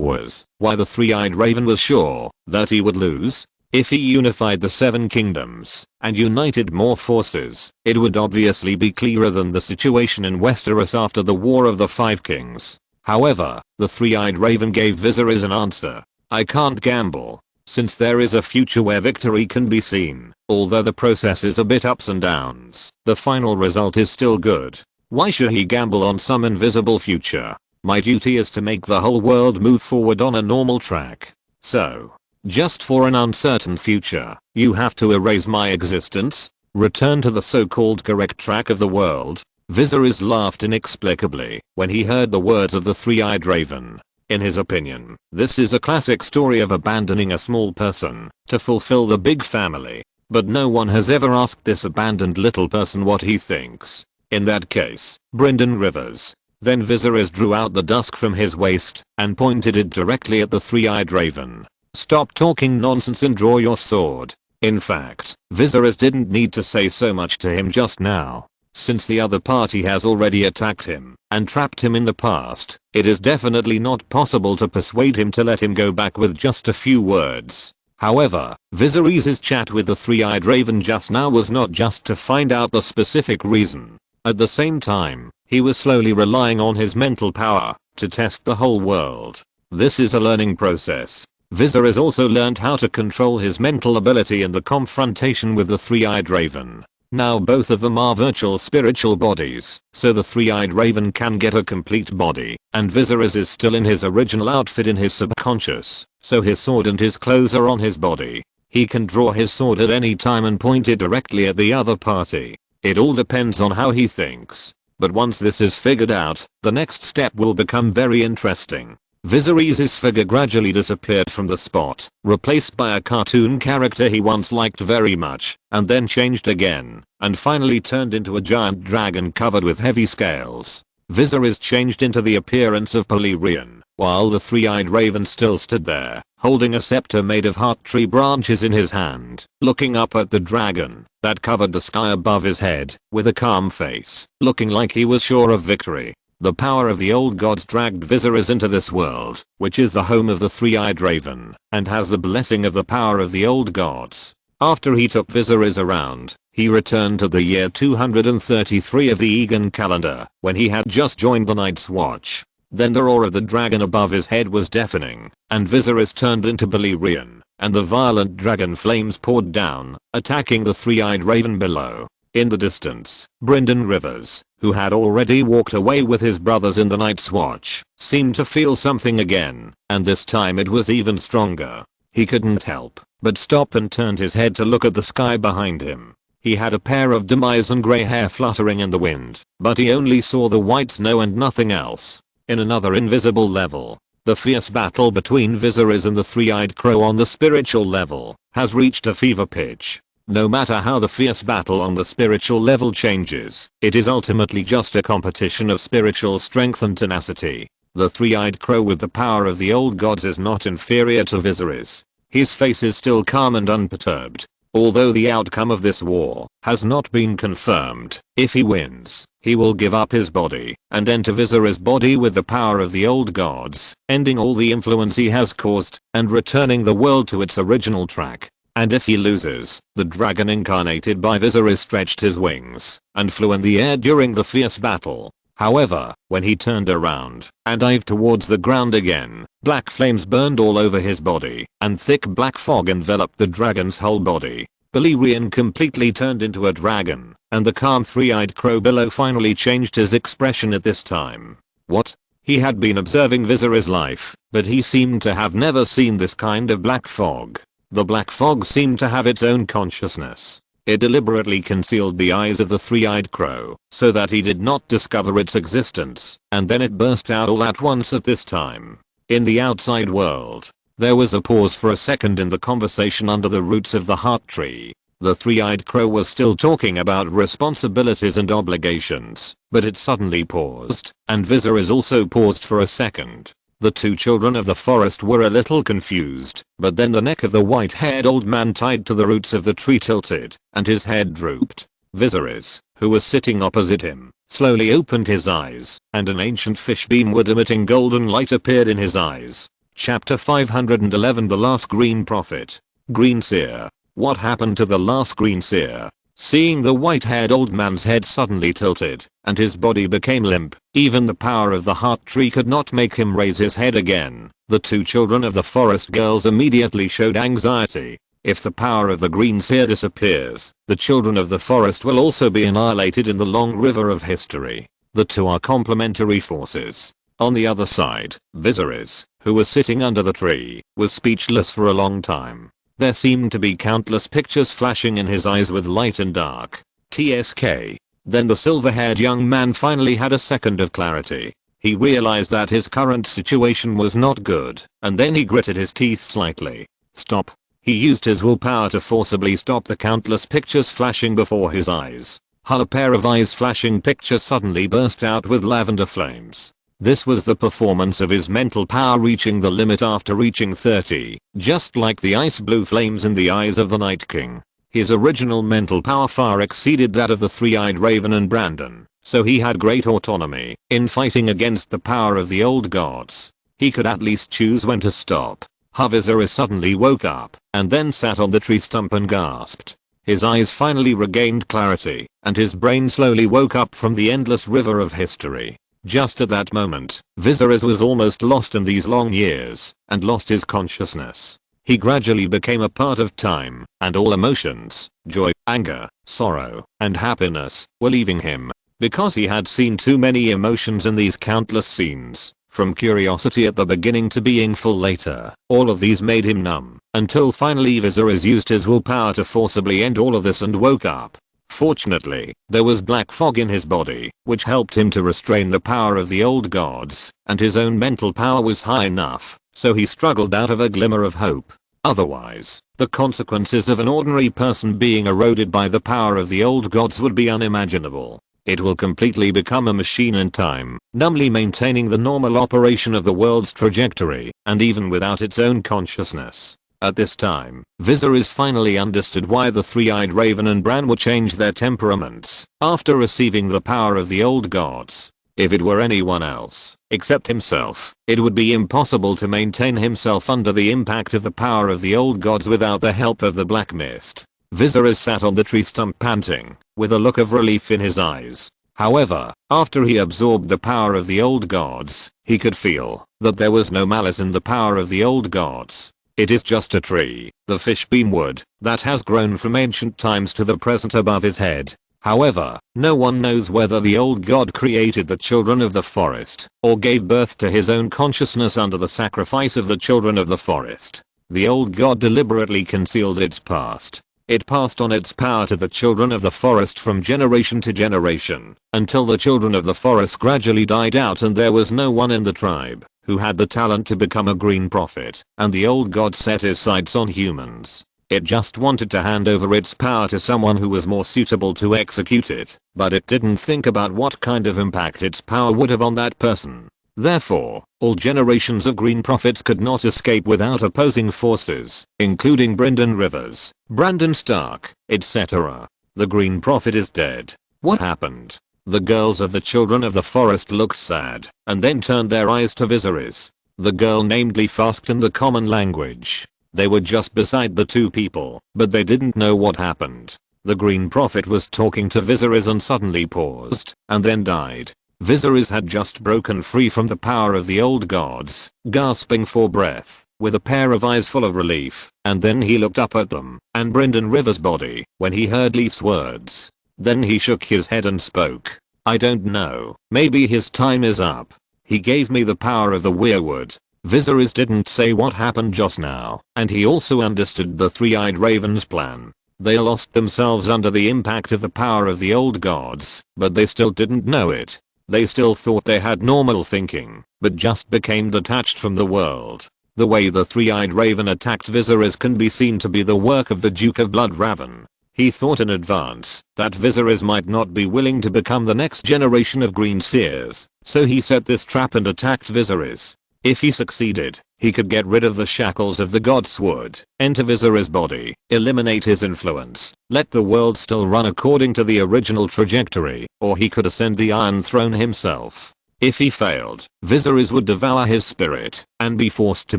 was why the 3-eyed raven was sure that he would lose. If he unified the 7 kingdoms and united more forces, it would obviously be clearer than the situation in Westeros after the War of the 5 Kings. However, the 3-eyed raven gave Viserys an answer. "I can't gamble. Since there is a future where victory can be seen, although the process is a bit ups and downs, the final result is still good. Why should he gamble on some invisible future? My duty is to make the whole world move forward on a normal track. So, just for an uncertain future, you have to erase my existence? Return to the so-called correct track of the world?" Viserys laughed inexplicably when he heard the words of the 3-eyed raven. In his opinion, this is a classic story of abandoning a small person to fulfill the big family. But no one has ever asked this abandoned little person what he thinks. In that case, Brynden Rivers. Then Viserys drew out the dusk from his waist and pointed it directly at the 3-eyed raven. "Stop talking nonsense and draw your sword." In fact, Viserys didn't need to say so much to him just now. Since the other party has already attacked him and trapped him in the past, it is definitely not possible to persuade him to let him go back with just a few words. However, Viserys' chat with the three-eyed raven just now was not just to find out the specific reason. At the same time, he was slowly relying on his mental power to test the whole world. This is a learning process. Viserys also learned how to control his mental ability in the confrontation with the three-eyed raven. Now both of them are virtual spiritual bodies, so the three-eyed raven can get a complete body, and Viserys is still in his original outfit in his subconscious, so his sword and his clothes are on his body. He can draw his sword at any time and point it directly at the other party. It all depends on how he thinks. But once this is figured out, the next step will become very interesting. Viserys' figure gradually disappeared from the spot, replaced by a cartoon character he once liked very much, and then changed again, and finally turned into a giant dragon covered with heavy scales. Viserys changed into the appearance of Balerion, while the three-eyed raven still stood there, holding a scepter made of heart tree branches in his hand, looking up at the dragon that covered the sky above his head, with a calm face, looking like he was sure of victory. The power of the old gods dragged Viserys into this world, which is the home of the three-eyed raven, and has the blessing of the power of the old gods. After he took Viserys around, he returned to the year 233 of the Egan calendar, when he had just joined the Night's Watch. Then the roar of the dragon above his head was deafening, and Viserys turned into Balerion, and the violent dragon flames poured down, attacking the three-eyed raven below. In the distance, Brynden Rivers, who had already walked away with his brothers in the Night's Watch, seemed to feel something again, and this time it was even stronger. He couldn't help but stop and turned his head to look at the sky behind him. He had a pair of Demizen grey hair fluttering in the wind, but he only saw the white snow and nothing else. In another invisible level, the fierce battle between Viserys and the three-eyed crow on the spiritual level has reached a fever pitch. No matter how the fierce battle on the spiritual level changes, it is ultimately just a competition of spiritual strength and tenacity. The three-eyed crow with the power of the old gods is not inferior to Viserys. His face is still calm and unperturbed. Although the outcome of this war has not been confirmed, if he wins, he will give up his body and enter Viserys' body with the power of the old gods, ending all the influence he has caused and returning the world to its original track. And if he loses, the dragon incarnated by Viserys stretched his wings and flew in the air during the fierce battle. However, when he turned around and dived towards the ground again, black flames burned all over his body, and thick black fog enveloped the dragon's whole body. Balerion completely turned into a dragon, and the calm three-eyed crow below finally changed his expression at this time. What? He had been observing Viserys' life, but he seemed to have never seen this kind of black fog. The black fog seemed to have its own consciousness. It deliberately concealed the eyes of the three-eyed crow, so that he did not discover its existence, and then it burst out all at once at this time. In the outside world, there was a pause for a second in the conversation under the roots of the heart tree. The three-eyed crow was still talking about responsibilities and obligations, but it suddenly paused, and Viserys also paused for a second. The two children of the forest were a little confused, but then the neck of the white-haired old man tied to the roots of the tree tilted, and his head drooped. Viserys, who was sitting opposite him, slowly opened his eyes, and an ancient fish beamwood emitting golden light appeared in his eyes. Chapter 511 The Last Green Prophet. Green Seer. What happened to the last Green Seer? Seeing the white-haired old man's head suddenly tilted, and his body became limp, even the power of the heart tree could not make him raise his head again. The two children of the forest girls immediately showed anxiety. If the power of the Green Seer disappears, the children of the forest will also be annihilated in the long river of history. The two are complementary forces. On the other side, Viserys, who was sitting under the tree, was speechless for a long time. There seemed to be countless pictures flashing in his eyes with light and dark. TSK. Then the silver-haired young man finally had a second of clarity. He realized that his current situation was not good, and then he gritted his teeth slightly. Stop. He used his willpower to forcibly stop the countless pictures flashing before his eyes. A pair of eyes flashing pictures suddenly burst out with lavender flames. This was the performance of his mental power reaching the limit after reaching 30, just like the ice blue flames in the eyes of the Night King. His original mental power far exceeded that of the three-eyed raven and Brandon, so he had great autonomy in fighting against the power of the old gods. He could at least choose when to stop. Viserys suddenly woke up and then sat on the tree stump and gasped. His eyes finally regained clarity, and his brain slowly woke up from the endless river of history. Just at that moment, Viserys was almost lost in these long years, and lost his consciousness. He gradually became a part of time, and all emotions, joy, anger, sorrow, and happiness, were leaving him. Because he had seen too many emotions in these countless scenes, from curiosity at the beginning to being full later, all of these made him numb, until finally Viserys used his willpower to forcibly end all of this and woke up. Fortunately, there was black fog in his body, which helped him to restrain the power of the old gods, and his own mental power was high enough, so he struggled out of a glimmer of hope. Otherwise, the consequences of an ordinary person being eroded by the power of the old gods would be unimaginable. It will completely become a machine in time, numbly maintaining the normal operation of the world's trajectory, and even without its own consciousness. At this time, Viserys finally understood why the three-eyed raven and Bran would change their temperaments after receiving the power of the old gods. If it were anyone else, except himself, it would be impossible to maintain himself under the impact of the power of the old gods without the help of the black mist. Viserys sat on the tree stump panting, with a look of relief in his eyes. However, after he absorbed the power of the old gods, he could feel that there was no malice in the power of the old gods. It is just a tree, the fishbeam wood, that has grown from ancient times to the present above his head. However, no one knows whether the old god created the children of the forest, or gave birth to his own consciousness under the sacrifice of the children of the forest. The old god deliberately concealed its past. It passed on its power to the children of the forest from generation to generation, until the children of the forest gradually died out and there was no one in the tribe who had the talent to become a green prophet, and the old god set his sights on humans. It just wanted to hand over its power to someone who was more suitable to execute it, but it didn't think about what kind of impact its power would have on that person. Therefore, all generations of green prophets could not escape without opposing forces, including Brynden Rivers, Brandon Stark, etc. The green prophet is dead. What happened? The girls of the children of the forest looked sad, and then turned their eyes to Viserys. The girl namedly asked in the common language. They were just beside the two people, but they didn't know what happened. The green prophet was talking to Viserys and suddenly paused, and then died. Viserys had just broken free from the power of the old gods, gasping for breath, with a pair of eyes full of relief, and then he looked up at them, and Brynden Rivers' body, when he heard Leaf's words. Then he shook his head and spoke. I don't know, maybe his time is up. He gave me the power of the weirwood. Viserys didn't say what happened just now, and he also understood the three-eyed raven's plan. They lost themselves under the impact of the power of the old gods, but they still didn't know it. They still thought they had normal thinking, but just became detached from the world. The way the three-eyed raven attacked Viserys can be seen to be the work of the Duke of Bloodraven. He thought in advance that Viserys might not be willing to become the next generation of green seers, so he set this trap and attacked Viserys. If he succeeded, he could get rid of the shackles of the godswood, enter Viserys' body, eliminate his influence, let the world still run according to the original trajectory, or he could ascend the Iron Throne himself. If he failed, Viserys would devour his spirit, and be forced to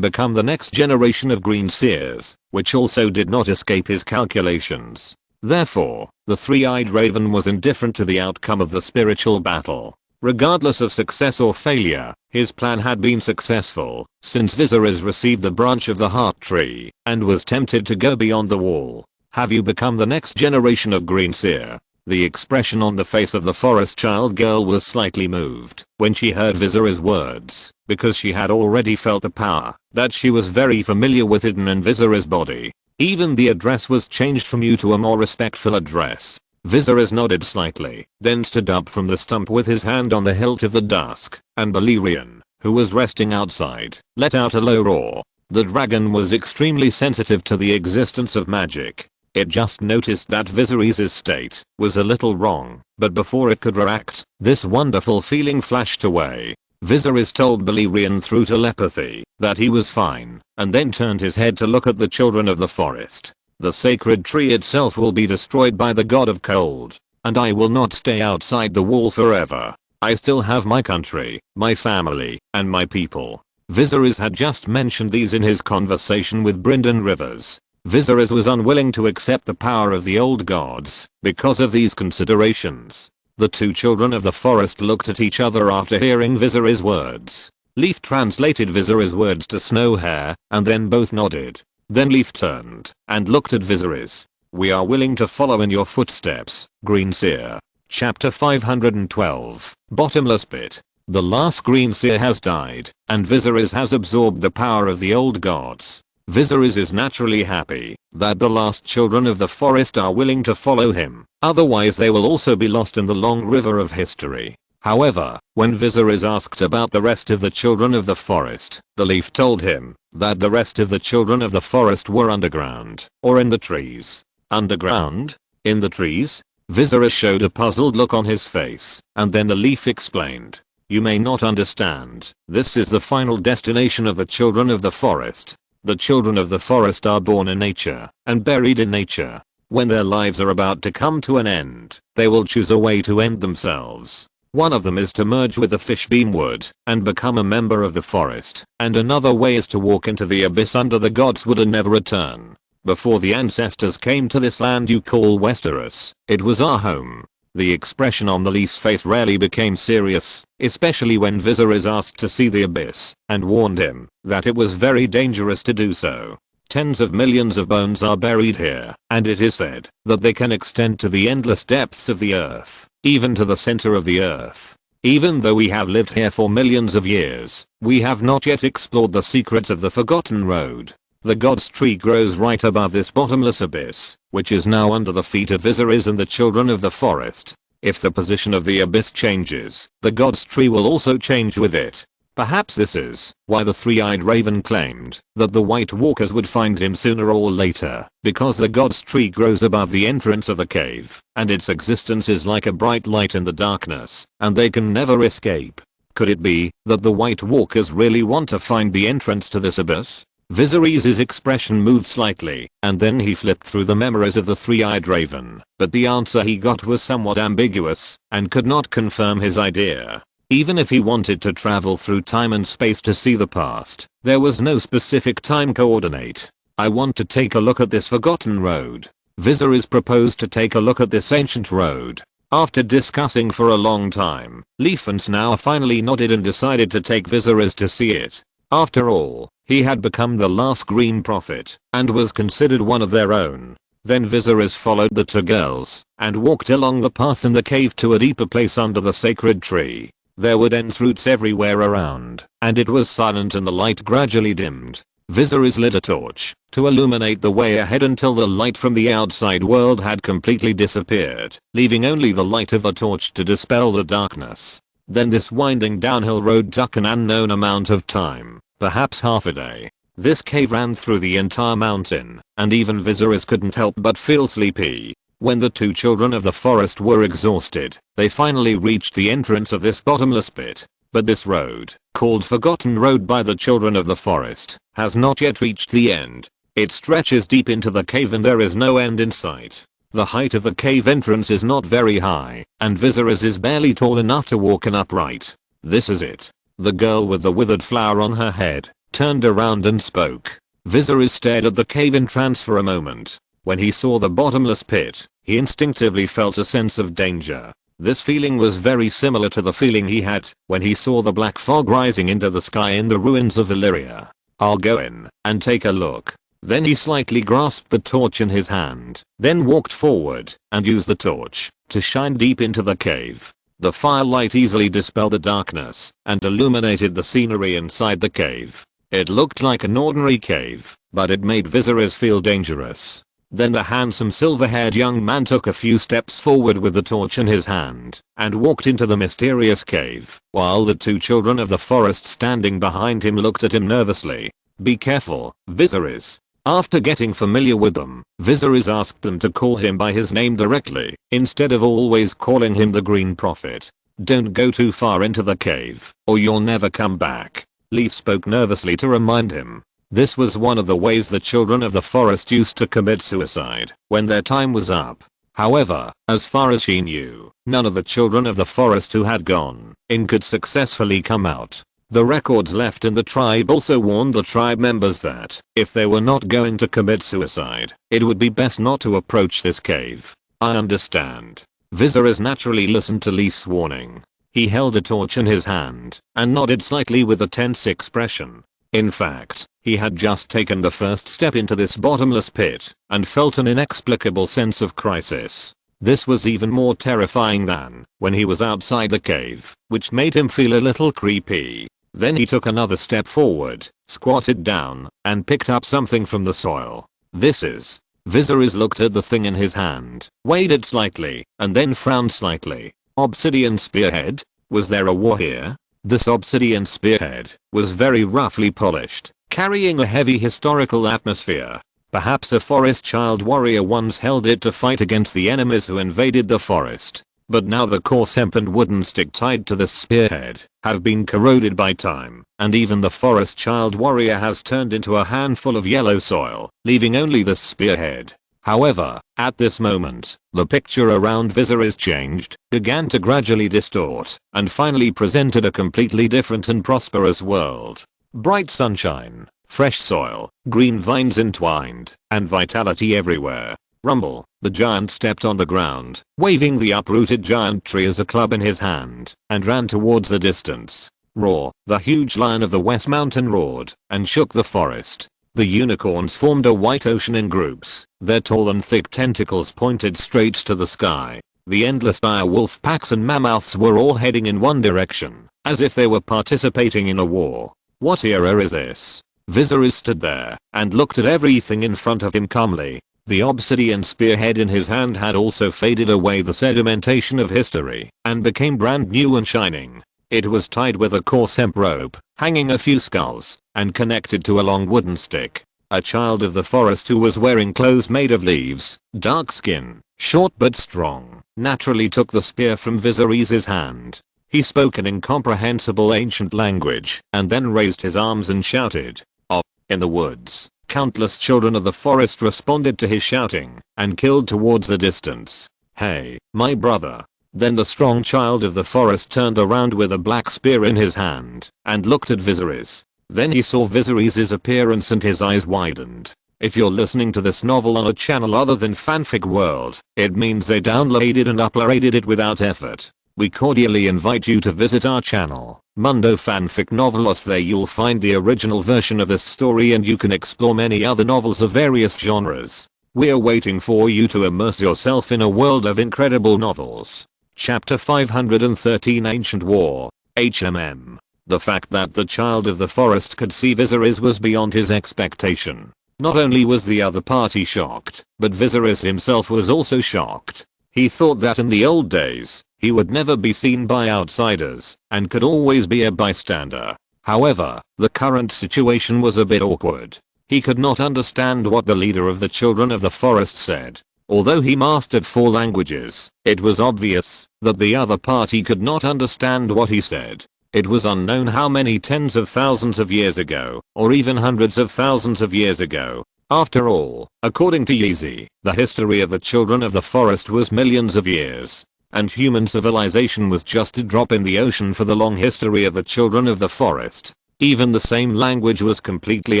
become the next generation of green seers, which also did not escape his calculations. Therefore, the three-eyed raven was indifferent to the outcome of the spiritual battle. Regardless of success or failure, his plan had been successful, since Viserys received the branch of the heart tree, and was tempted to go beyond the wall. Have you become the next generation of green seer? The expression on the face of the forest child girl was slightly moved when she heard Viserys' words, because she had already felt the power that she was very familiar with hidden in Viserys' body. Even the address was changed from you to a more respectful address. Viserys nodded slightly, then stood up from the stump with his hand on the hilt of the dusk, and Balerion, who was resting outside, let out a low roar. The dragon was extremely sensitive to the existence of magic. It just noticed that Viserys' state was a little wrong, but before it could react, this wonderful feeling flashed away. Viserys told Balerion through telepathy that he was fine, and then turned his head to look at the children of the forest. The sacred tree itself will be destroyed by the god of cold, and I will not stay outside the wall forever. I still have my country, my family, and my people. Viserys had just mentioned these in his conversation with Brynden Rivers. Viserys was unwilling to accept the power of the old gods because of these considerations. The two children of the forest looked at each other after hearing Viserys' words. Leaf translated Viserys' words to Snowhair, and then both nodded. Then Leaf turned and looked at Viserys. "We are willing to follow in your footsteps, Green Seer." Chapter 512. Bottomless Pit. The last Green Seer has died, and Viserys has absorbed the power of the old gods. Viserys is naturally happy that the last children of the forest are willing to follow him, otherwise they will also be lost in the long river of history. However, when Viserys asked about the rest of the children of the forest, the leaf told him that the rest of the children of the forest were underground, or in the trees. Underground? In the trees? Viserys showed a puzzled look on his face, and then the leaf explained. "You may not understand. This is the final destination of the children of the forest. The children of the forest are born in nature and buried in nature. When their lives are about to come to an end, they will choose a way to end themselves. One of them is to merge with the fishbeam wood and become a member of the forest, and another way is to walk into the abyss under the god's wood and never return. Before the ancestors came to this land you call Westeros, it was our home." The expression on the leaf's face rarely became serious, especially when Viserys asked to see the abyss, and warned him that it was very dangerous to do so. Tens of millions of bones are buried here, and it is said that they can extend to the endless depths of the earth, even to the center of the earth. Even though we have lived here for millions of years, we have not yet explored the secrets of the Forgotten Road. The god's tree grows right above this bottomless abyss, which is now under the feet of Viserys and the children of the forest. If the position of the abyss changes, the god's tree will also change with it. Perhaps this is why the three-eyed raven claimed that the White Walkers would find him sooner or later, because the god's tree grows above the entrance of the cave, and its existence is like a bright light in the darkness, and they can never escape. Could it be that the White Walkers really want to find the entrance to this abyss? Viserys' expression moved slightly, and then he flipped through the memories of the three-eyed raven, but the answer he got was somewhat ambiguous, and could not confirm his idea. Even if he wanted to travel through time and space to see the past, there was no specific time coordinate. "I want to take a look at this forgotten road." Viserys proposed to take a look at this ancient road. After discussing for a long time, Leaf and Snow finally nodded and decided to take Viserys to see it. After all, he had become the last Green Prophet, and was considered one of their own. Then Viserys followed the two girls, and walked along the path in the cave to a deeper place under the sacred tree. There were dense roots everywhere around, and it was silent and the light gradually dimmed. Viserys lit a torch to illuminate the way ahead until the light from the outside world had completely disappeared, leaving only the light of the torch to dispel the darkness. Then this winding downhill road took an unknown amount of time, perhaps half a day. This cave ran through the entire mountain, and even Viserys couldn't help but feel sleepy. When the two children of the forest were exhausted, they finally reached the entrance of this bottomless pit. But this road, called Forgotten Road by the children of the forest, has not yet reached the end. It stretches deep into the cave and there is no end in sight. The height of the cave entrance is not very high, and Viserys is barely tall enough to walk in upright. "This is it." The girl with the withered flower on her head turned around and spoke. Viserys stared at the cave in trance for a moment. When he saw the bottomless pit, he instinctively felt a sense of danger. This feeling was very similar to the feeling he had when he saw the black fog rising into the sky in the ruins of Illyria. "I'll go in and take a look." Then he slightly grasped the torch in his hand, then walked forward and used the torch to shine deep into the cave. The firelight easily dispelled the darkness and illuminated the scenery inside the cave. It looked like an ordinary cave, but it made Viserys feel dangerous. Then the handsome silver-haired young man took a few steps forward with the torch in his hand and walked into the mysterious cave, while the two children of the forest standing behind him looked at him nervously. "Be careful, Viserys." After getting familiar with them, Viserys asked them to call him by his name directly, instead of always calling him the Green Prophet. "Don't go too far into the cave, or you'll never come back." Leaf spoke nervously to remind him. This was one of the ways the children of the forest used to commit suicide when their time was up. However, as far as she knew, none of the children of the forest who had gone in could successfully come out. The records left in the tribe also warned the tribe members that if they were not going to commit suicide, it would be best not to approach this cave. I understand. Viserys naturally listened to Leaf's warning. He held a torch in his hand and nodded slightly with a tense expression. In fact, he had just taken the first step into this bottomless pit and felt an inexplicable sense of crisis. This was even more terrifying than when he was outside the cave, which made him feel a little creepy. Then he took another step forward, squatted down, and picked up something from the soil. This is. Viserys looked at the thing in his hand, weighed it slightly, and then frowned slightly. Obsidian spearhead? Was there a war here? This obsidian spearhead was very roughly polished, carrying a heavy historical atmosphere. Perhaps a forest child warrior once held it to fight against the enemies who invaded the forest. But now the coarse hemp and wooden stick tied to this spearhead have been corroded by time, and even the forest child warrior has turned into a handful of yellow soil, leaving only the spearhead. However, at this moment, the picture around Viserys changed, began to gradually distort, and finally presented a completely different and prosperous world. Bright sunshine, fresh soil, green vines entwined, and vitality everywhere. Rumble, the giant stepped on the ground, waving the uprooted giant tree as a club in his hand, and ran towards the distance. Roar, the huge lion of the West Mountain roared, and shook the forest. The unicorns formed a white ocean in groups, their tall and thick tentacles pointed straight to the sky. The endless dire wolf packs and mammoths were all heading in one direction, as if they were participating in a war. What era is this? Viserys stood there, and looked at everything in front of him calmly. The obsidian spearhead in his hand had also faded away the sedimentation of history, and became brand new and shining. It was tied with a coarse hemp rope, hanging a few skulls, and connected to a long wooden stick. A child of the forest who was wearing clothes made of leaves, dark skin, short but strong, naturally took the spear from Viserys' hand. He spoke an incomprehensible ancient language, and then raised his arms and shouted, "Up!" In the woods, countless children of the forest responded to his shouting, and killed towards the distance. "Hey, my brother." Then the strong child of the forest turned around with a black spear in his hand, and looked at Viserys. Then he saw Viserys' appearance and his eyes widened. If you're listening to this novel on a channel other than Fanfic World, it means they downloaded and uploaded it without effort. We cordially invite you to visit our channel, Mundo Fanfic Novelos. There you'll find the original version of this story and you can explore many other novels of various genres. We're waiting for you to immerse yourself in a world of incredible novels. Chapter 513 Ancient War, HMM. The fact that the child of the forest could see Viserys was beyond his expectation. Not only was the other party shocked, but Viserys himself was also shocked. He thought that in the old days, he would never be seen by outsiders, and could always be a bystander. However, the current situation was a bit awkward. He could not understand what the leader of the children of the forest said. Although he mastered 4 languages, it was obvious that the other party could not understand what he said. It was unknown how many tens of thousands of years ago, or even hundreds of thousands of years ago. After all, according to Yeezy, the history of the children of the forest was millions of years. And human civilization was just a drop in the ocean for the long history of the children of the forest. Even the same language was completely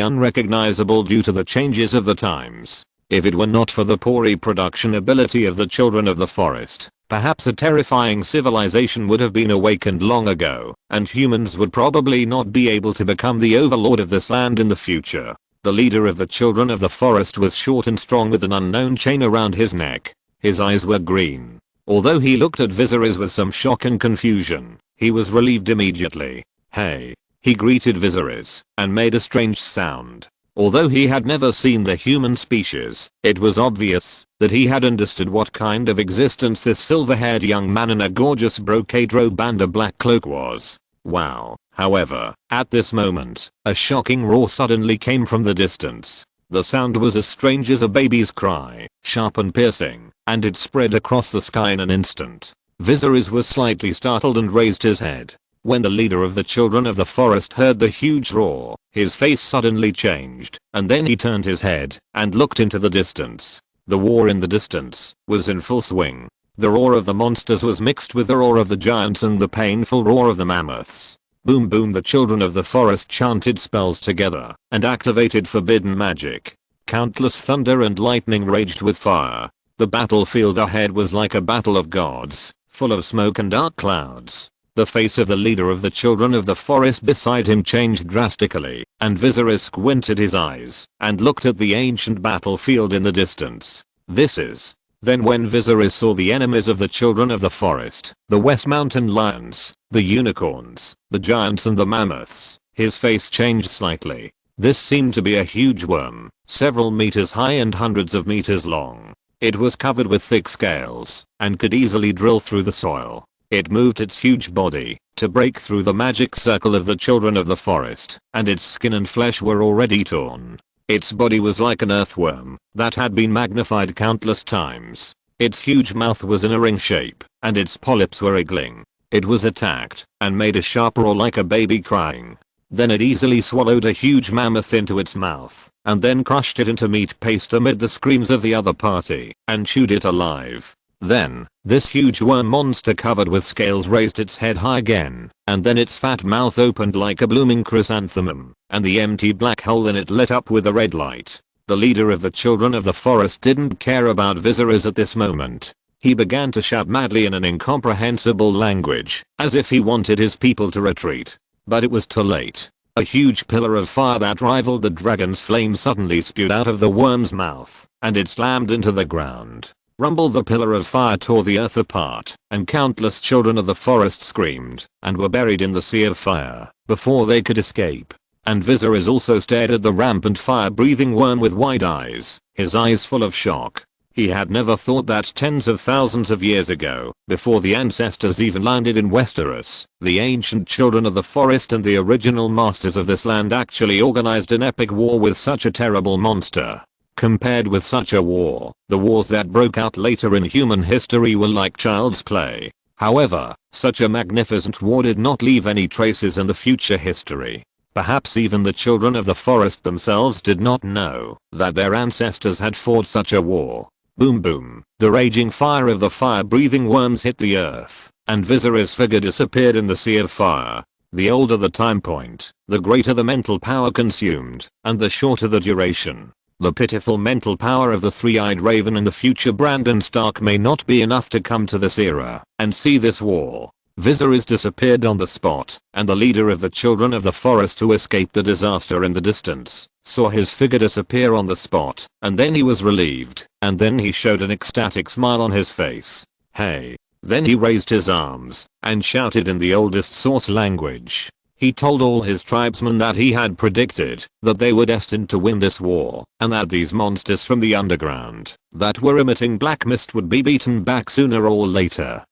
unrecognizable due to the changes of the times. If it were not for the poor reproduction ability of the children of the forest, perhaps a terrifying civilization would have been awakened long ago, and humans would probably not be able to become the overlord of this land in the future. The leader of the children of the forest was short and strong with an unknown chain around his neck. His eyes were green. Although he looked at Viserys with some shock and confusion, he was relieved immediately. "Hey." He greeted Viserys, and made a strange sound. Although he had never seen the human species, it was obvious that he had understood what kind of existence this silver-haired young man in a gorgeous brocade robe and a black cloak was. Wow. However, at this moment, a shocking roar suddenly came from the distance. The sound was as strange as a baby's cry, sharp and piercing, and it spread across the sky in an instant. Viserys was slightly startled and raised his head. When the leader of the children of the forest heard the huge roar, his face suddenly changed, and then he turned his head and looked into the distance. The war in the distance was in full swing. The roar of the monsters was mixed with the roar of the giants and the painful roar of the mammoths. Boom boom, the children of the forest chanted spells together and activated forbidden magic. Countless thunder and lightning raged with fire. The battlefield ahead was like a battle of gods, full of smoke and dark clouds. The face of the leader of the children of the forest beside him changed drastically, and Viserys squinted his eyes and looked at the ancient battlefield in the distance. This is. Then when Viserys saw the enemies of the children of the forest, the West Mountain lions, the unicorns, the giants and the mammoths, his face changed slightly. This seemed to be a huge worm, several meters high and hundreds of meters long. It was covered with thick scales and could easily drill through the soil. It moved its huge body to break through the magic circle of the children of the forest, and its skin and flesh were already torn. Its body was like an earthworm that had been magnified countless times. Its huge mouth was in a ring shape, and its polyps were wriggling. It was attacked and made a sharp roar like a baby crying. Then it easily swallowed a huge mammoth into its mouth, and then crushed it into meat paste amid the screams of the other party, and chewed it alive. Then, this huge worm monster covered with scales raised its head high again, and then its fat mouth opened like a blooming chrysanthemum, and the empty black hole in it lit up with a red light. The leader of the children of the forest didn't care about Viserys at this moment. He began to shout madly in an incomprehensible language, as if he wanted his people to retreat. But it was too late. A huge pillar of fire that rivaled the dragon's flame suddenly spewed out of the worm's mouth, and it slammed into the ground. Rumble, the pillar of fire tore the earth apart, and countless children of the forest screamed and were buried in the sea of fire before they could escape. And Viserys also stared at the rampant fire-breathing worm with wide eyes, his eyes full of shock. He had never thought that tens of thousands of years ago, before the ancestors even landed in Westeros, the ancient children of the forest and the original masters of this land actually organized an epic war with such a terrible monster. Compared with such a war, the wars that broke out later in human history were like child's play. However, such a magnificent war did not leave any traces in the future history. Perhaps even the children of the forest themselves did not know that their ancestors had fought such a war. Boom boom, the raging fire of the fire-breathing worms hit the earth, and Viserys' figure disappeared in the sea of fire. The older the time point, the greater the mental power consumed, and the shorter the duration. The pitiful mental power of the three-eyed raven in the future Brandon Stark may not be enough to come to this era and see this war. Viserys disappeared on the spot, and the leader of the children of the forest who escaped the disaster in the distance saw his figure disappear on the spot, and then he was relieved, and then he showed an ecstatic smile on his face. Hey. Then he raised his arms and shouted in the oldest source language. He told all his tribesmen that he had predicted that they were destined to win this war, and that these monsters from the underground that were emitting black mist would be beaten back sooner or later.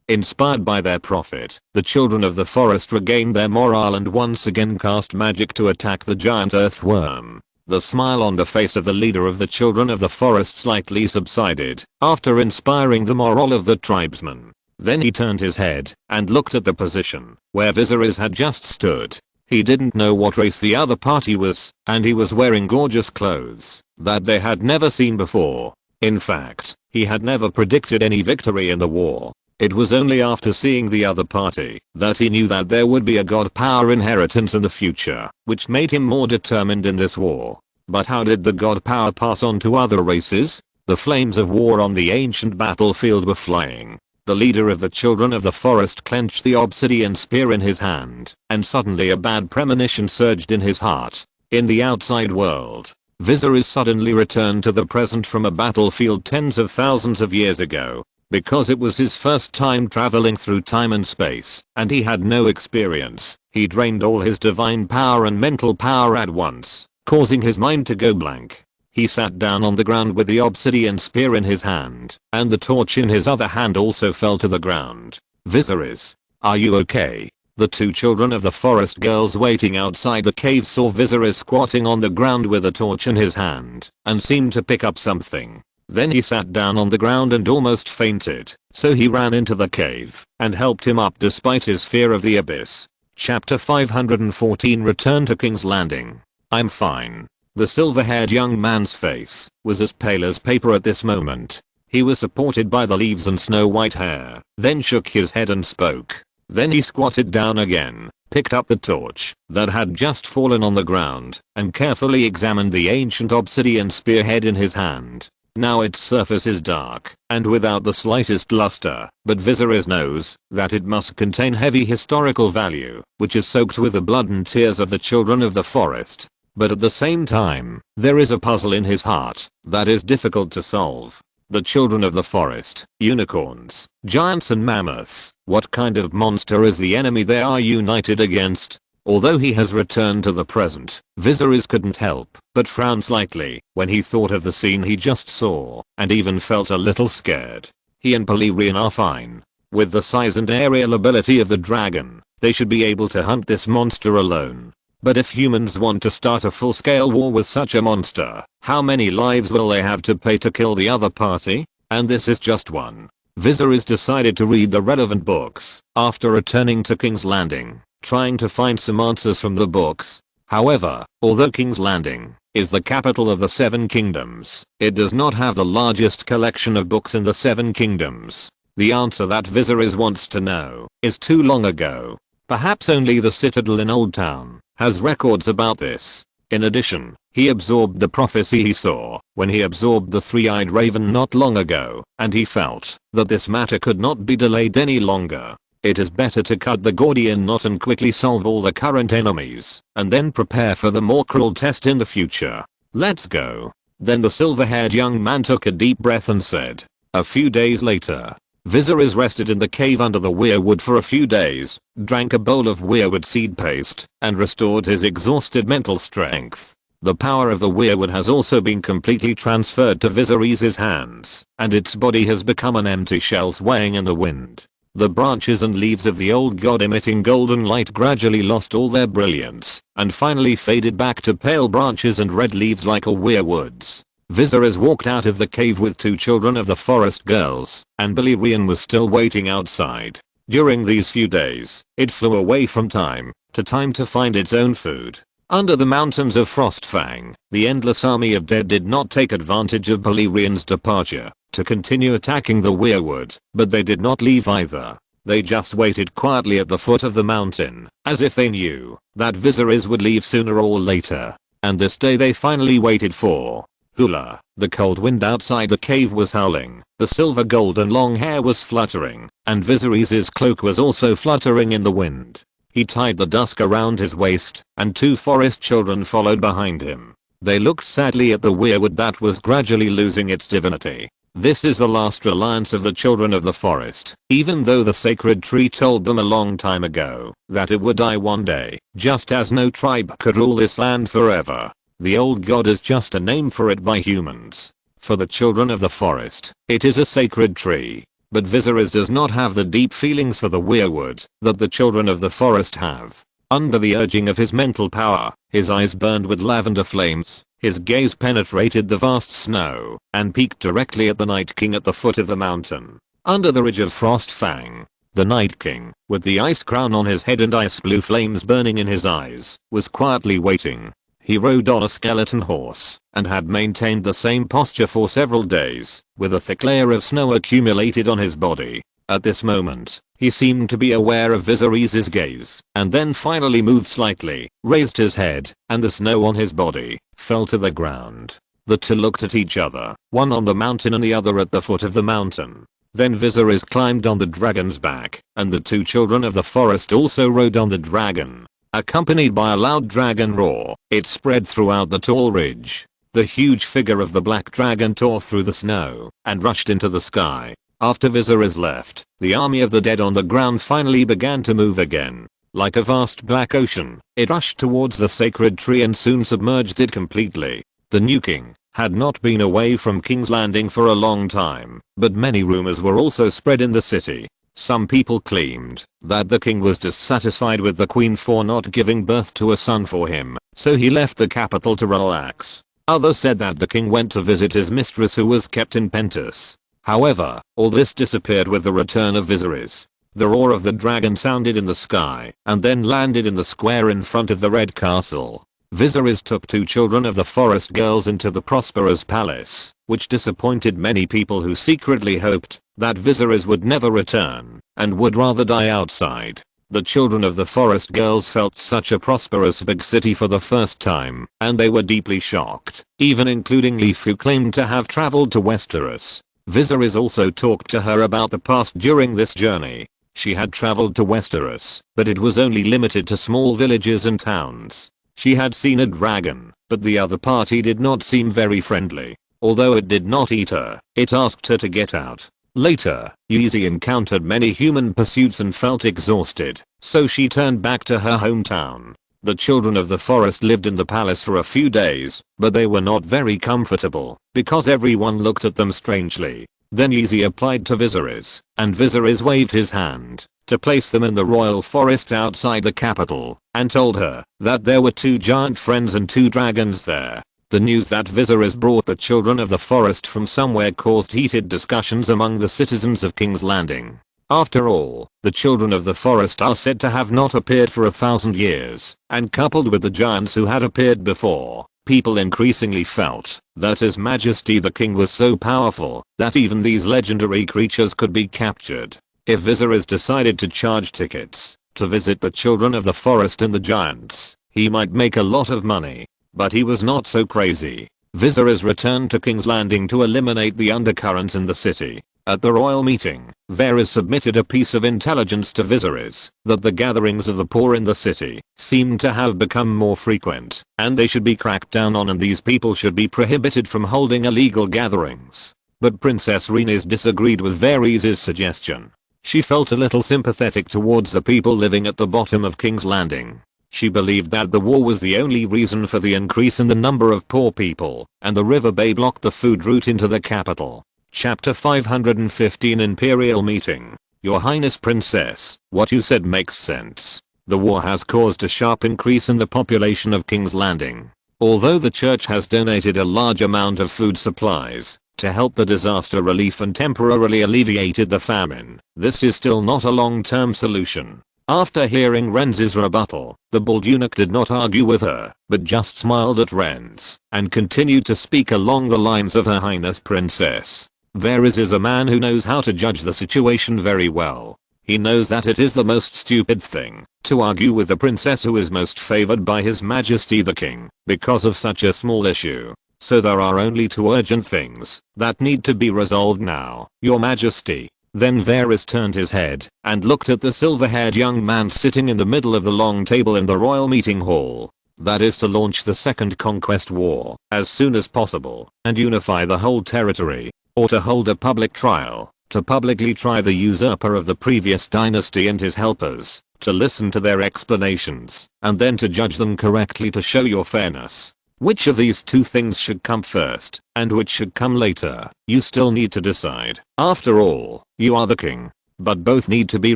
Inspired by their prophet, the children of the forest regained their morale and once again cast magic to attack the giant earthworm. The smile on the face of the leader of the children of the forest slightly subsided after inspiring the morale of the tribesmen. Then he turned his head and looked at the position where Viserys had just stood. He didn't know what race the other party was, and he was wearing gorgeous clothes that they had never seen before. In fact, he had never predicted any victory in the war. It was only after seeing the other party that he knew that there would be a god power inheritance in the future, which made him more determined in this war. But how did the god power pass on to other races? The flames of war on the ancient battlefield were flying. The leader of the children of the forest clenched the obsidian spear in his hand, and suddenly a bad premonition surged in his heart. In the outside world, Viserys suddenly returned to the present from a battlefield tens of thousands of years ago. Because it was his first time traveling through time and space, and he had no experience, he drained all his divine power and mental power at once, causing his mind to go blank. He sat down on the ground with the obsidian spear in his hand, and the torch in his other hand also fell to the ground. Viserys, are you okay? The two children of the forest girls waiting outside the cave saw Viserys squatting on the ground with a torch in his hand, and seemed to pick up something. Then he sat down on the ground and almost fainted, so he ran into the cave and helped him up despite his fear of the abyss. Chapter 514 Return to King's Landing. I'm fine. The silver-haired young man's face was as pale as paper at this moment. He was supported by the leaves and snow-white hair, then shook his head and spoke. Then he squatted down again, picked up the torch that had just fallen on the ground and carefully examined the ancient obsidian spearhead in his hand. Now its surface is dark and without the slightest luster, but Viserys knows that it must contain heavy historical value, which is soaked with the blood and tears of the children of the forest. But at the same time, there is a puzzle in his heart that is difficult to solve. The children of the forest, unicorns, giants and mammoths, what kind of monster is the enemy they are united against? Although he has returned to the present, Viserys couldn't help but frown slightly when he thought of the scene he just saw, and even felt a little scared. He and Balerion are fine. With the size and aerial ability of the dragon, they should be able to hunt this monster alone. But if humans want to start a full-scale war with such a monster, how many lives will they have to pay to kill the other party? And this is just one. Viserys decided to read the relevant books after returning to King's Landing, trying to find some answers from the books. However, although King's Landing is the capital of the Seven Kingdoms, it does not have the largest collection of books in the Seven Kingdoms. The answer that Viserys wants to know is too long ago. Perhaps only the Citadel in Old Town has records about this. In addition, he absorbed the prophecy he saw when he absorbed the three-eyed raven not long ago, and he felt that this matter could not be delayed any longer. It is better to cut the Gordian knot and quickly solve all the current enemies, and then prepare for the more cruel test in the future. Let's go. Then the silver-haired young man took a deep breath and said. A few days later, Viserys rested in the cave under the weirwood for a few days, drank a bowl of weirwood seed paste, and restored his exhausted mental strength. The power of the weirwood has also been completely transferred to Viserys' hands, and its body has become an empty shell swaying in the wind. The branches and leaves of the old god emitting golden light gradually lost all their brilliance, and finally faded back to pale branches and red leaves like a weirwood's. Viserys walked out of the cave with two children of the forest girls, and Balerion was still waiting outside. During these few days, it flew away from time to find its own food. Under the mountains of Frostfang, the endless army of dead did not take advantage of Balerion's departure to continue attacking the weirwood, but they did not leave either. They just waited quietly at the foot of the mountain, as if they knew that Viserys would leave sooner or later. And this day they finally waited for. Hula. The cold wind outside the cave was howling, the silver golden long hair was fluttering, and Viserys' cloak was also fluttering in the wind. He tied the dusk around his waist, and two forest children followed behind him. They looked sadly at the weirwood that was gradually losing its divinity. This is the last reliance of the children of the forest, even though the sacred tree told them a long time ago that it would die one day, just as no tribe could rule this land forever. The old god is just a name for it by humans. For the children of the forest, it is a sacred tree. But Viserys does not have the deep feelings for the weirwood that the children of the forest have. Under the urging of his mental power, his eyes burned with lavender flames, his gaze penetrated the vast snow, and peeked directly at the Night King at the foot of the mountain. Under the ridge of Frostfang, the Night King, with the ice crown on his head and ice blue flames burning in his eyes, was quietly waiting. He rode on a skeleton horse, and had maintained the same posture for several days, with a thick layer of snow accumulated on his body. At this moment, he seemed to be aware of Viserys' gaze, and then finally moved slightly, raised his head, and the snow on his body fell to the ground. The two looked at each other, one on the mountain and the other at the foot of the mountain. Then Viserys climbed on the dragon's back, and the two children of the forest also rode on the dragon. Accompanied by a loud dragon roar, it spread throughout the tall ridge. The huge figure of the black dragon tore through the snow and rushed into the sky. After Viserys left, the army of the dead on the ground finally began to move again. Like a vast black ocean, it rushed towards the sacred tree and soon submerged it completely. The new king had not been away from King's Landing for a long time, but many rumors were also spread in the city. Some people claimed that the king was dissatisfied with the queen for not giving birth to a son for him, so he left the capital to relax. Others said that the king went to visit his mistress who was kept in Pentus. However, all this disappeared with the return of Viserys. The roar of the dragon sounded in the sky and then landed in the square in front of the Red Castle. Viserys took two children of the forest girls into the prosperous palace, which disappointed many people who secretly hoped that Viserys would never return and would rather die outside. The children of the forest girls felt such a prosperous big city for the first time, and they were deeply shocked, even including Leaf, who claimed to have traveled to Westeros. Viserys also talked to her about the past during this journey. She had traveled to Westeros, but it was only limited to small villages and towns. She had seen a dragon, but the other party did not seem very friendly. Although it did not eat her, it asked her to get out. Later, Yeezy encountered many human pursuits and felt exhausted, so she turned back to her hometown. The children of the forest lived in the palace for a few days, but they were not very comfortable, because everyone looked at them strangely. Then Yeezy applied to Viserys, and Viserys waved his hand to place them in the royal forest outside the capital, and told her that there were 2 giant friends and 2 dragons there. The news that Viserys brought the children of the forest from somewhere caused heated discussions among the citizens of King's Landing. After all, the children of the forest are said to have not appeared for 1,000 years, and coupled with the giants who had appeared before, people increasingly felt that His Majesty the King was so powerful that even these legendary creatures could be captured. If Viserys decided to charge tickets to visit the children of the forest and the giants, he might make a lot of money. But he was not so crazy. Viserys returned to King's Landing to eliminate the undercurrents in the city. At the royal meeting, Varys submitted a piece of intelligence to Viserys that the gatherings of the poor in the city seemed to have become more frequent, and they should be cracked down on, and these people should be prohibited from holding illegal gatherings. But Princess Rhaenys disagreed with Varys' suggestion. She felt a little sympathetic towards the people living at the bottom of King's Landing. She believed that the war was the only reason for the increase in the number of poor people, and the river bay blocked the food route into the capital. Chapter 515 Imperial Meeting. Your Highness Princess, what you said makes sense. The war has caused a sharp increase in the population of King's Landing. Although the church has donated a large amount of food supplies to help the disaster relief and temporarily alleviated the famine, this is still not a long-term solution. After hearing Renz's rebuttal, the bald eunuch did not argue with her, but just smiled at Renz, and continued to speak along the lines of Her Highness Princess. Varys is a man who knows how to judge the situation very well. He knows that it is the most stupid thing to argue with the princess who is most favored by His Majesty the King, because of such a small issue. So there are only 2 urgent things that need to be resolved now, Your Majesty. Then Varys turned his head and looked at the silver-haired young man sitting in the middle of the long table in the royal meeting hall. That is to launch the Second Conquest War as soon as possible and unify the whole territory, or to hold a public trial, to publicly try the usurper of the previous dynasty and his helpers, to listen to their explanations, and then to judge them correctly to show your fairness. Which of these 2 things should come first, and which should come later, you still need to decide. After all, you are the king. But both need to be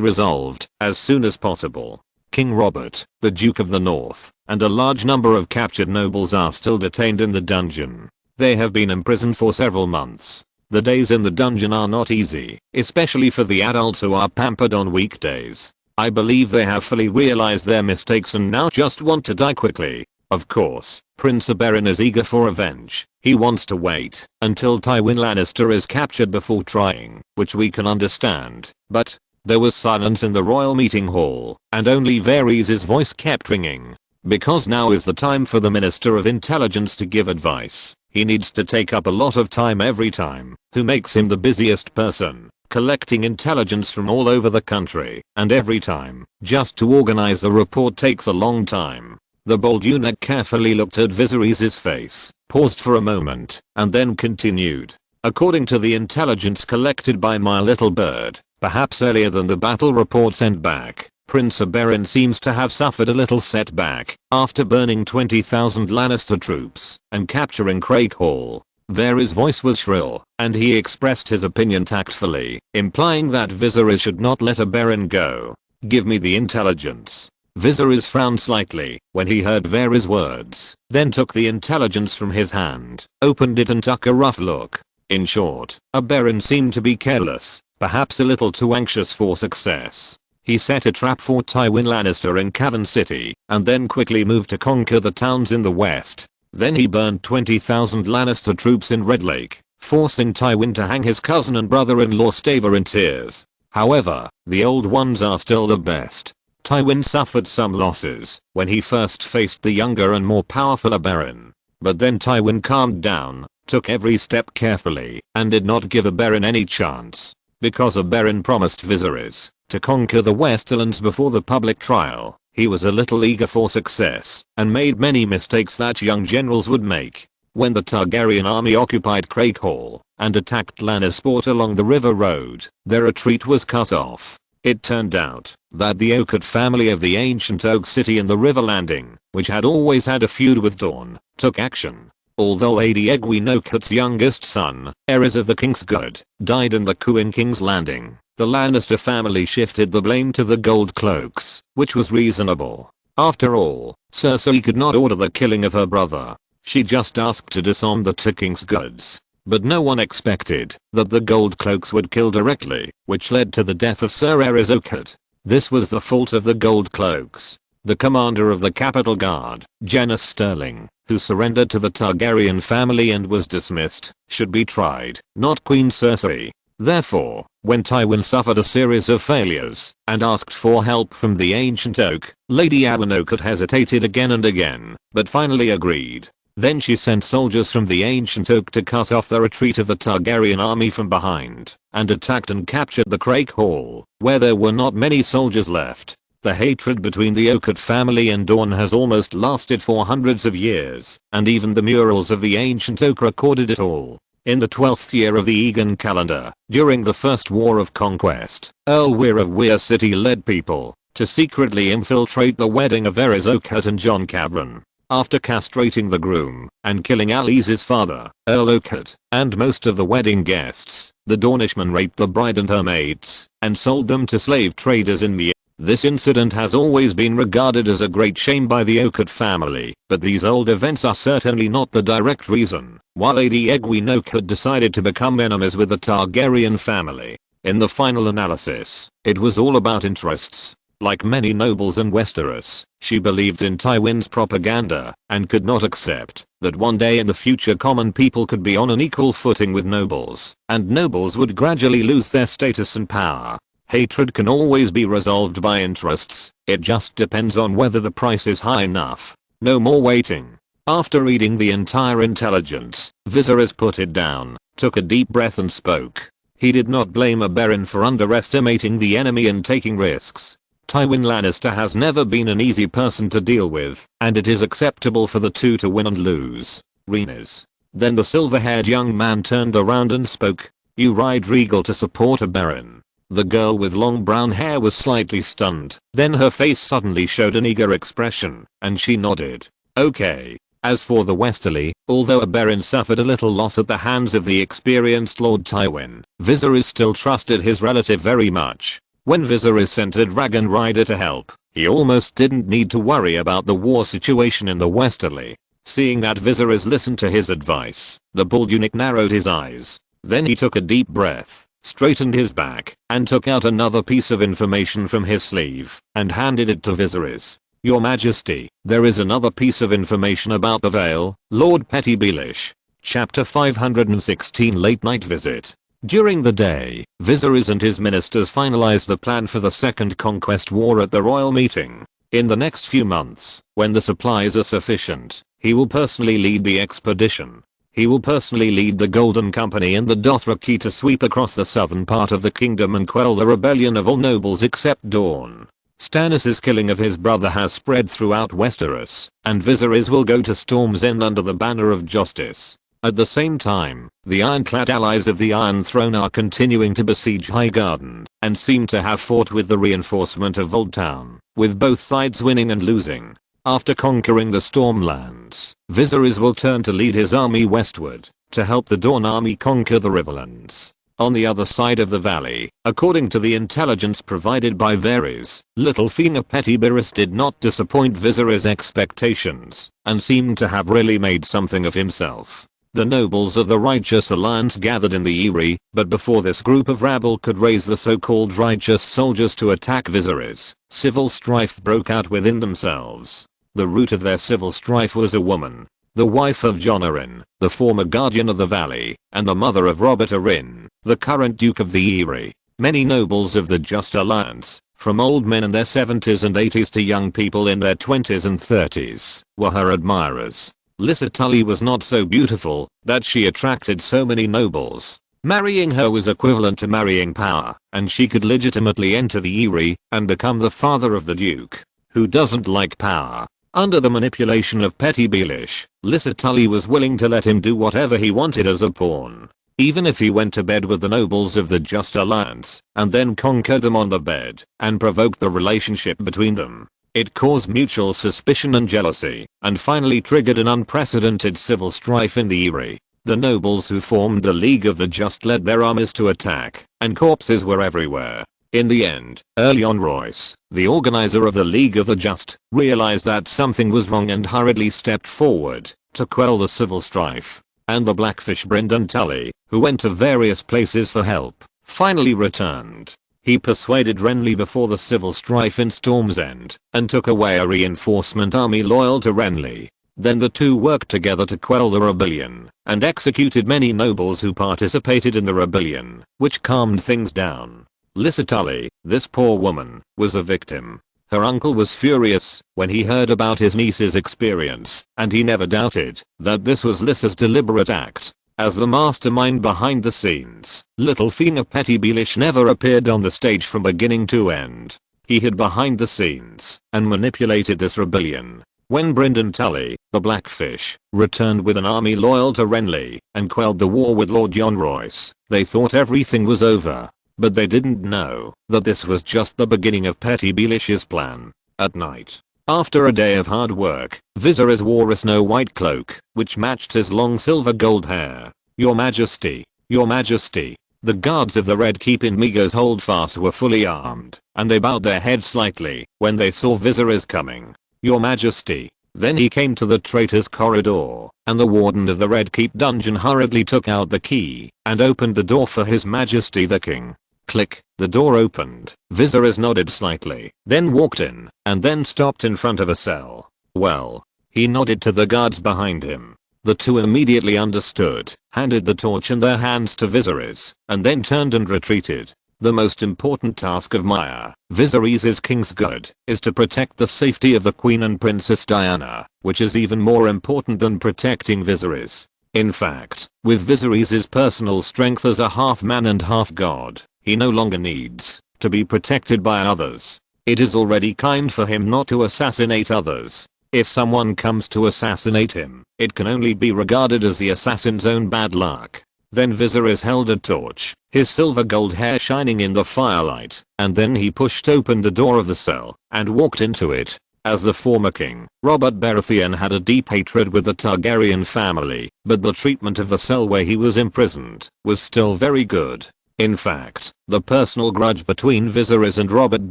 resolved as soon as possible. King Robert, the Duke of the North, and a large number of captured nobles are still detained in the dungeon. They have been imprisoned for several months. The days in the dungeon are not easy, especially for the adults who are pampered on weekdays. I believe they have fully realized their mistakes and now just want to die quickly. Of course, Prince Oberyn is eager for revenge. He wants to wait until Tywin Lannister is captured before trying, which we can understand. But there was silence in the royal meeting hall, and only Varys' voice kept ringing. Because now is the time for the Minister of Intelligence to give advice. He needs to take up a lot of time every time, who makes him the busiest person, collecting intelligence from all over the country, and every time, just to organize the report takes a long time. The bald eunuch carefully looked at Viserys' face, paused for a moment, and then continued. According to the intelligence collected by my little bird, perhaps earlier than the battle report sent back, Prince Oberyn seems to have suffered a little setback after burning 20,000 Lannister troops and capturing Crake Hall. Varys' voice was shrill, and he expressed his opinion tactfully, implying that Viserys should not let Oberyn go. Give me the intelligence. Viserys frowned slightly when he heard Varys' words, then took the intelligence from his hand, opened it and took a rough look. In short, Oberyn seemed to be careless, perhaps a little too anxious for success. He set a trap for Tywin Lannister in Cavern City, and then quickly moved to conquer the towns in the west. Then he burned 20,000 Lannister troops in Red Lake, forcing Tywin to hang his cousin and brother-in-law Stavor in tears. However, the old ones are still the best. Tywin suffered some losses when he first faced the younger and more powerful Oberyn. But then Tywin calmed down, took every step carefully, and did not give Oberyn any chance. Because Oberyn promised Viserys to conquer the Westerlands before the public trial, he was a little eager for success, and made many mistakes that young generals would make. When the Targaryen army occupied Craighall and attacked Lannisport along the river road, their retreat was cut off. It turned out that the Oakett family of the ancient Oak City in the River Landing, which had always had a feud with Dorne, took action. Although Lady Egwene Oakett's youngest son, heirs of the Kingsguard, died in the coup in King's Landing, the Lannister family shifted the blame to the Gold Cloaks, which was reasonable. After all, Cersei could not order the killing of her brother. She just asked to disarm the two Kingsguards. But no one expected that the Gold Cloaks would kill directly, which led to the death of Sir Aerys Oakett. This was the fault of the Gold Cloaks. The commander of the Capital Guard, Janos Sterling, who surrendered to the Targaryen family and was dismissed, should be tried, not Queen Cersei. Therefore, when Tywin suffered a series of failures and asked for help from the Ancient Oak, Lady Oberyn Oakett hesitated again and again, but finally agreed. Then she sent soldiers from the Ancient Oak to cut off the retreat of the Targaryen army from behind, and attacked and captured the Craighall, where there were not many soldiers left. The hatred between the Oakett family and Dorne has almost lasted for hundreds of years, and even the murals of the Ancient Oak recorded it all. In the 12th year of the Egan calendar, during the First War of Conquest, Earl Weir of Weir City led people to secretly infiltrate the wedding of Aerys Oakett and Jon Cavran. After castrating the groom and killing Alys's father, Earl Oakett, and most of the wedding guests, the Dornishmen raped the bride and her maids and sold them to slave traders in Meereen. This incident has always been regarded as a great shame by the Oakett family, but these old events are certainly not the direct reason why Lady Egwene Oakett decided to become enemies with the Targaryen family. In the final analysis, it was all about interests. Like many nobles in Westeros, she believed in Tywin's propaganda and could not accept that one day in the future common people could be on an equal footing with nobles, and nobles would gradually lose their status and power. Hatred can always be resolved by interests, it just depends on whether the price is high enough. No more waiting. After reading the entire intelligence, Viserys put it down, took a deep breath and spoke. He did not blame Oberyn for underestimating the enemy and taking risks. Tywin Lannister has never been an easy person to deal with, and it is acceptable for the two to win and lose. Rhaenys. Then the silver-haired young man turned around and spoke. You ride regal to support Oberyn. The girl with long brown hair was slightly stunned, then her face suddenly showed an eager expression, and she nodded. Okay. As for the Westerly, although Oberyn suffered a little loss at the hands of the experienced Lord Tywin, Viserys still trusted his relative very much. When Viserys sent a dragon rider to help, he almost didn't need to worry about the war situation in the Westerly. Seeing that Viserys listened to his advice, the bald eunuch narrowed his eyes. Then he took a deep breath, straightened his back, and took out another piece of information from his sleeve, and handed it to Viserys. Your Majesty, there is another piece of information about the Vale, Lord Petty Baelish. Chapter 516 Late Night Visit. During the day, Viserys and his ministers finalized the plan for the Second Conquest War at the royal meeting. In the next few months, when the supplies are sufficient, he will personally lead the expedition. He will personally lead the Golden Company and the Dothraki to sweep across the southern part of the kingdom and quell the rebellion of all nobles except Dorne. Stannis' killing of his brother has spread throughout Westeros, and Viserys will go to Storm's End under the banner of justice. At the same time, the ironclad allies of the Iron Throne are continuing to besiege Highgarden, and seem to have fought with the reinforcement of Old Town, with both sides winning and losing. After conquering the Stormlands, Viserys will turn to lead his army westward, to help the Dorne army conquer the Riverlands. On the other side of the valley, according to the intelligence provided by Varys, Littlefinger Petty Barris did not disappoint Viserys' expectations, and seemed to have really made something of himself. The nobles of the Righteous Alliance gathered in the Eyrie, but before this group of rabble could raise the so-called righteous soldiers to attack Viserys, civil strife broke out within themselves. The root of their civil strife was a woman, the wife of Jon Arryn, the former guardian of the valley, and the mother of Robert Arryn, the current Duke of the Eyrie. Many nobles of the Just Alliance from old men in their 70s and 80s to young people in their 20s and 30s, were her admirers. Lisa Tully was not so beautiful that she attracted so many nobles. Marrying her was equivalent to marrying power, and she could legitimately enter the Eyrie and become the father of the Duke. Who doesn't like power? Under the manipulation of petty Baelish, Lisa Tully was willing to let him do whatever he wanted as a pawn. Even if he went to bed with the nobles of the Just Alliance, and then conquered them on the bed, and provoked the relationship between them. It caused mutual suspicion and jealousy, and finally triggered an unprecedented civil strife in the Eyrie. The nobles who formed the League of the Just led their armies to attack, and corpses were everywhere. In the end, early on Royce, the organizer of the League of the Just, realized that something was wrong and hurriedly stepped forward to quell the civil strife. And the Blackfish Brynden Tully, who went to various places for help, finally returned. He persuaded Renly before the civil strife in Storm's End, and took away a reinforcement army loyal to Renly. Then the two worked together to quell the rebellion, and executed many nobles who participated in the rebellion, which calmed things down. Lisa Tully, this poor woman, was a victim. Her uncle was furious when he heard about his niece's experience, and he never doubted that this was Lisa's deliberate act. As the mastermind behind the scenes, Littlefina Petty Baelish never appeared on the stage from beginning to end. He hid behind the scenes and manipulated this rebellion. When Brynden Tully, the Blackfish, returned with an army loyal to Renly and quelled the war with Lord Jon Royce, they thought everything was over. But they didn't know that this was just the beginning of Petty Baelish's plan. At night, after a day of hard work, Viserys wore a snow white cloak, which matched his long silver gold hair. Your Majesty, Your Majesty. The guards of the Red Keep in Migos Holdfast were fully armed, and they bowed their heads slightly when they saw Viserys coming. Your Majesty. Then he came to the traitor's corridor, and the warden of the Red Keep dungeon hurriedly took out the key and opened the door for His Majesty the King. Click, the door opened. Viserys nodded slightly, then walked in, and then stopped in front of a cell. Well, he nodded to the guards behind him. The two immediately understood, handed the torch in their hands to Viserys, and then turned and retreated. The most important task of Maya, Viserys' Kingsguard, is to protect the safety of the Queen and Princess Diana, which is even more important than protecting Viserys. In fact, with Viserys' personal strength as a half man and half god, he no longer needs to be protected by others. It is already kind for him not to assassinate others. If someone comes to assassinate him, it can only be regarded as the assassin's own bad luck. Then Viserys held a torch, his silver gold hair shining in the firelight, and then he pushed open the door of the cell and walked into it. As the former king, Robert Baratheon had a deep hatred with the Targaryen family, but the treatment of the cell where he was imprisoned was still very good. In fact, the personal grudge between Viserys and Robert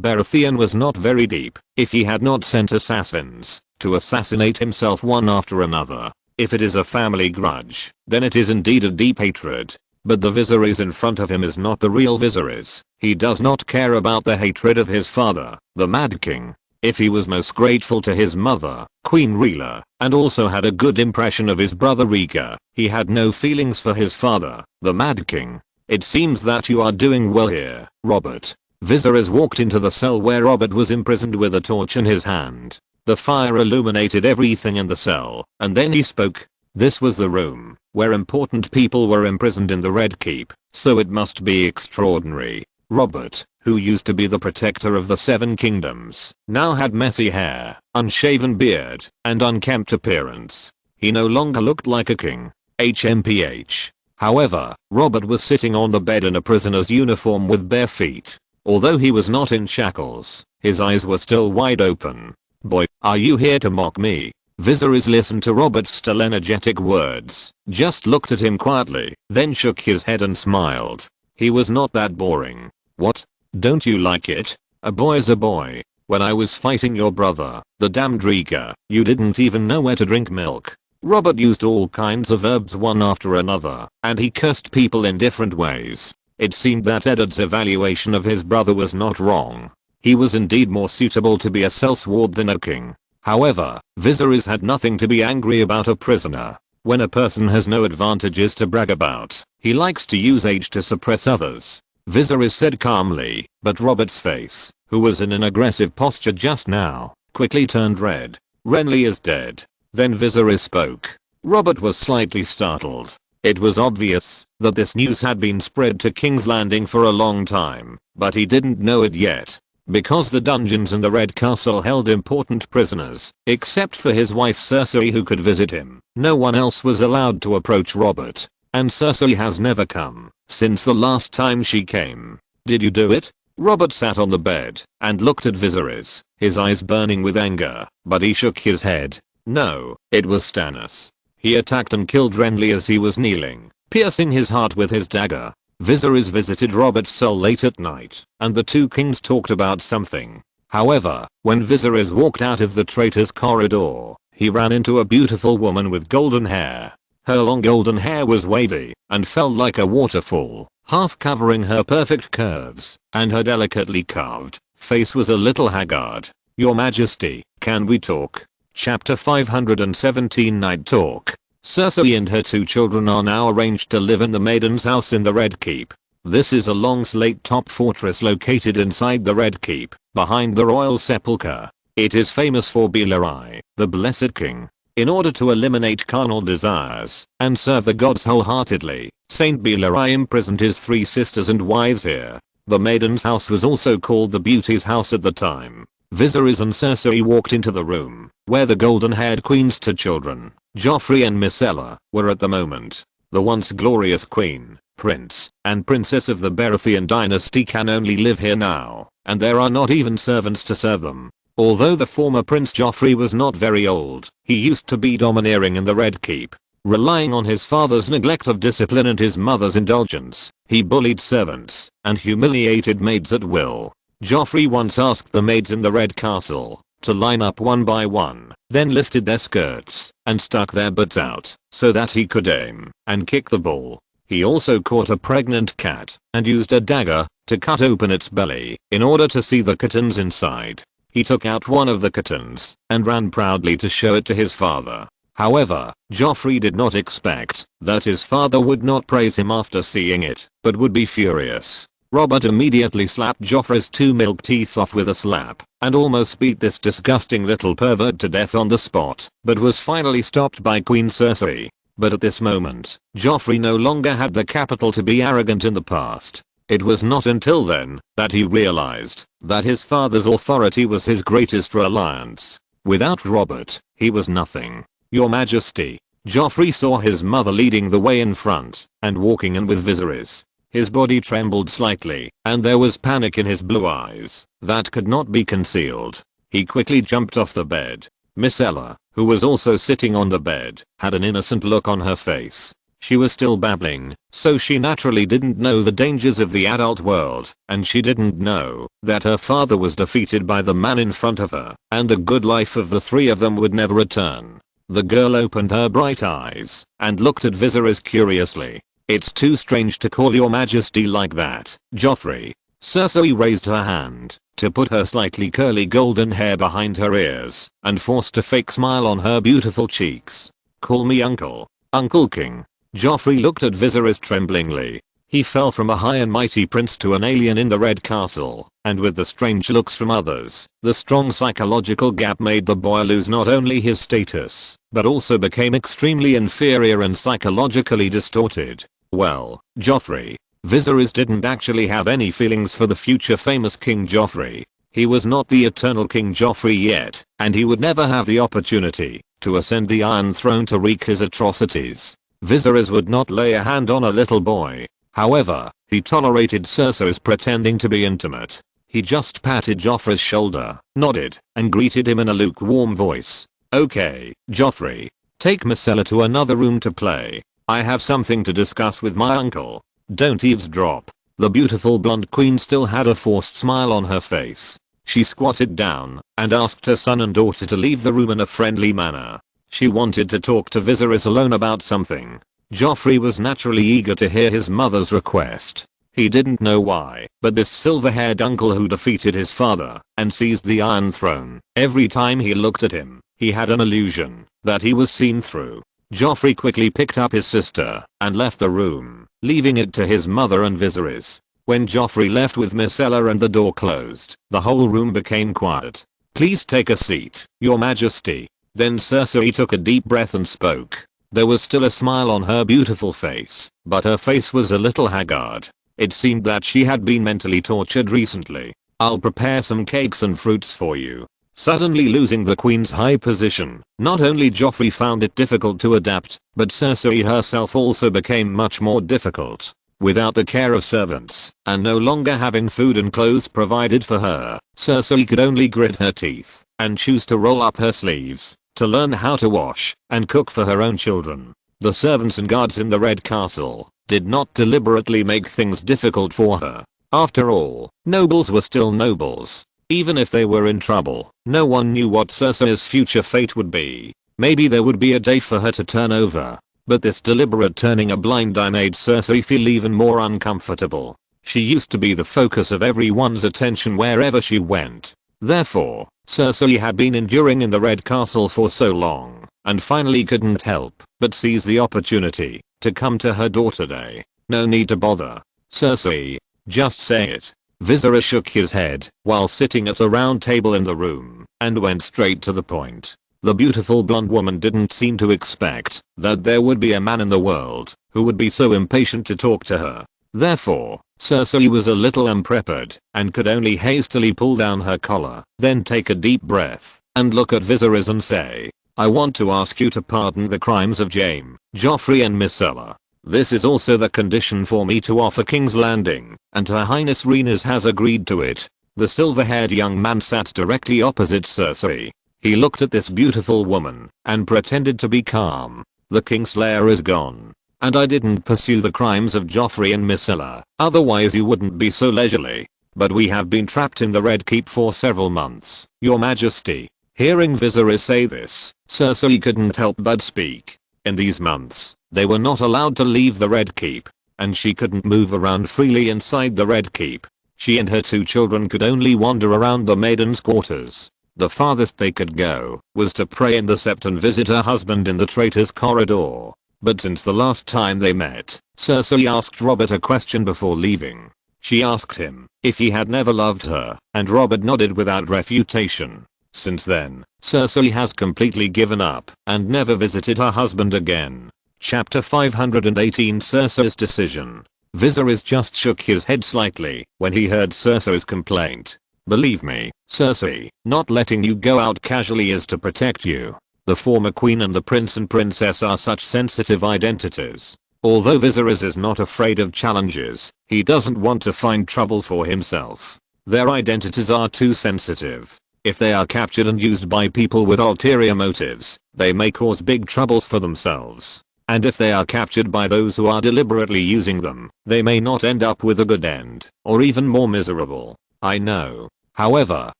Baratheon was not very deep, if he had not sent assassins to assassinate himself one after another. If it is a family grudge, then it is indeed a deep hatred. But the Viserys in front of him is not the real Viserys. He does not care about the hatred of his father, the Mad King. If he was most grateful to his mother, Queen Rhaella, and also had a good impression of his brother Rhaegar, he had no feelings for his father, the Mad King. It seems that you are doing well here, Robert. Viserys walked into the cell where Robert was imprisoned with a torch in his hand. The fire illuminated everything in the cell, and then he spoke. This was the room where important people were imprisoned in the Red Keep, so it must be extraordinary. Robert, who used to be the protector of the Seven Kingdoms, now had messy hair, unshaven beard, and unkempt appearance. He no longer looked like a king. HMPH. However, Robert was sitting on the bed in a prisoner's uniform with bare feet. Although he was not in shackles, his eyes were still wide open. Boy, are you here to mock me? Viserys listened to Robert's still energetic words, just looked at him quietly, then shook his head and smiled. He was not that boring. What? Don't you like it? A boy's a boy. When I was fighting your brother, the damned Rhaegar, you didn't even know where to drink milk. Robert used all kinds of herbs one after another, and he cursed people in different ways. It seemed that Eddard's evaluation of his brother was not wrong. He was indeed more suitable to be a sellsword than a king. However, Viserys had nothing to be angry about a prisoner. When a person has no advantages to brag about, he likes to use age to suppress others. Viserys said calmly, but Robert's face, who was in an aggressive posture just now, quickly turned red. Renly is dead. Then Viserys spoke. Robert was slightly startled. It was obvious that this news had been spread to King's Landing for a long time, but he didn't know it yet. Because the dungeons in the Red Castle held important prisoners, except for his wife Cersei who could visit him, no one else was allowed to approach Robert. And Cersei has never come since the last time she came. Did you do it? Robert sat on the bed and looked at Viserys, his eyes burning with anger, but he shook his head. No, it was Stannis. He attacked and killed Renly as he was kneeling, piercing his heart with his dagger. Viserys visited Robert's cell late at night, and the two kings talked about something. However, when Viserys walked out of the traitor's corridor, he ran into a beautiful woman with golden hair. Her long golden hair was wavy and fell like a waterfall, half covering her perfect curves, and her delicately carved face was a little haggard. Your Majesty, can we talk? Chapter 517 Night Talk. Cersei and her two children are now arranged to live in the Maiden's house in the Red Keep. This is a long slate-top fortress located inside the Red Keep, behind the royal sepulchre. It is famous for Baelor, the Blessed King. In order to eliminate carnal desires and serve the gods wholeheartedly, Saint Baelor imprisoned his 3 sisters and wives here. The Maiden's house was also called the Beauty's house at the time. Viserys and Cersei walked into the room where the golden-haired queen's 2 children, Joffrey and Myrcella, were at the moment. The once glorious queen, prince, and princess of the Baratheon dynasty can only live here now, and there are not even servants to serve them. Although the former Prince Joffrey was not very old, he used to be domineering in the Red Keep. Relying on his father's neglect of discipline and his mother's indulgence, he bullied servants and humiliated maids at will. Joffrey once asked the maids in the Red Castle to line up one by one, then lifted their skirts and stuck their butts out so that he could aim and kick the ball. He also caught a pregnant cat and used a dagger to cut open its belly in order to see the kittens inside. He took out one of the kittens and ran proudly to show it to his father. However, Joffrey did not expect that his father would not praise him after seeing it, but would be furious. Robert immediately slapped Joffrey's 2 milk teeth off with a slap and almost beat this disgusting little pervert to death on the spot, but was finally stopped by Queen Cersei. But at this moment, Joffrey no longer had the capital to be arrogant in the past. It was not until then that he realized that his father's authority was his greatest reliance. Without Robert, he was nothing. Your Majesty. Joffrey saw his mother leading the way in front and walking in with Viserys. His body trembled slightly, and there was panic in his blue eyes that could not be concealed. He quickly jumped off the bed. Myrcella, who was also sitting on the bed, had an innocent look on her face. She was still babbling, so she naturally didn't know the dangers of the adult world, and she didn't know that her father was defeated by the man in front of her, and the good life of the 3 of them would never return. The girl opened her bright eyes and looked at Viserys curiously. It's too strange to call your Majesty like that, Joffrey. Cersei raised her hand to put her slightly curly golden hair behind her ears and forced a fake smile on her beautiful cheeks. Call me uncle. Uncle King. Joffrey looked at Viserys tremblingly. He fell from a high and mighty prince to an alien in the Red Castle, and with the strange looks from others, the strong psychological gap made the boy lose not only his status, but also became extremely inferior and psychologically distorted. Well, Joffrey. Viserys didn't actually have any feelings for the future famous King Joffrey. He was not the eternal King Joffrey yet, and he would never have the opportunity to ascend the Iron Throne to wreak his atrocities. Viserys would not lay a hand on a little boy. However, he tolerated Cersei's pretending to be intimate. He just patted Joffrey's shoulder, nodded, and greeted him in a lukewarm voice. Okay, Joffrey. Take Myrcella to another room to play. I have something to discuss with my uncle. Don't eavesdrop. The beautiful blonde queen still had a forced smile on her face. She squatted down and asked her son and daughter to leave the room in a friendly manner. She wanted to talk to Viserys alone about something. Joffrey was naturally eager to hear his mother's request. He didn't know why, but this silver-haired uncle who defeated his father and seized the Iron Throne, every time he looked at him, he had an illusion that he was seen through. Joffrey quickly picked up his sister and left the room, leaving it to his mother and Viserys. When Joffrey left with Myrcella and the door closed, the whole room became quiet. "Please take a seat, Your Majesty." Then Cersei took a deep breath and spoke. There was still a smile on her beautiful face, but her face was a little haggard. It seemed that she had been mentally tortured recently. "I'll prepare some cakes and fruits for you." Suddenly losing the queen's high position, not only Joffrey found it difficult to adapt, but Cersei herself also became much more difficult. Without the care of servants, and no longer having food and clothes provided for her, Cersei could only grit her teeth and choose to roll up her sleeves to learn how to wash and cook for her own children. The servants and guards in the Red Castle did not deliberately make things difficult for her. After all, nobles were still nobles. Even if they were in trouble, no one knew what Cersei's future fate would be. Maybe there would be a day for her to turn over. But this deliberate turning a blind eye made Cersei feel even more uncomfortable. She used to be the focus of everyone's attention wherever she went. Therefore, Cersei had been enduring in the Red Castle for so long, and finally couldn't help but seize the opportunity to come to her door today. "No need to bother, Cersei. Just say it." Viserys shook his head while sitting at a round table in the room and went straight to the point. The beautiful blonde woman didn't seem to expect that there would be a man in the world who would be so impatient to talk to her. Therefore, Cersei was a little unprepared and could only hastily pull down her collar, then take a deep breath and look at Viserys and say, "I want to ask you to pardon the crimes of Jaime, Joffrey and Myrcella. This is also the condition for me to offer King's Landing, and Her Highness Rhaenys has agreed to it." The silver-haired young man sat directly opposite Cersei. He looked at this beautiful woman and pretended to be calm. "The Kingslayer is gone. And I didn't pursue the crimes of Joffrey and Myrcella, otherwise you wouldn't be so leisurely. But we have been trapped in the Red Keep for several months, Your Majesty." Hearing Viserys say this, Cersei couldn't help but speak. In these months, they were not allowed to leave the Red Keep, and she couldn't move around freely inside the Red Keep. She and her 2 children could only wander around the Maiden's quarters. The farthest they could go was to pray in the Sept and visit her husband in the Traitor's Corridor. But since the last time they met, Cersei asked Robert a question before leaving. She asked him if he had never loved her, and Robert nodded without refutation. Since then, Cersei has completely given up and never visited her husband again. Chapter 518 Cersei's Decision. Viserys just shook his head slightly when he heard Cersei's complaint. "Believe me, Cersei, not letting you go out casually is to protect you. The former queen and the prince and princess are such sensitive identities." Although Viserys is not afraid of challenges, he doesn't want to find trouble for himself. Their identities are too sensitive. If they are captured and used by people with ulterior motives, they may cause big troubles for themselves. And if they are captured by those who are deliberately using them, they may not end up with a good end, or even more miserable. "I know." However,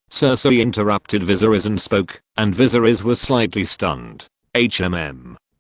Cersei interrupted Viserys and spoke, and Viserys was slightly stunned.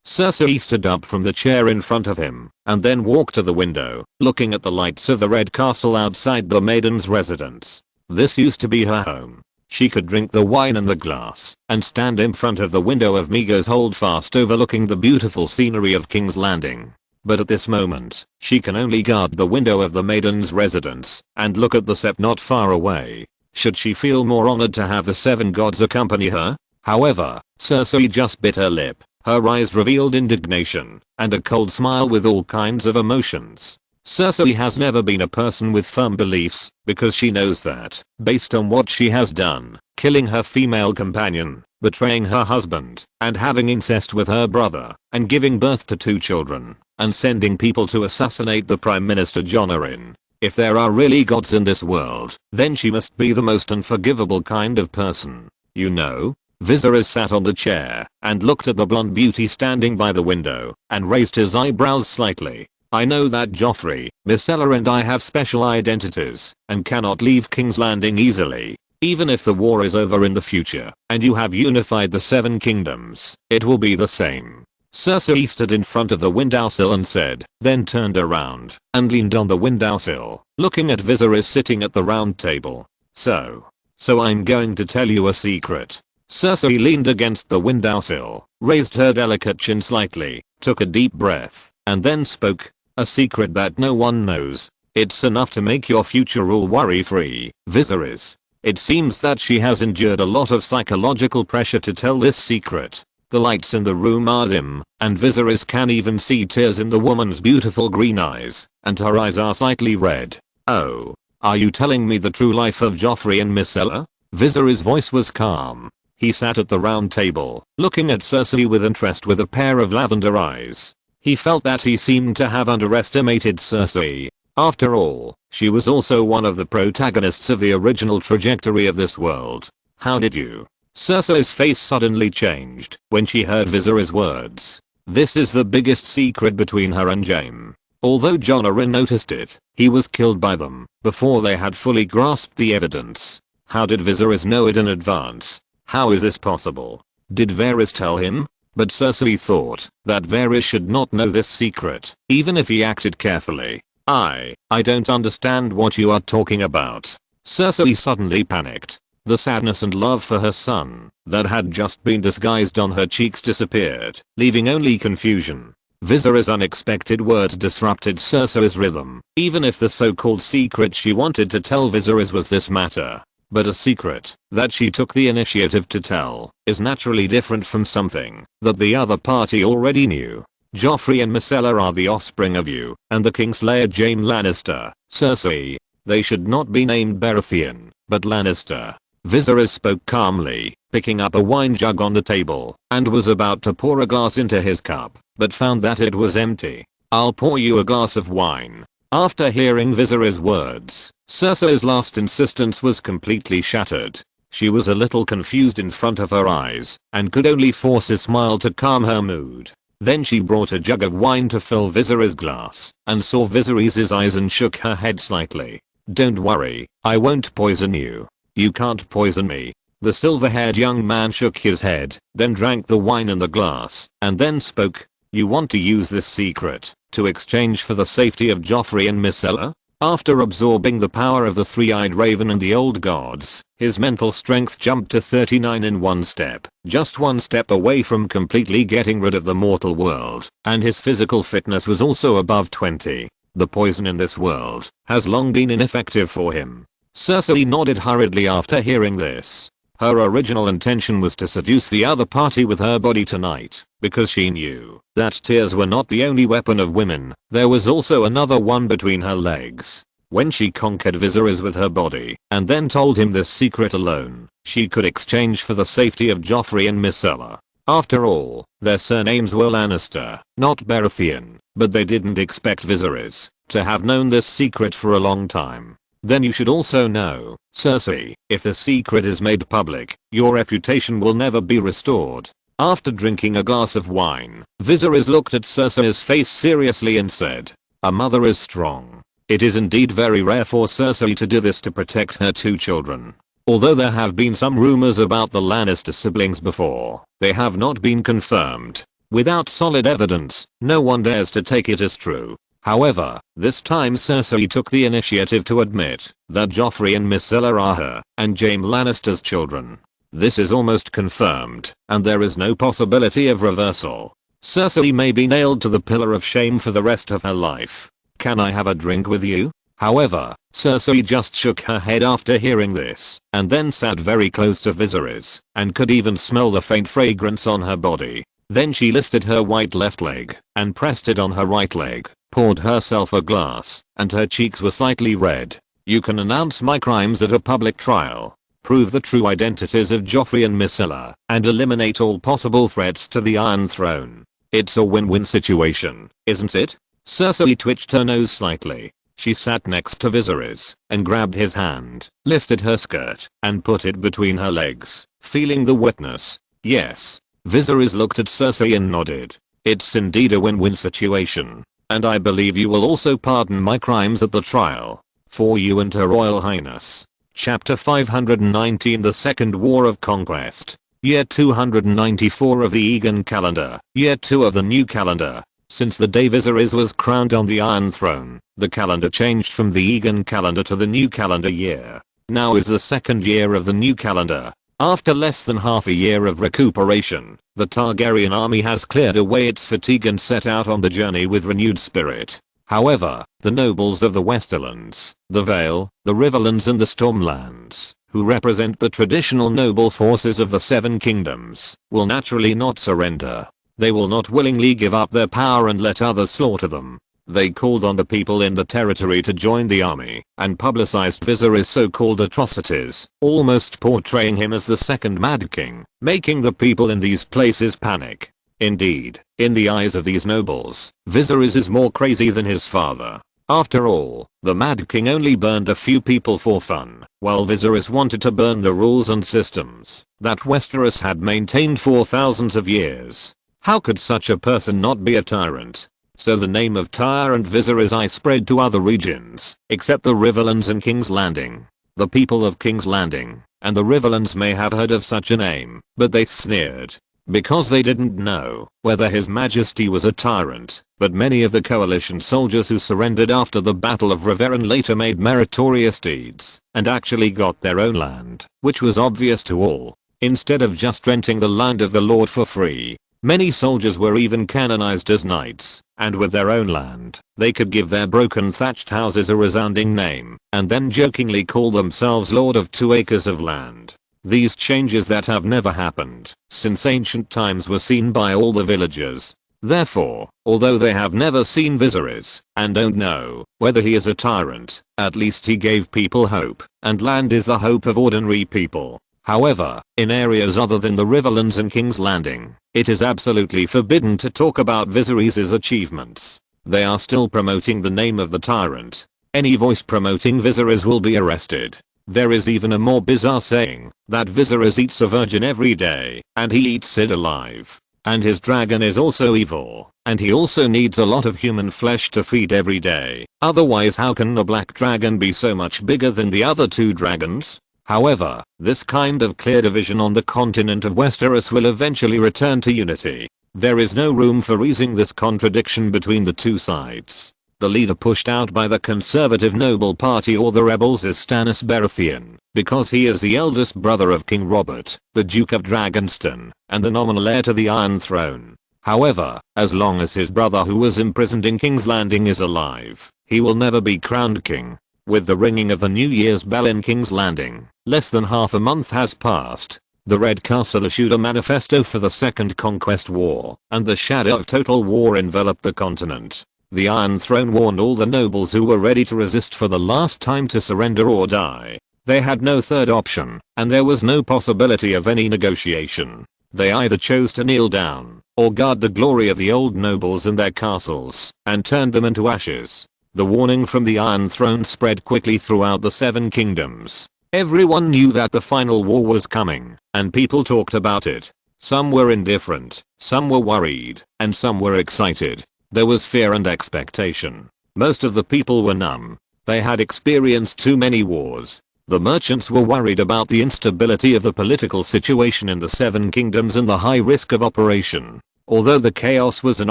Cersei stood up from the chair in front of him, and then walked to the window, looking at the lights of the Red Castle outside the Maiden's residence. This used to be her home. She could drink the wine in the glass, and stand in front of the window of Meagher's Holdfast overlooking the beautiful scenery of King's Landing. But at this moment, she can only guard the window of the Maiden's residence, and look at the Sept not far away. Should she feel more honored to have the 7 gods accompany her? However, Cersei just bit her lip. Her eyes revealed indignation, and a cold smile with all kinds of emotions. Cersei has never been a person with firm beliefs, because she knows that, based on what she has done, killing her female companion, betraying her husband, and having incest with her brother, and giving birth to 2 children, and sending people to assassinate the Prime Minister Jon Arryn. If there are really gods in this world, then she must be the most unforgivable kind of person. You know? Viserys sat on the chair, and looked at the blonde beauty standing by the window, and raised his eyebrows slightly. "I know that Joffrey, Myrcella and I have special identities, and cannot leave King's Landing easily. Even if the war is over in the future, and you have unified the 7 kingdoms, it will be the same." Cersei stood in front of the windowsill and said, then turned around, and leaned on the windowsill, looking at Viserys sitting at the round table. So I'm going to tell you a secret." Cersei leaned against the windowsill, raised her delicate chin slightly, took a deep breath, and then spoke. "A secret that no one knows. It's enough to make your future all worry-free, Viserys. It seems that she has endured a lot of psychological pressure to tell this secret. The lights in the room are dim, and Viserys can even see tears in the woman's beautiful green eyes, and her eyes are slightly red. Oh. Are you telling me the true life of Joffrey and Myrcella? Viserys' voice was calm. He sat at the round table, looking at Cersei with interest with a pair of lavender eyes. He felt that he seemed to have underestimated Cersei. After all, she was also one of the protagonists of the original trajectory of this world. How did you? Cersei's face suddenly changed when she heard Viserys' words. This is the biggest secret between her and Jaime. Although Jon Arryn noticed it, he was killed by them before they had fully grasped the evidence. How did Viserys know it in advance? How is this possible? Did Varys tell him? But Cersei thought that Varys should not know this secret, even if he acted carefully. I don't understand what you are talking about. Cersei suddenly panicked. The sadness and love for her son that had just been disguised on her cheeks disappeared, leaving only confusion. Viserys' unexpected words disrupted Cersei's rhythm, even if the so-called secret she wanted to tell Viserys was this matter. But a secret that she took the initiative to tell is naturally different from something that the other party already knew. Joffrey and Myrcella are the offspring of you and the Kingslayer Jaime Lannister. Cersei. They should not be named Baratheon, but Lannister. Viserys spoke calmly, picking up a wine jug on the table, and was about to pour a glass into his cup, but found that it was empty. I'll pour you a glass of wine. After hearing Viserys' words, Cersei's last insistence was completely shattered. She was a little confused in front of her eyes, and could only force a smile to calm her mood. Then she brought a jug of wine to fill Viserys' glass, and saw Viserys' eyes and shook her head slightly. Don't worry, I won't poison you. You can't poison me. The silver-haired young man shook his head, then drank the wine in the glass, and then spoke. You want to use this secret to exchange for the safety of Joffrey and Myrcella? After absorbing the power of the three-eyed raven and the old gods, his mental strength jumped to 39 in one step, just one step away from completely getting rid of the mortal world, and his physical fitness was also above 20. The poison in this world has long been ineffective for him. Cersei nodded hurriedly after hearing this. Her original intention was to seduce the other party with her body tonight, because she knew that tears were not the only weapon of women. There was also another one between her legs. When she conquered Viserys with her body, and then told him this secret alone, she could exchange for the safety of Joffrey and Myrcella. After all, their surnames were Lannister, not Baratheon, but they didn't expect Viserys to have known this secret for a long time. Then you should also know, Cersei, if the secret is made public, your reputation will never be restored. After drinking a glass of wine, Viserys looked at Cersei's face seriously and said, a mother is strong. It is indeed very rare for Cersei to do this to protect her two children. Although there have been some rumors about the Lannister siblings before, they have not been confirmed. Without solid evidence, no one dares to take it as true. However, this time Cersei took the initiative to admit that Joffrey and Myrcella are her and Jaime Lannister's children. This is almost confirmed, and there is no possibility of reversal. Cersei may be nailed to the pillar of shame for the rest of her life. Can I have a drink with you? However, Cersei just shook her head after hearing this, and then sat very close to Viserys, and could even smell the faint fragrance on her body. Then she lifted her white left leg, and pressed it on her right leg, poured herself a glass, and her cheeks were slightly red. You can announce my crimes at a public trial, prove the true identities of Joffrey and Myrcella, and eliminate all possible threats to the Iron Throne. It's a win-win situation, isn't it? Cersei twitched her nose slightly. She sat next to Viserys, and grabbed his hand, lifted her skirt, and put it between her legs, feeling the wetness. Yes. Viserys looked at Cersei and nodded. It's indeed a win-win situation. And I believe you will also pardon my crimes at the trial. For you and her Royal Highness. Chapter 519 The Second War of Conquest. Year 294 of the Aegon calendar. Year 2 of the new calendar. Since the day Viserys was crowned on the Iron Throne, the calendar changed from the Aegon calendar to the new calendar year. Now is the second year of the new calendar. After less than half a year of recuperation, the Targaryen army has cleared away its fatigue and set out on the journey with renewed spirit. However, the nobles of the Westerlands, the Vale, the Riverlands and the Stormlands, who represent the traditional noble forces of the Seven Kingdoms, will naturally not surrender. They will not willingly give up their power and let others slaughter them. They called on the people in the territory to join the army, and publicized Viserys' so-called atrocities, almost portraying him as the second Mad King, making the people in these places panic. Indeed, in the eyes of these nobles, Viserys is more crazy than his father. After all, the Mad King only burned a few people for fun, while Viserys wanted to burn the rules and systems that Westeros had maintained for thousands of years. How could such a person not be a tyrant? So the name of Tyrant Viserys I spread to other regions, except the Riverlands and King's Landing. The people of King's Landing and the Riverlands may have heard of such a name, but they sneered, because they didn't know whether His Majesty was a tyrant. But many of the coalition soldiers who surrendered after the Battle of Riverrun later made meritorious deeds, and actually got their own land, which was obvious to all. Instead of just renting the land of the Lord for free, many soldiers were even canonized as knights, and with their own land, they could give their broken thatched houses a resounding name, and then jokingly call themselves Lord of 2 acres of land. These changes that have never happened since ancient times were seen by all the villagers. Therefore, although they have never seen Viserys, and don't know whether he is a tyrant, at least he gave people hope, and land is the hope of ordinary people. However, in areas other than the Riverlands and King's Landing, it is absolutely forbidden to talk about Viserys' achievements. They are still promoting the name of the tyrant. Any voice promoting Viserys will be arrested. There is even a more bizarre saying that Viserys eats a virgin every day, and he eats Sid alive. And his dragon is also evil, and he also needs a lot of human flesh to feed every day. Otherwise, how can a black dragon be so much bigger than the other 2 dragons? However, this kind of clear division on the continent of Westeros will eventually return to unity. There is no room for easing this contradiction between the 2 sides. The leader pushed out by the conservative noble party or the rebels is Stannis Baratheon, because he is the eldest brother of King Robert, the Duke of Dragonstone, and the nominal heir to the Iron Throne. However, as long as his brother who was imprisoned in King's Landing is alive, he will never be crowned king. With the ringing of the New Year's bell in King's Landing, less than half a month has passed. The Red Castle issued a manifesto for the Second Conquest War, and the shadow of total war enveloped the continent. The Iron Throne warned all the nobles who were ready to resist for the last time to surrender or die. They had no third option, and there was no possibility of any negotiation. They either chose to kneel down, or guard the glory of the old nobles in their castles, and turned them into ashes. The warning from the Iron Throne spread quickly throughout the 7 kingdoms. Everyone knew that the final war was coming, and people talked about it. Some were indifferent, some were worried, and some were excited. There was fear and expectation. Most of the people were numb. They had experienced too many wars. The merchants were worried about the instability of the political situation in the 7 kingdoms and the high risk of operation. Although the chaos was an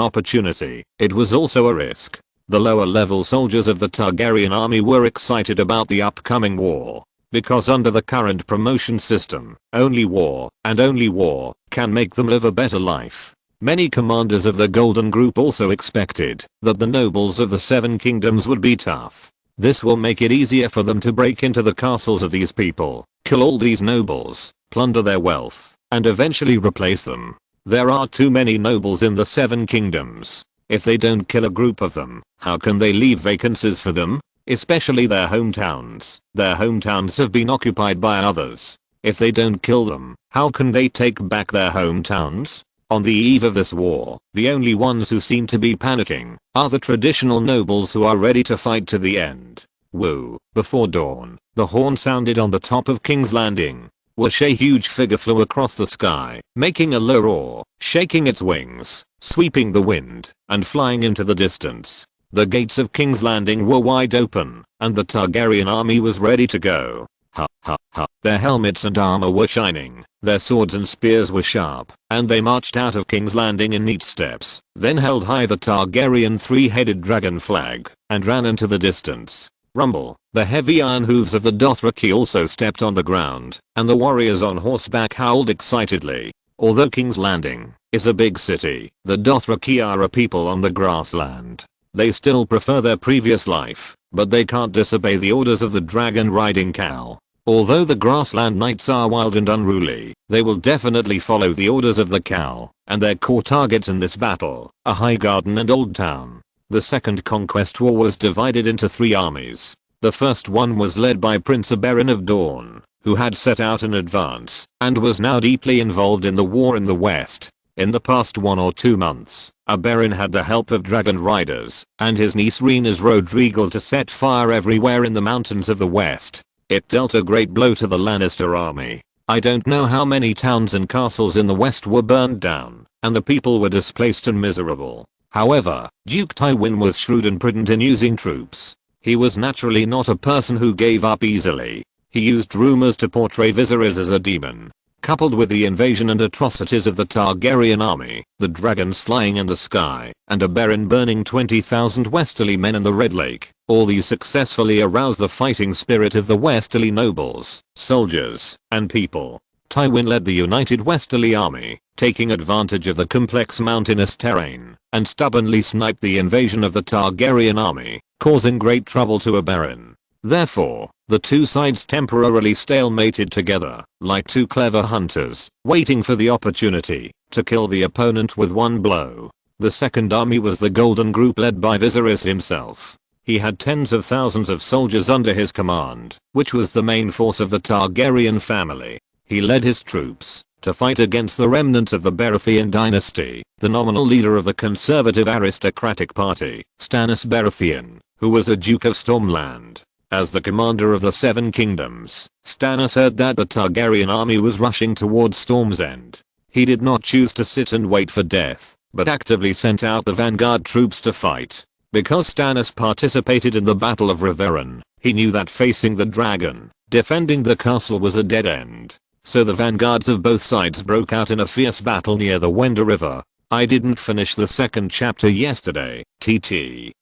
opportunity, it was also a risk. The lower level soldiers of the Targaryen army were excited about the upcoming war. Because under the current promotion system, only war, and only war, can make them live a better life. Many commanders of the Golden Group also expected that the nobles of the 7 kingdoms would be tough. This will make it easier for them to break into the castles of these people, kill all these nobles, plunder their wealth, and eventually replace them. There are too many nobles in the 7 kingdoms. If they don't kill a group of them, how can they leave vacancies for them? Especially their hometowns. Their hometowns have been occupied by others. If they don't kill them, how can they take back their hometowns? On the eve of this war, the only ones who seem to be panicking are the traditional nobles who are ready to fight to the end. Woo! Before dawn, the horn sounded on the top of King's Landing. Whoosh! A huge figure flew across the sky, making a low roar, shaking its wings, sweeping the wind, and flying into the distance. The gates of King's Landing were wide open, and the Targaryen army was ready to go. Ha ha ha. Their helmets and armor were shining, their swords and spears were sharp, and they marched out of King's Landing in neat steps, then held high the Targaryen 3-headed dragon flag, and ran into the distance. Rumble. The heavy iron hooves of the Dothraki also stepped on the ground, and the warriors on horseback howled excitedly. Although King's Landing is a big city, the Dothraki are a people on the grassland. They still prefer their previous life, but they can't disobey the orders of the dragon-riding cow. Although the grassland knights are wild and unruly, they will definitely follow the orders of the cow, and their core targets in this battle are High Garden and Old Town. The Second Conquest War was divided into 3 armies. The first one was led by Prince Oberyn of Dorne, who had set out in advance and was now deeply involved in the war in the west. In the past 1 or 2 months, Oberyn had the help of dragon riders and his niece Rhaenys Rodrigal to set fire everywhere in the mountains of the west. It dealt a great blow to the Lannister army. I don't know how many towns and castles in the west were burned down, and the people were displaced and miserable. However, Duke Tywin was shrewd and prudent in using troops. He was naturally not a person who gave up easily. He used rumors to portray Viserys as a demon. Coupled with the invasion and atrocities of the Targaryen army, the dragons flying in the sky, and Oberyn burning 20,000 Westerly men in the Red Lake, all these successfully aroused the fighting spirit of the Westerly nobles, soldiers, and people. Tywin led the united Westerly army, taking advantage of the complex mountainous terrain, and stubbornly sniped the invasion of the Targaryen army, causing great trouble to Oberyn. Therefore, the two sides temporarily stalemated together, like two clever hunters, waiting for the opportunity to kill the opponent with one blow. The second army was the Golden Group led by Viserys himself. He had tens of thousands of soldiers under his command, which was the main force of the Targaryen family. He led his troops to fight against the remnants of the Baratheon dynasty, the nominal leader of the conservative aristocratic party, Stannis Baratheon, who was a Duke of Stormland. As the commander of the Seven Kingdoms, Stannis heard that the Targaryen army was rushing towards Storm's End. He did not choose to sit and wait for death, but actively sent out the vanguard troops to fight. Because Stannis participated in the Battle of Riverrun, he knew that facing the dragon, defending the castle was a dead end. So the vanguards of both sides broke out in a fierce battle near the Wender River. I didn't finish the second chapter yesterday,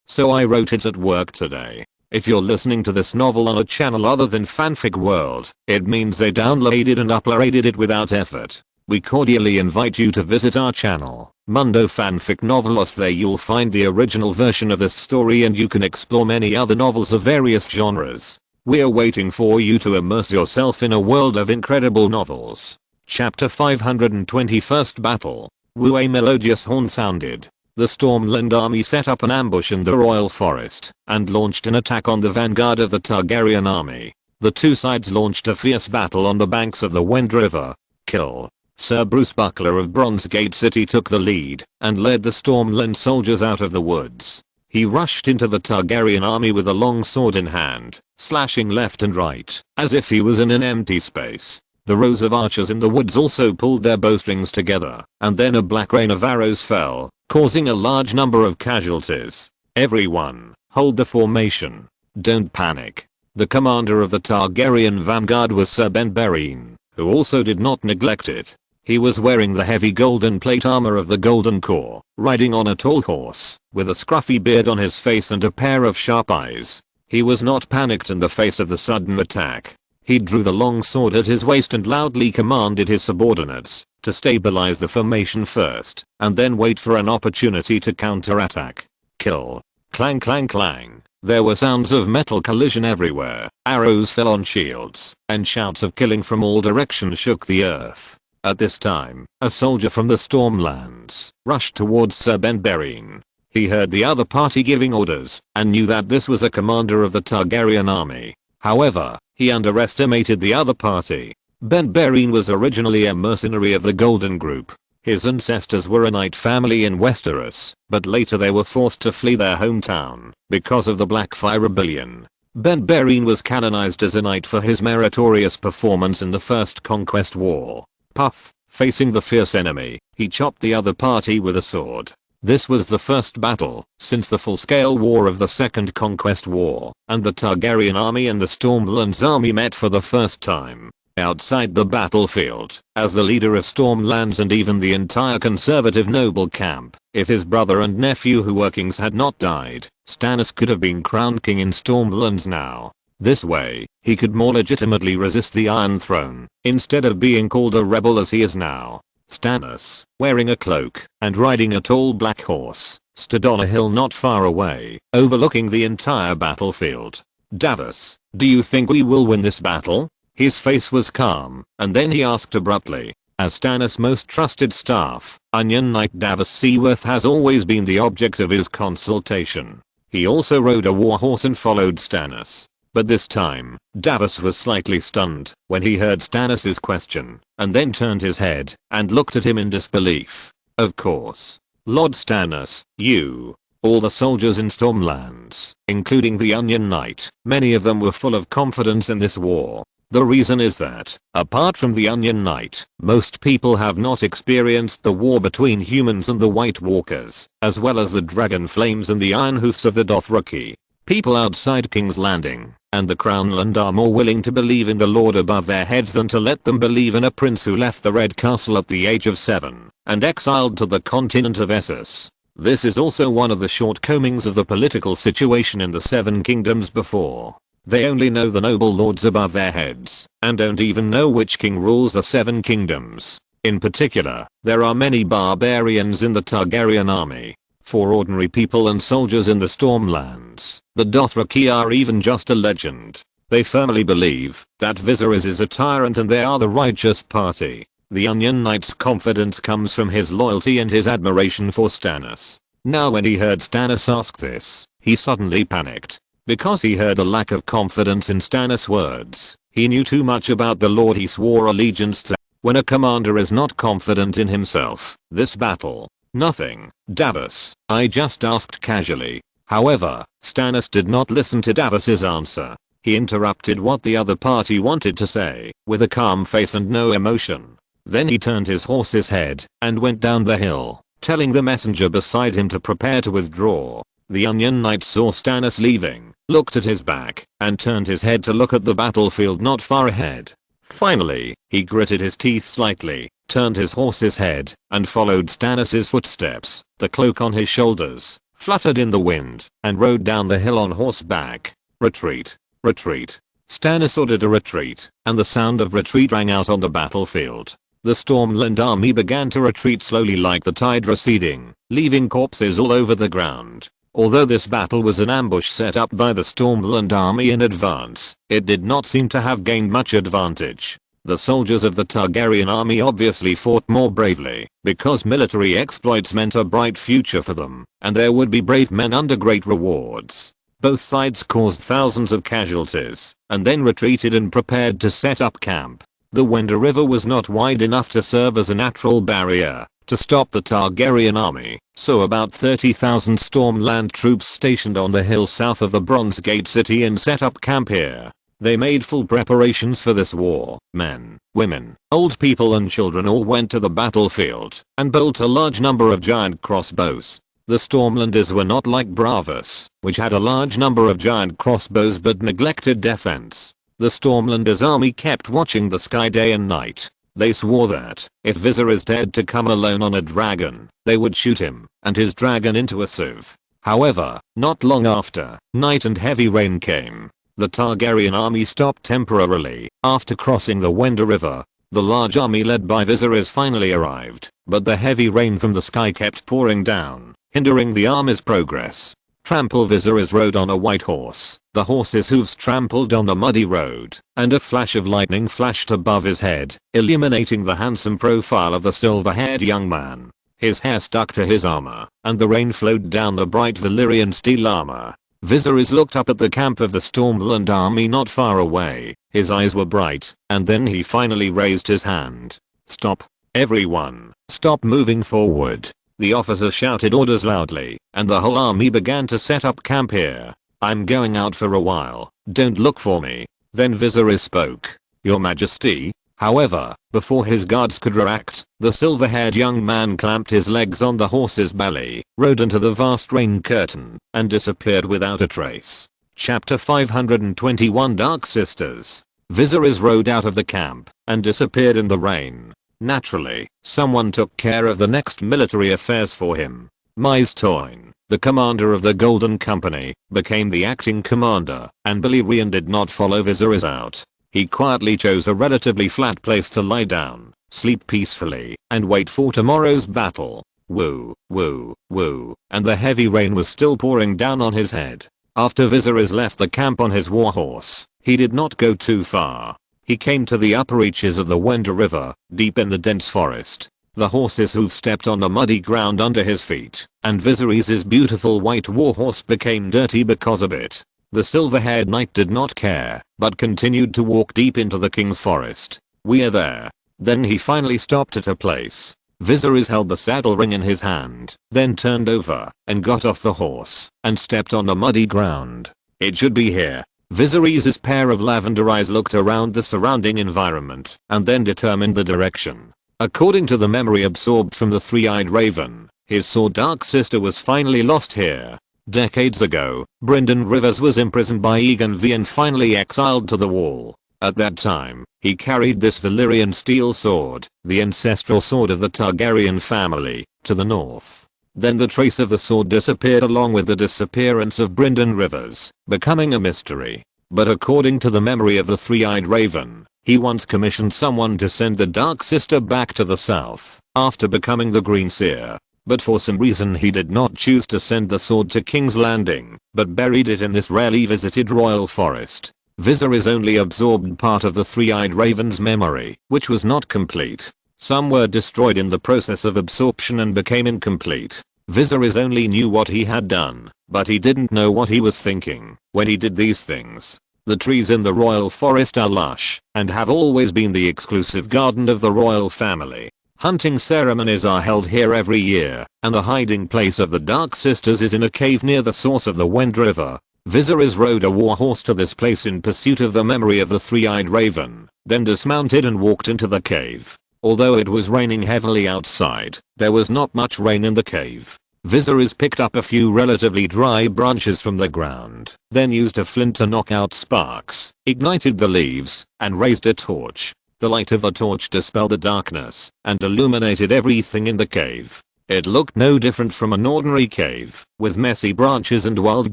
so I wrote it at work today. If you're listening to this novel on a channel other than Fanfic World, it means they downloaded and uploaded it without effort. We cordially invite you to visit our channel, Mundo Fanfic Novelos. There you'll find the original version of this story and you can explore many other novels of various genres. We're waiting for you to immerse yourself in a world of incredible novels. Chapter 521st Battle. Woo, a melodious horn sounded. The Stormland army set up an ambush in the royal forest and launched an attack on the vanguard of the Targaryen army. The two sides launched a fierce battle on the banks of the Wend River. Kill. Sir Bruce Buckler of Bronzegate City took the lead and led the Stormland soldiers out of the woods. He rushed into the Targaryen army with a long sword in hand, slashing left and right as if he was in an empty space. The rows of archers in the woods also pulled their bowstrings together, and then a black rain of arrows fell, causing a large number of casualties. Everyone, hold the formation. Don't panic. The commander of the Targaryen vanguard was Sir Ben Berine, who also did not neglect it. He was wearing the heavy golden plate armor of the Golden Corps, riding on a tall horse, with a scruffy beard on his face and a pair of sharp eyes. He was not panicked in the face of the sudden attack. He drew the long sword at his waist and loudly commanded his subordinates to stabilize the formation first, and then wait for an opportunity to counterattack. Kill. Clang clang clang. There were sounds of metal collision everywhere, arrows fell on shields, and shouts of killing from all directions shook the earth. At this time, a soldier from the Stormlands rushed towards Sir Ben Berine. He heard the other party giving orders, and knew that this was a commander of the Targaryen army. However, he underestimated the other party. Ben Berine was originally a mercenary of the Golden Group. His ancestors were a knight family in Westeros, but later they were forced to flee their hometown because of the Blackfire Rebellion. Ben Berine was canonized as a knight for his meritorious performance in the First Conquest War. Puff, facing the fierce enemy, he chopped the other party with a sword. This was the first battle since the full-scale war of the Second Conquest War, and the Targaryen army and the Stormlands army met for the first time. Outside the battlefield, as the leader of Stormlands and even the entire conservative noble camp, if his brother and nephew who were kings had not died, Stannis could have been crowned king in Stormlands now. This way, he could more legitimately resist the Iron Throne, instead of being called a rebel as he is now. Stannis, wearing a cloak and riding a tall black horse, stood on a hill not far away, overlooking the entire battlefield. "Davos, do you think we will win this battle?" His face was calm, and then he asked abruptly. As Stannis' most trusted staff, Onion Knight Davos Seaworth has always been the object of his consultation. He also rode a warhorse and followed Stannis. But this time, Davos was slightly stunned when he heard Stannis' question, and then turned his head and looked at him in disbelief. "Of course. Lord Stannis, you." All the soldiers in Stormlands, including the Onion Knight, many of them were full of confidence in this war. The reason is that, apart from the Onion Knight, most people have not experienced the war between humans and the White Walkers, as well as the Dragon Flames and the Iron Hoofs of the Dothraki. People outside King's Landing and the Crownland are more willing to believe in the Lord above their heads than to let them believe in a prince who left the Red Castle at the age of 7 and exiled to the continent of Essos. This is also one of the shortcomings of the political situation in the Seven Kingdoms before. They only know the noble lords above their heads, and don't even know which king rules the Seven Kingdoms. In particular, there are many barbarians in the Targaryen army. For ordinary people and soldiers in the Stormlands, the Dothraki are even just a legend. They firmly believe that Viserys is a tyrant and they are the righteous party. The Onion Knight's confidence comes from his loyalty and his admiration for Stannis. Now when he heard Stannis ask this, he suddenly panicked. Because he heard a lack of confidence in Stannis' words, he knew too much about the lord he swore allegiance to. When a commander is not confident in himself, this battle, nothing. "Davos, I just asked casually." However, Stannis did not listen to Davos's answer. He interrupted what the other party wanted to say, with a calm face and no emotion. Then he turned his horse's head and went down the hill, telling the messenger beside him to prepare to withdraw. The Onion Knight saw Stannis leaving, looked at his back, and turned his head to look at the battlefield not far ahead. Finally, he gritted his teeth slightly, turned his horse's head, and followed Stannis' footsteps. The cloak on his shoulders fluttered in the wind, and rode down the hill on horseback. "Retreat! Retreat!" Stannis ordered a retreat, and the sound of retreat rang out on the battlefield. The Stormland army began to retreat slowly like the tide receding, leaving corpses all over the ground. Although this battle was an ambush set up by the Stormland army in advance, it did not seem to have gained much advantage. The soldiers of the Targaryen army obviously fought more bravely, because military exploits meant a bright future for them, and there would be brave men under great rewards. Both sides caused thousands of casualties, and then retreated and prepared to set up camp. The Wender River was not wide enough to serve as a natural barrier to stop the Targaryen army, so about 30,000 Stormland troops stationed on the hill south of the Bronze Gate city and set up camp here. They made full preparations for this war. Men, women, old people and children all went to the battlefield and built a large number of giant crossbows. The Stormlanders were not like Bravos, which had a large number of giant crossbows but neglected defense. The Stormlanders army kept watching the sky day and night. They swore that, if Viserys dared to come alone on a dragon, they would shoot him and his dragon into a sieve. However, not long after, night and heavy rain came. The Targaryen army stopped temporarily. After crossing the Wender River, the large army led by Viserys finally arrived, but the heavy rain from the sky kept pouring down, hindering the army's progress. Trample Viserys rode on a white horse. The horse's hooves trampled on the muddy road, and a flash of lightning flashed above his head, illuminating the handsome profile of the silver-haired young man. His hair stuck to his armor, and the rain flowed down the bright Valyrian steel armor. Viserys looked up at the camp of the Stormland army not far away. His eyes were bright, and then he finally raised his hand. "Stop. Everyone, stop moving forward." The officer shouted orders loudly, and the whole army began to set up camp here. "I'm going out for a while, don't look for me." Then Viserys spoke. "Your Majesty." However, before his guards could react, the silver-haired young man clamped his legs on the horse's belly, rode into the vast rain curtain, and disappeared without a trace. Chapter 521 Dark Sisters. Viserys rode out of the camp and disappeared in the rain. Naturally, someone took care of the next military affairs for him. Mise Toyne, the commander of the Golden Company, became the acting commander, and Balerion did not follow Viserys out. He quietly chose a relatively flat place to lie down, sleep peacefully, and wait for tomorrow's battle. Woo, woo, woo, and the heavy rain was still pouring down on his head. After Viserys left the camp on his warhorse, he did not go too far. He came to the upper reaches of the Wenda River, deep in the dense forest. The horse's hooves stepped on the muddy ground under his feet, and Viserys' beautiful white warhorse became dirty because of it. The silver-haired knight did not care, but continued to walk deep into the king's forest. We're there. Then he finally stopped at a place. Viserys held the saddle ring in his hand, then turned over, and got off the horse, and stepped on the muddy ground. It should be here. Viserys' pair of lavender eyes looked around the surrounding environment, and then determined the direction. According to the memory absorbed from the three-eyed raven, his sword Dark Sister was finally lost here. Decades ago, Brynden Rivers was imprisoned by Aegon V and finally exiled to the Wall. At that time, he carried this Valyrian steel sword, the ancestral sword of the Targaryen family, to the north. Then the trace of the sword disappeared along with the disappearance of Brynden Rivers, becoming a mystery. But according to the memory of the three-eyed raven, he once commissioned someone to send the Dark Sister back to the south, after becoming the Green Seer. But for some reason he did not choose to send the sword to King's Landing, but buried it in this rarely visited royal forest. Viserys only absorbed part of the three-eyed raven's memory, which was not complete. Some were destroyed in the process of absorption and became incomplete. Viserys only knew what he had done, but he didn't know what he was thinking when he did these things. The trees in the royal forest are lush, and have always been the exclusive garden of the royal family. Hunting ceremonies are held here every year, and the hiding place of the Dark Sisters is in a cave near the source of the Wend River. Viserys rode a warhorse to this place in pursuit of the memory of the three-eyed raven, then dismounted and walked into the cave. Although it was raining heavily outside, there was not much rain in the cave. Viserys picked up a few relatively dry branches from the ground, then used a flint to knock out sparks, ignited the leaves, and raised a torch. The light of the torch dispelled the darkness and illuminated everything in the cave. It looked no different from an ordinary cave, with messy branches and wild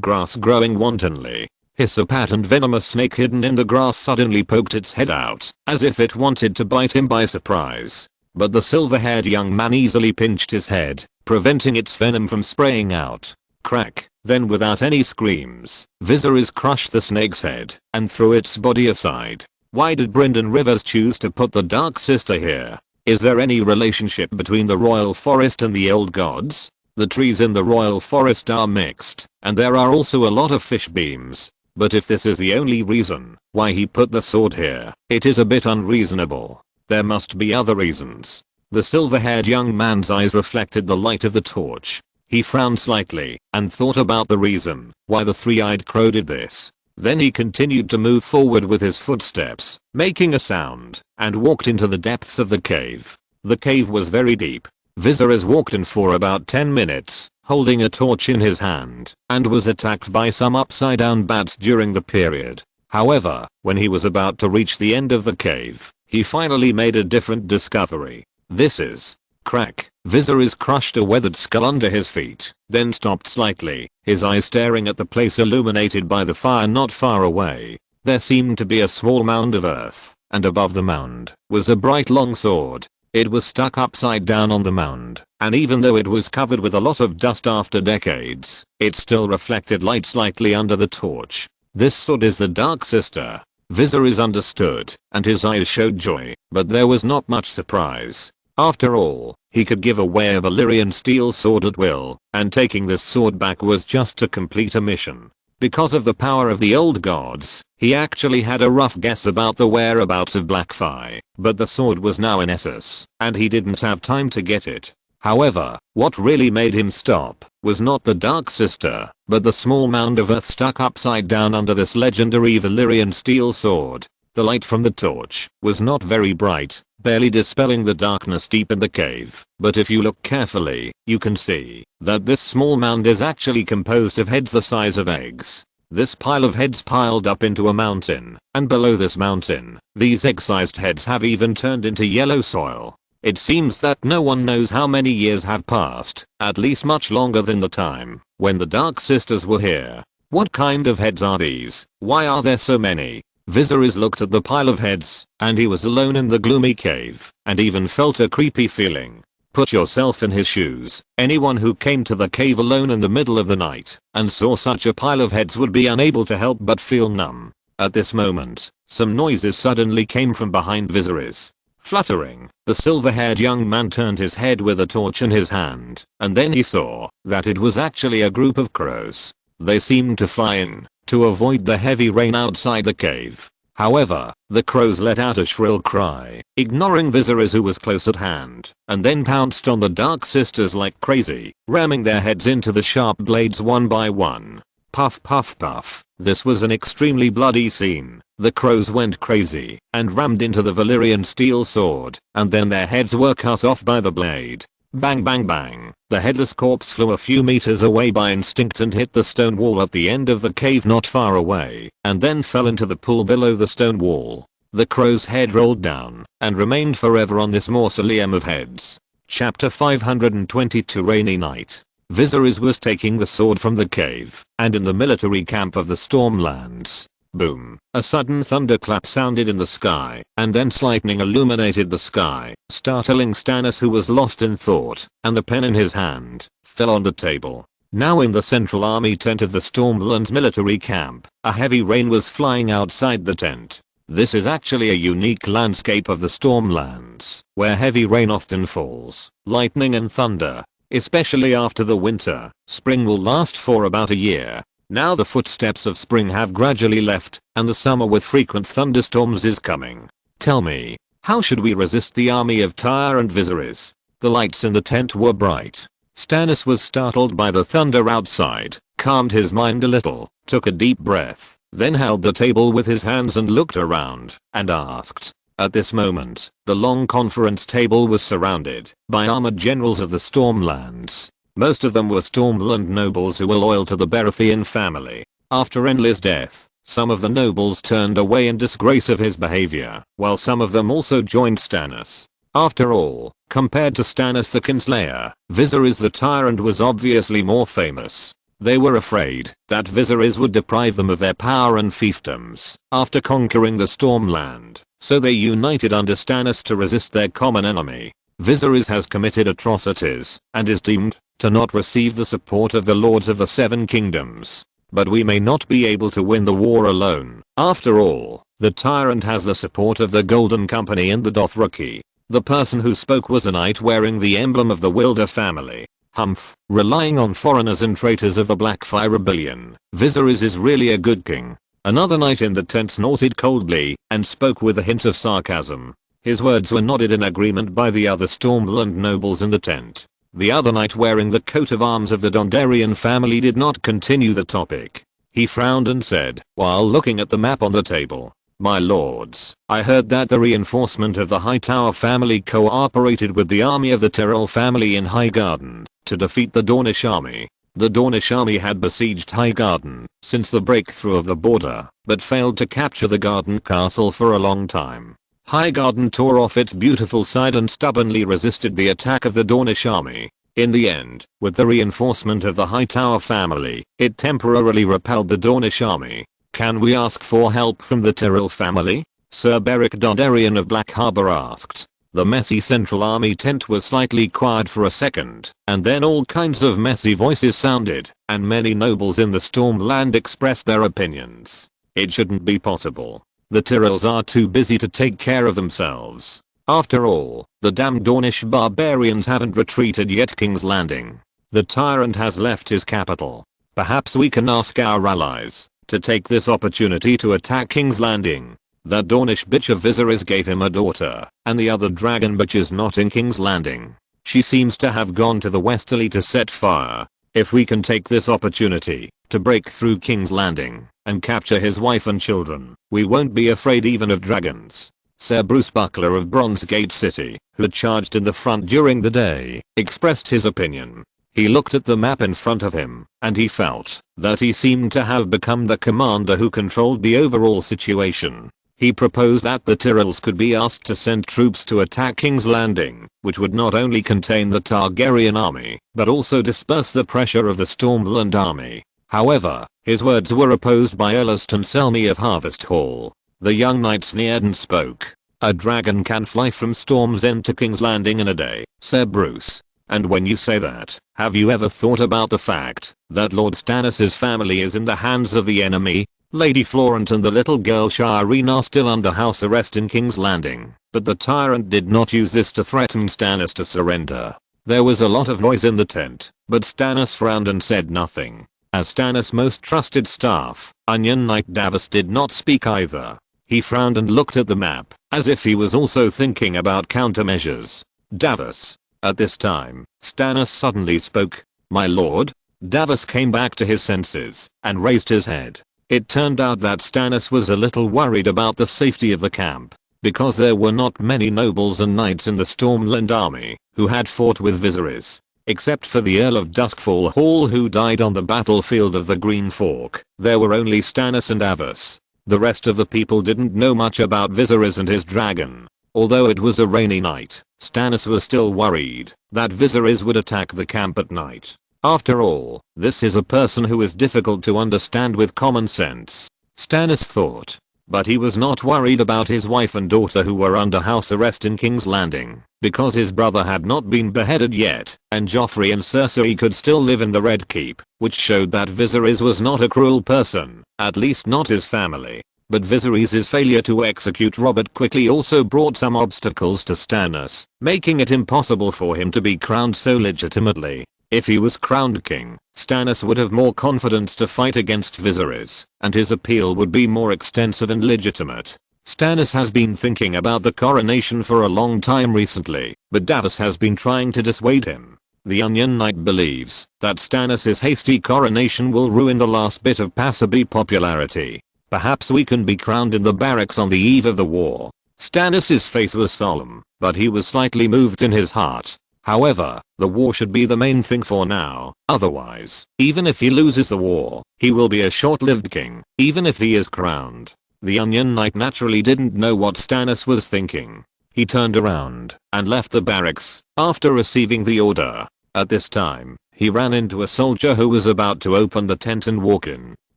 grass growing wantonly. A patterned venomous snake hidden in the grass suddenly poked its head out, as if it wanted to bite him by surprise. But the silver-haired young man easily pinched his head, preventing its venom from spraying out. Crack. Then without any screams, Viserys crushed the snake's head and threw its body aside. Why did Brynden Rivers choose to put the Dark Sister here? Is there any relationship between the royal forest and the old gods? The trees in the royal forest are mixed, and there are also a lot of fish beams. But if this is the only reason why he put the sword here, it is a bit unreasonable. There must be other reasons. The silver-haired young man's eyes reflected the light of the torch. He frowned slightly and thought about the reason why the three-eyed crow did this. Then he continued to move forward with his footsteps, making a sound, and walked into the depths of the cave. The cave was very deep. Viserys walked in for about 10 minutes, holding a torch in his hand, and was attacked by some upside-down bats during the period. However, when he was about to reach the end of the cave, he finally made a different discovery. This is... Crack. Viserys crushed a weathered skull under his feet, then stopped slightly, his eyes staring at the place illuminated by the fire not far away. There seemed to be a small mound of earth, and above the mound was a bright long sword. It was stuck upside down on the mound, and even though it was covered with a lot of dust after decades, it still reflected light slightly under the torch. This sword is the Dark Sister. Viserys understood, and his eyes showed joy, but there was not much surprise. After all, he could give away a Valyrian steel sword at will, and taking this sword back was just to complete a mission. Because of the power of the old gods, he actually had a rough guess about the whereabouts of Blackfire, but the sword was now in Essos, and he didn't have time to get it. However, what really made him stop was not the Dark Sister, but the small mound of earth stuck upside down under this legendary Valyrian steel sword. The light from the torch was not very bright, barely dispelling the darkness deep in the cave, but if you look carefully, you can see that this small mound is actually composed of heads the size of eggs. This pile of heads piled up into a mountain, and below this mountain, these egg-sized heads have even turned into yellow soil. It seems that no one knows how many years have passed, at least much longer than the time when the Dark Sisters were here. What kind of heads are these? Why are there so many? Viserys looked at the pile of heads, and he was alone in the gloomy cave, and even felt a creepy feeling. Put yourself in his shoes. Anyone who came to the cave alone in the middle of the night and saw such a pile of heads would be unable to help but feel numb. At this moment, some noises suddenly came from behind Viserys. Fluttering, the silver-haired young man turned his head with a torch in his hand, and then he saw that it was actually a group of crows. They seemed to fly in to avoid the heavy rain outside the cave. However, the crows let out a shrill cry, ignoring Viserys who was close at hand, and then pounced on the Dark Sisters like crazy, ramming their heads into the sharp blades one by one. Puff puff puff. This was an extremely bloody scene. The crows went crazy and rammed into the Valyrian steel sword, and then their heads were cut off by the blade. Bang bang bang. The headless corpse flew a few meters away by instinct and hit the stone wall at the end of the cave not far away, and then fell into the pool below the stone wall. The crow's head rolled down and remained forever on this mausoleum of heads. Chapter 522 Rainy Night. Viserys was taking the sword from the cave, and in the military camp of the Stormlands. Boom. A sudden thunderclap sounded in the sky, and dense lightning illuminated the sky, startling Stannis who was lost in thought, and the pen in his hand fell on the table. Now in the central army tent of the Stormlands military camp, a heavy rain was flying outside the tent. This is actually a unique landscape of the Stormlands, where heavy rain often falls, lightning and thunder, especially after the winter. Spring will last for about a year. Now the footsteps of spring have gradually left, and the summer with frequent thunderstorms is coming. Tell me, how should we resist the army of Tyre and Viserys? The lights in the tent were bright. Stannis was startled by the thunder outside, calmed his mind a little, took a deep breath, then held the table with his hands and looked around, and asked. At this moment, the long conference table was surrounded by armored generals of the Stormlands. Most of them were Stormland nobles who were loyal to the Baratheon family. After Renly's death, some of the nobles turned away in disgrace of his behavior, while some of them also joined Stannis. After all, compared to Stannis the Kinslayer, Viserys the Tyrant was obviously more famous. They were afraid that Viserys would deprive them of their power and fiefdoms after conquering the Stormland, so they united under Stannis to resist their common enemy. Viserys has committed atrocities and is deemed to not receive the support of the Lords of the Seven Kingdoms. But we may not be able to win the war alone. After all, the Tyrant has the support of the Golden Company and the Dothraki. The person who spoke was a knight wearing the emblem of the Wilder family. Humph, relying on foreigners and traitors of the Blackfire Rebellion, Viserys is really a good king. Another knight in the tent snorted coldly and spoke with a hint of sarcasm. His words were nodded in agreement by the other Stormland nobles in the tent. The other knight wearing the coat of arms of the Dondarrion family did not continue the topic. He frowned and said, while looking at the map on the table, "My lords, I heard that the reinforcement of the Hightower family cooperated with the army of the Tyrell family in Highgarden to defeat the Dornish army. The Dornish army had besieged Highgarden since the breakthrough of the border, but failed to capture the Garden Castle for a long time. Highgarden tore off its beautiful side and stubbornly resisted the attack of the Dornish army. In the end, with the reinforcement of the Hightower family, it temporarily repelled the Dornish army. Can we ask for help from the Tyrell family?" Sir Beric Dondarrion of Black Harbor asked. The messy central army tent was slightly quiet for a second, and then all kinds of messy voices sounded, and many nobles in the Stormland expressed their opinions. It shouldn't be possible. The Tyrells are too busy to take care of themselves. After all, the damned Dornish barbarians haven't retreated yet. King's Landing. The tyrant has left his capital. Perhaps we can ask our allies to take this opportunity to attack King's Landing. That Dornish bitch of Viserys gave him a daughter, and the other dragon bitch is not in King's Landing. She seems to have gone to the westerly to set fire. If we can take this opportunity to break through King's Landing and capture his wife and children, we won't be afraid even of dragons. Sir Bruce Buckler of Bronzegate City, who had charged in the front during the day, expressed his opinion. He looked at the map in front of him, and he felt that he seemed to have become the commander who controlled the overall situation. He proposed that the Tyrells could be asked to send troops to attack King's Landing, which would not only contain the Targaryen army, but also disperse the pressure of the Stormland army. However, his words were opposed by Elliston Selmy of Harvest Hall. The young knight sneered and spoke. "A dragon can fly from Storm's End to King's Landing in a day, said Bruce. And when you say that, have you ever thought about the fact that Lord Stannis' family is in the hands of the enemy? Lady Florent and the little girl Shireen are still under house arrest in King's Landing, but the tyrant did not use this to threaten Stannis to surrender." There was a lot of noise in the tent, but Stannis frowned and said nothing. As Stannis' most trusted staff, Onion Knight Davos did not speak either. He frowned and looked at the map, as if he was also thinking about countermeasures. "Davos." At this time, Stannis suddenly spoke. "My lord?" Davos came back to his senses and raised his head. It turned out that Stannis was a little worried about the safety of the camp, because there were not many nobles and knights in the Stormland army who had fought with Viserys. Except for the Earl of Duskfall Hall who died on the battlefield of the Green Fork, there were only Stannis and Davos. The rest of the people didn't know much about Viserys and his dragon. Although it was a rainy night, Stannis was still worried that Viserys would attack the camp at night. After all, this is a person who is difficult to understand with common sense, Stannis thought. But he was not worried about his wife and daughter who were under house arrest in King's Landing, because his brother had not been beheaded yet, and Joffrey and Cersei could still live in the Red Keep, which showed that Viserys was not a cruel person, at least not his family. But Viserys' failure to execute Robert quickly also brought some obstacles to Stannis, making it impossible for him to be crowned so legitimately. If he was crowned king, Stannis would have more confidence to fight against Viserys, and his appeal would be more extensive and legitimate. Stannis has been thinking about the coronation for a long time recently, but Davos has been trying to dissuade him. The Onion Knight believes that Stannis' hasty coronation will ruin the last bit of Passaby popularity. "Perhaps we can be crowned in the barracks on the eve of the war." Stannis' face was solemn, but he was slightly moved in his heart. However, the war should be the main thing for now, otherwise, even if he loses the war, he will be a short-lived king, even if he is crowned. The Onion Knight naturally didn't know what Stannis was thinking. He turned around and left the barracks after receiving the order. At this time, he ran into a soldier who was about to open the tent and walk in.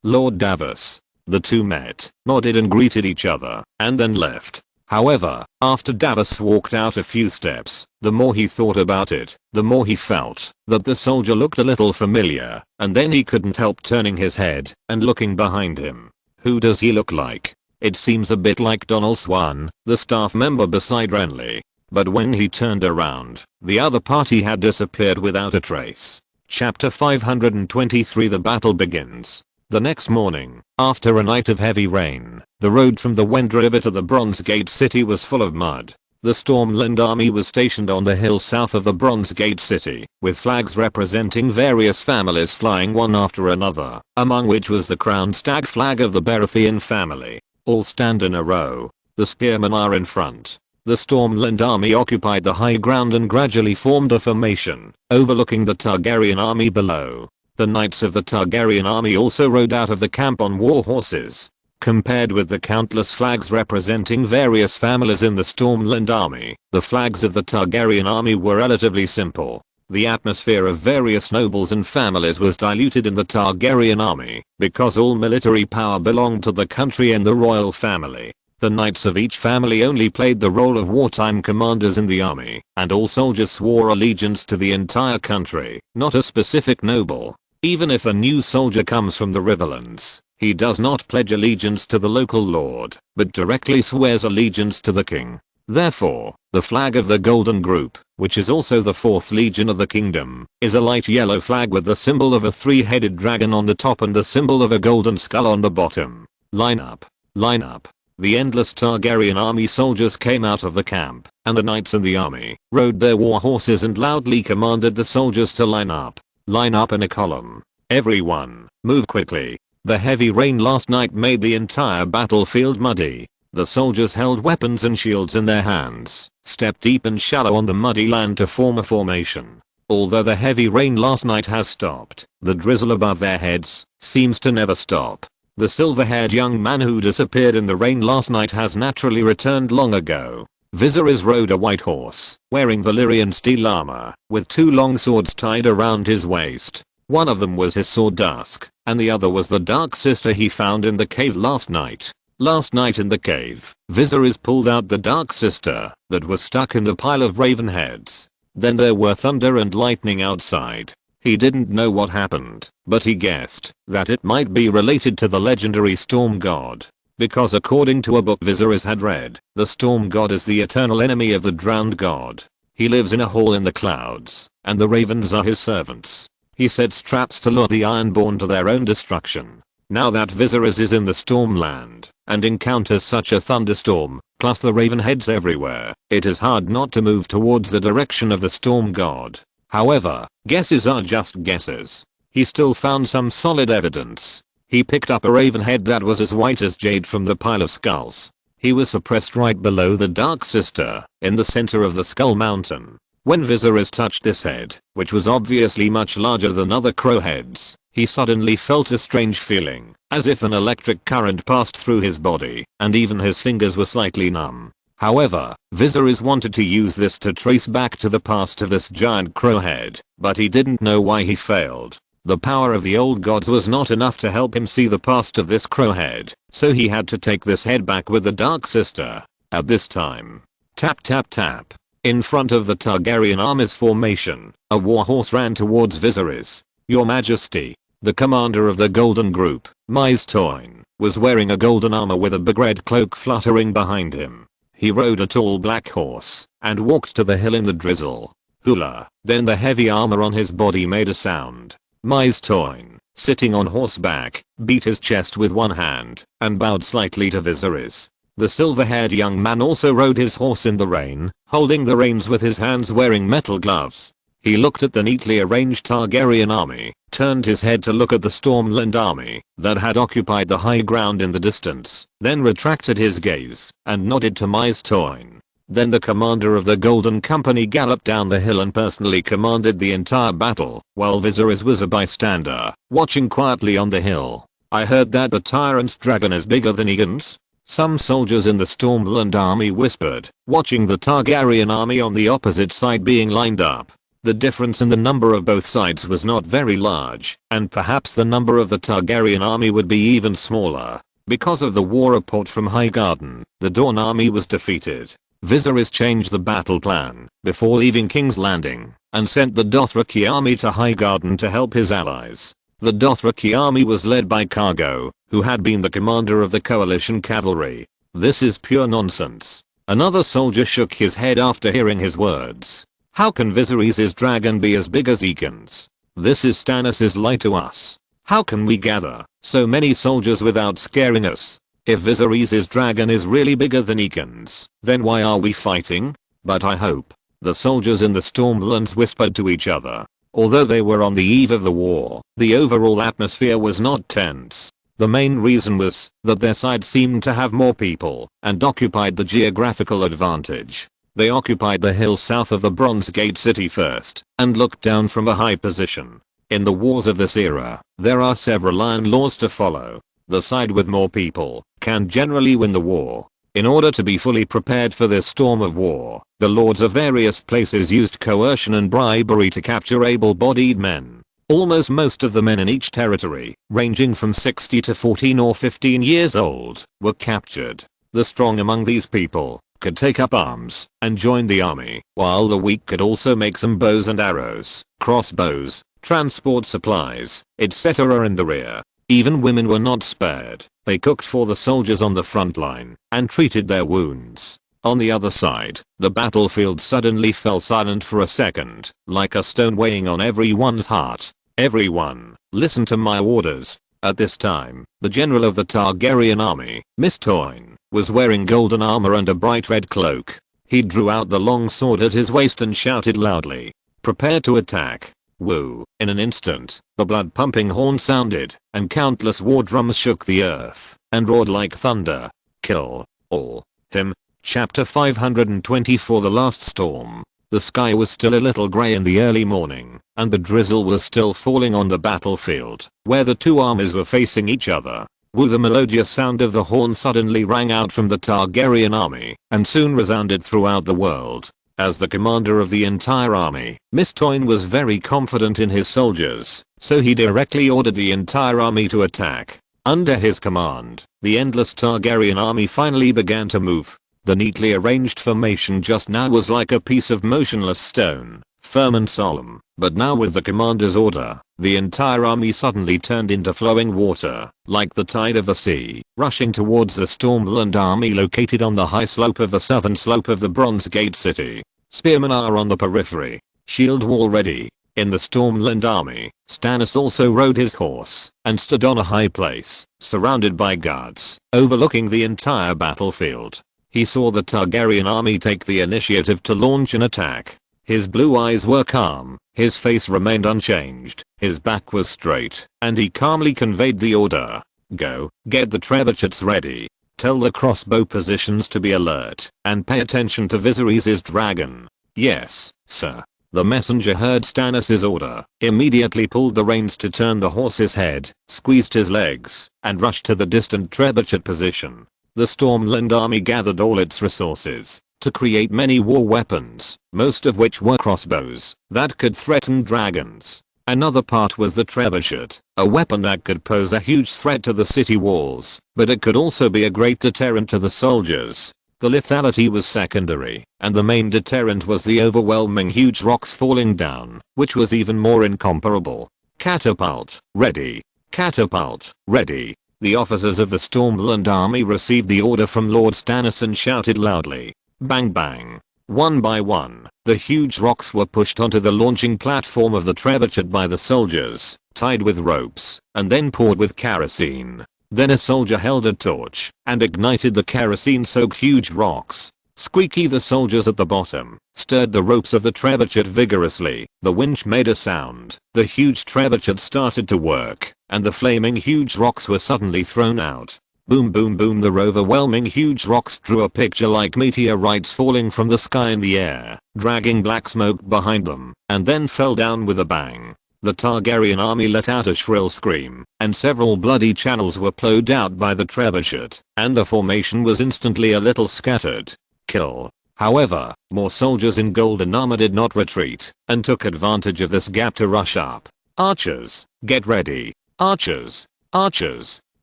"Lord Davos." The two met, nodded and greeted each other, and then left. However, after Davos walked out a few steps, the more he thought about it, the more he felt that the soldier looked a little familiar, and then he couldn't help turning his head and looking behind him. Who does he look like? It seems a bit like Donald Swan, the staff member beside Renly. But when he turned around, the other party had disappeared without a trace. Chapter 523 The battle begins. The next morning, after a night of heavy rain, the road from the Wend River to the Bronze Gate City was full of mud. The Stormland army was stationed on the hill south of the Bronze Gate City, with flags representing various families flying one after another, among which was the crowned stag flag of the Baratheon family. All stand in a row. The spearmen are in front. The Stormland army occupied the high ground and gradually formed a formation, overlooking the Targaryen army below. The knights of the Targaryen army also rode out of the camp on war horses. Compared with the countless flags representing various families in the Stormland army, the flags of the Targaryen army were relatively simple. The atmosphere of various nobles and families was diluted in the Targaryen army, because all military power belonged to the country and the royal family. The knights of each family only played the role of wartime commanders in the army, and all soldiers swore allegiance to the entire country, not a specific noble. Even if a new soldier comes from the Riverlands, he does not pledge allegiance to the local lord, but directly swears allegiance to the king. Therefore, the flag of the Golden Group, which is also the 4th Legion of the Kingdom, is a light yellow flag with the symbol of a 3-headed dragon on the top and the symbol of a golden skull on the bottom. Line up. Line up. The endless Targaryen army soldiers came out of the camp, and the knights in the army rode their war horses and loudly commanded the soldiers to line up. Line up in a column. Everyone, move quickly. The heavy rain last night made the entire battlefield muddy. The soldiers held weapons and shields in their hands, stepped deep and shallow on the muddy land to form a formation. Although the heavy rain last night has stopped, the drizzle above their heads seems to never stop. The silver-haired young man who disappeared in the rain last night has naturally returned long ago. Viserys rode a white horse, wearing Valyrian steel armor, with 2 long swords tied around his waist. One of them was his sword Dusk, and the other was the Dark Sister he found in the cave last night. Last night in the cave, Viserys pulled out the Dark Sister that was stuck in the pile of raven heads. Then there were thunder and lightning outside. He didn't know what happened, but he guessed that it might be related to the legendary storm god. Because according to a book Viserys had read, the storm god is the eternal enemy of the drowned god. He lives in a hall in the clouds, and the ravens are his servants. He sets traps to lure the Ironborn to their own destruction. Now that Viserys is in the Stormland and encounters such a thunderstorm, plus the raven heads everywhere, it is hard not to move towards the direction of the storm god. However, guesses are just guesses. He still found some solid evidence. He picked up a raven head that was as white as jade from the pile of skulls. He was suppressed right below the Dark Sister, in the center of the Skull Mountain. When Viserys touched this head, which was obviously much larger than other crow heads, he suddenly felt a strange feeling, as if an electric current passed through his body, and even his fingers were slightly numb. However, Viserys wanted to use this to trace back to the past of this giant crow head, but he didn't know why he failed. The power of the old gods was not enough to help him see the past of this crow head, so he had to take this head back with the Dark Sister. At this time, tap tap tap. In front of the Targaryen army's formation, a warhorse ran towards Viserys. Your Majesty. The commander of the Golden Group, Mise Toyne, was wearing a golden armor with a big red cloak fluttering behind him. He rode a tall black horse and walked to the hill in the drizzle. Hula. Then the heavy armor on his body made a sound. Mise Toyne, sitting on horseback, beat his chest with one hand and bowed slightly to Viserys. The silver-haired young man also rode his horse in the rain, holding the reins with his hands wearing metal gloves. He looked at the neatly arranged Targaryen army, turned his head to look at the Stormland army that had occupied the high ground in the distance, then retracted his gaze and nodded to Mise Toyne. Then the commander of the Golden Company galloped down the hill and personally commanded the entire battle, while Viserys was a bystander, watching quietly on the hill. I heard that the tyrant's dragon is bigger than Aegon's. Some soldiers in the Stormland army whispered, watching the Targaryen army on the opposite side being lined up. The difference in the number of both sides was not very large, and perhaps the number of the Targaryen army would be even smaller. Because of the war report from Highgarden, the Dorne army was defeated. Viserys changed the battle plan before leaving King's Landing and sent the Dothraki army to Highgarden to help his allies. The Dothraki army was led by Cargo, who had been the commander of the coalition cavalry. This is pure nonsense. Another soldier shook his head after hearing his words. How can Viserys' dragon be as big as Aegon's? This is Stannis' lie to us. How can we gather so many soldiers without scaring us? If Viserys' dragon is really bigger than Aegon's, then why are we fighting? But I hope. The soldiers in the Stormlands whispered to each other. Although they were on the eve of the war, the overall atmosphere was not tense. The main reason was that their side seemed to have more people and occupied the geographical advantage. They occupied the hill south of the Bronze Gate city first and looked down from a high position. In the wars of this era, there are several iron laws to follow. The side with more people can generally win the war. In order to be fully prepared for this storm of war, the lords of various places used coercion and bribery to capture able-bodied men. Almost most of the men in each territory, ranging from 60 to 14 or 15 years old, were captured. The strong among these people could take up arms and join the army, while the weak could also make some bows and arrows, crossbows, transport supplies, etc. in the rear. Even women were not spared. They cooked for the soldiers on the front line and treated their wounds. On the other side, the battlefield suddenly fell silent for a second, like a stone weighing on everyone's heart. Everyone, listen to my orders. At this time, the general of the Targaryen army, Mise Toyne, was wearing golden armor and a bright red cloak. He drew out the long sword at his waist and shouted loudly, "Prepare to attack." Woo! In an instant, the blood-pumping horn sounded, and countless war drums shook the earth and roared like thunder. Kill all. Him. Chapter 524 The Last Storm. The sky was still a little grey in the early morning, and the drizzle was still falling on the battlefield, where the two armies were facing each other. Woo! The melodious sound of the horn suddenly rang out from the Targaryen army, and soon resounded throughout the world. As the commander of the entire army, Mise Toyne was very confident in his soldiers, so he directly ordered the entire army to attack. Under his command, the endless Targaryen army finally began to move. The neatly arranged formation just now was like a piece of motionless stone, firm and solemn, but now with the commander's order, the entire army suddenly turned into flowing water, like the tide of the sea, rushing towards the Stormland army located on the high slope of the southern slope of the Bronze Gate city. Spearmen are on the periphery, shield wall ready. In the Stormland army, Stannis also rode his horse and stood on a high place, surrounded by guards, overlooking the entire battlefield. He saw the Targaryen army take the initiative to launch an attack. His blue eyes were calm, his face remained unchanged, his back was straight, and he calmly conveyed the order. Go, get the trebuchets ready. Tell the crossbow positions to be alert, and pay attention to Viserys' dragon. Yes, sir. The messenger heard Stannis' order, immediately pulled the reins to turn the horse's head, squeezed his legs, and rushed to the distant trebuchet position. The Stormland army gathered all its resources to create many war weapons, most of which were crossbows that could threaten dragons. Another part was the trebuchet, a weapon that could pose a huge threat to the city walls, but it could also be a great deterrent to the soldiers. The lethality was secondary, and the main deterrent was the overwhelming huge rocks falling down, which was even more incomparable. Catapult, ready. Catapult, ready. The officers of the Stormland army received the order from Lord Stannis and shouted loudly. Bang bang. One by one, the huge rocks were pushed onto the launching platform of the trebuchet by the soldiers, tied with ropes, and then poured with kerosene. Then a soldier held a torch and ignited the kerosene-soaked huge rocks. Squeaky, the soldiers at the bottom stirred the ropes of the trebuchet vigorously. The winch made a sound. The huge trebuchet started to work, and the flaming huge rocks were suddenly thrown out. Boom boom boom, the overwhelming huge rocks drew a picture like meteorites falling from the sky in the air, dragging black smoke behind them, and then fell down with a bang. The Targaryen army let out a shrill scream, and several bloody channels were plowed out by the trebuchet, and the formation was instantly a little scattered. Kill. However, more soldiers in golden armor did not retreat, and took advantage of this gap to rush up. Archers, get ready. Archers. Archers.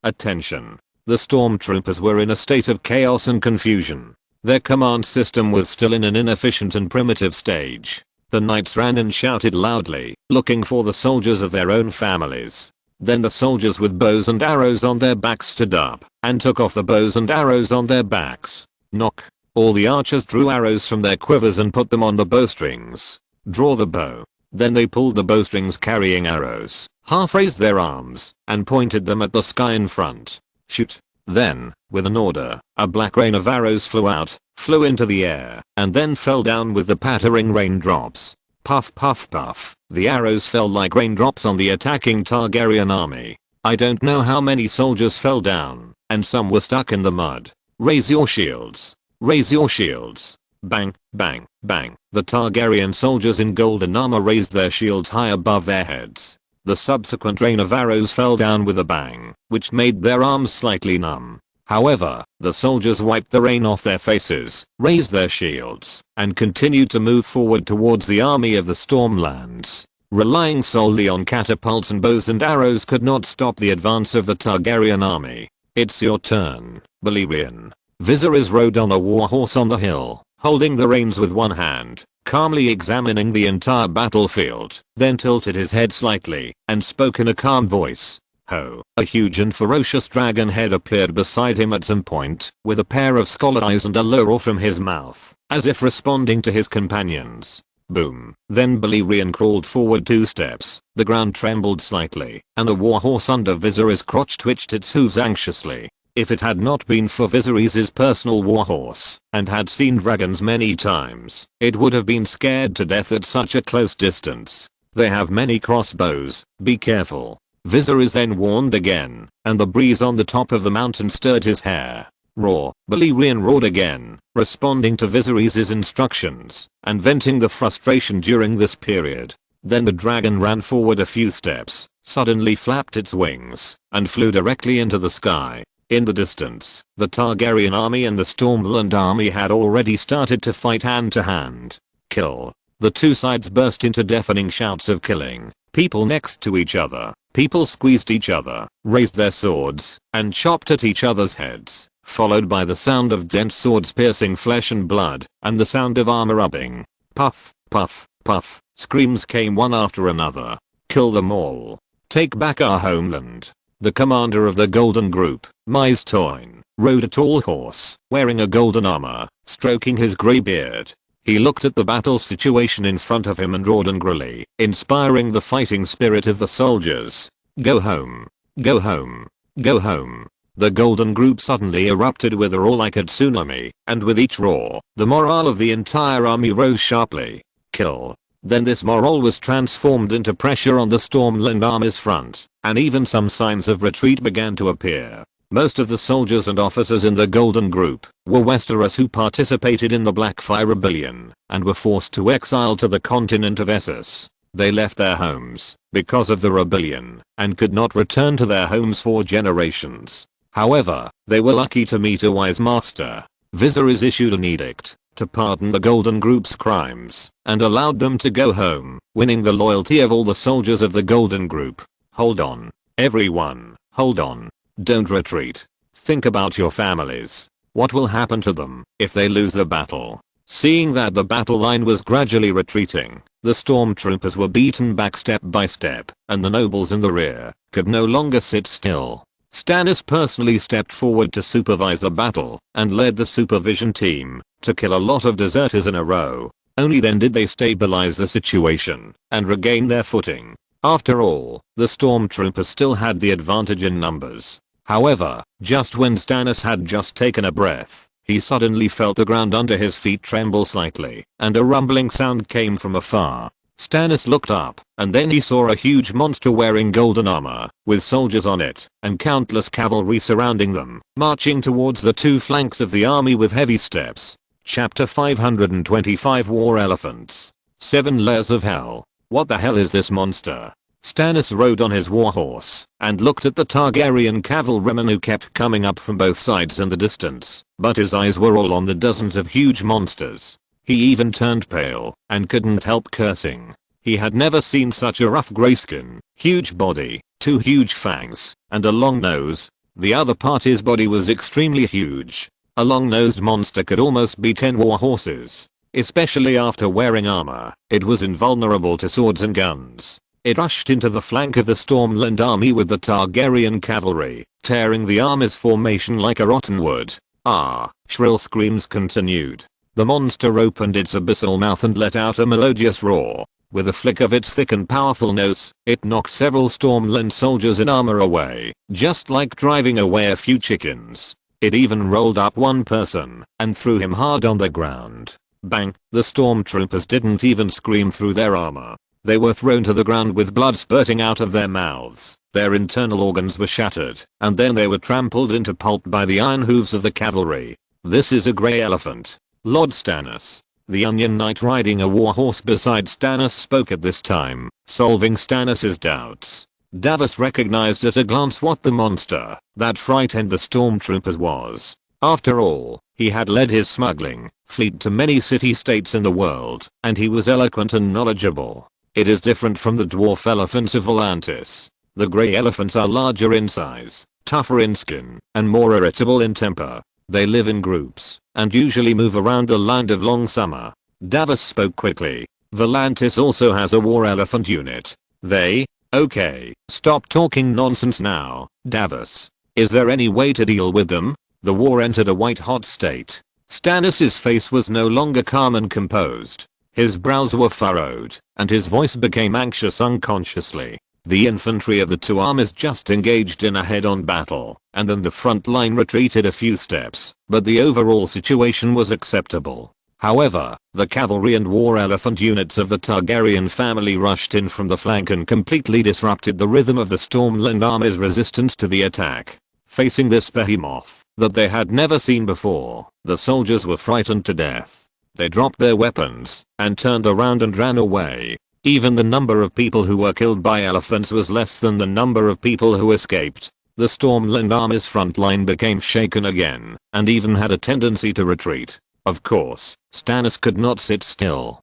Attention. The stormtroopers were in a state of chaos and confusion. Their command system was still in an inefficient and primitive stage. The knights ran and shouted loudly, looking for the soldiers of their own families. Then the soldiers with bows and arrows on their backs stood up, and took off the bows and arrows on their backs. Knock. All the archers drew arrows from their quivers and put them on the bowstrings. Draw the bow. Then they pulled the bowstrings carrying arrows, half-raised their arms, and pointed them at the sky in front. Shoot. Then, with an order, a black rain of arrows flew into the air, and then fell down with the pattering raindrops. Puff puff puff, the arrows fell like raindrops on the attacking Targaryen army. I don't know how many soldiers fell down, and some were stuck in the mud. Raise your shields. Raise your shields. Bang, bang, bang. The Targaryen soldiers in golden armor raised their shields high above their heads. The subsequent rain of arrows fell down with a bang, which made their arms slightly numb. However, the soldiers wiped the rain off their faces, raised their shields, and continued to move forward towards the army of the Stormlands. Relying solely on catapults and bows and arrows could not stop the advance of the Targaryen army. It's your turn, Balerion. Viserys rode on a warhorse on the hill, holding the reins with one hand, calmly examining the entire battlefield, then tilted his head slightly, and spoke in a calm voice. Ho! A huge and ferocious dragon head appeared beside him at some point, with a pair of skull eyes and a roar from his mouth, as if responding to his companions. Boom. Then Balerion crawled forward 2 steps, the ground trembled slightly, and the warhorse under Viserys' crotch twitched its hooves anxiously. If it had not been for Viserys' personal warhorse, and had seen dragons many times, it would have been scared to death at such a close distance. They have many crossbows, be careful. Viserys then warned again, and the breeze on the top of the mountain stirred his hair. Roar. Balerion roared again, responding to Viserys' instructions, and venting the frustration during this period. Then the dragon ran forward a few steps, suddenly flapped its wings, and flew directly into the sky. In the distance, the Targaryen army and the Stormland army had already started to fight hand to hand. Kill. The two sides burst into deafening shouts of killing people next to each other. People squeezed each other, raised their swords, and chopped at each other's heads, followed by the sound of dense swords piercing flesh and blood, and the sound of armor rubbing. Puff, puff, puff, screams came one after another. Kill them all. Take back our homeland. The commander of the Golden Group, Mise Toin, rode a tall horse, wearing a golden armor, stroking his grey beard. He looked at the battle situation in front of him and roared angrily, inspiring the fighting spirit of the soldiers. Go home. Go home. Go home. The Golden Group suddenly erupted with a roar like a tsunami, and with each roar, the morale of the entire army rose sharply. Kill. Then this morale was transformed into pressure on the Stormland Army's front, and even some signs of retreat began to appear. Most of the soldiers and officers in the Golden Group were Westeros who participated in the Blackfire Rebellion and were forced to exile to the continent of Essos. They left their homes because of the rebellion and could not return to their homes for generations. However, they were lucky to meet a wise master. Viserys issued an edict to pardon the Golden Group's crimes and allowed them to go home, winning the loyalty of all the soldiers of the Golden Group. Hold on. Everyone, hold on. Don't retreat. Think about your families. What will happen to them if they lose the battle? Seeing that the battle line was gradually retreating, the stormtroopers were beaten back step by step, and the nobles in the rear could no longer sit still. Stannis personally stepped forward to supervise the battle and led the supervision team to kill a lot of deserters in a row. Only then did they stabilize the situation and regain their footing. After all, the stormtroopers still had the advantage in numbers. However, just when Stannis had just taken a breath, he suddenly felt the ground under his feet tremble slightly, and a rumbling sound came from afar. Stannis looked up, and then he saw a huge monster wearing golden armor, with soldiers on it, and countless cavalry surrounding them, marching towards the two flanks of the army with heavy steps. Chapter 525 War Elephants. 7 Layers of Hell. What the hell is this monster? Stannis rode on his warhorse and looked at the Targaryen cavalrymen who kept coming up from both sides in the distance, but his eyes were all on the dozens of huge monsters. He even turned pale and couldn't help cursing. He had never seen such a rough grayskin, huge body, 2 huge fangs, and a long nose. The other part his body was extremely huge. A long-nosed monster could almost be 10 warhorses. Especially after wearing armor, it was invulnerable to swords and guns. It rushed into the flank of the Stormland army with the Targaryen cavalry, tearing the army's formation like a rotten wood. Ah! Shrill screams continued. The monster opened its abyssal mouth and let out a melodious roar. With a flick of its thick and powerful nose, it knocked several Stormland soldiers in armor away, just like driving away a few chickens. It even rolled up one person and threw him hard on the ground. Bang! The stormtroopers didn't even scream through their armor. They were thrown to the ground with blood spurting out of their mouths. Their internal organs were shattered, and then they were trampled into pulp by the iron hooves of the cavalry. This is a grey elephant. Lord Stannis. The Onion Knight riding a warhorse beside Stannis spoke at this time, solving Stannis' doubts. Davos recognized at a glance what the monster that frightened the stormtroopers was. After all, he had led his smuggling fleet to many city-states in the world, and he was eloquent and knowledgeable. It is different from the dwarf elephants of Volantis. The grey elephants are larger in size, tougher in skin, and more irritable in temper. They live in groups, and usually move around the land of long summer. Davos spoke quickly. Volantis also has a war elephant unit. They? Okay, stop talking nonsense now, Davos. Is there any way to deal with them? The war entered a white-hot state. Stannis' face was no longer calm and composed. His brows were furrowed, and his voice became anxious unconsciously. The infantry of the two armies just engaged in a head-on battle, and then the front line retreated a few steps, but the overall situation was acceptable. However, the cavalry and war elephant units of the Targaryen family rushed in from the flank and completely disrupted the rhythm of the Stormland army's resistance to the attack. Facing this behemoth that they had never seen before, the soldiers were frightened to death. They dropped their weapons and turned around and ran away. Even the number of people who were killed by elephants was less than the number of people who escaped. The Stormland army's front line became shaken again, and even had a tendency to retreat. Of course, Stannis could not sit still.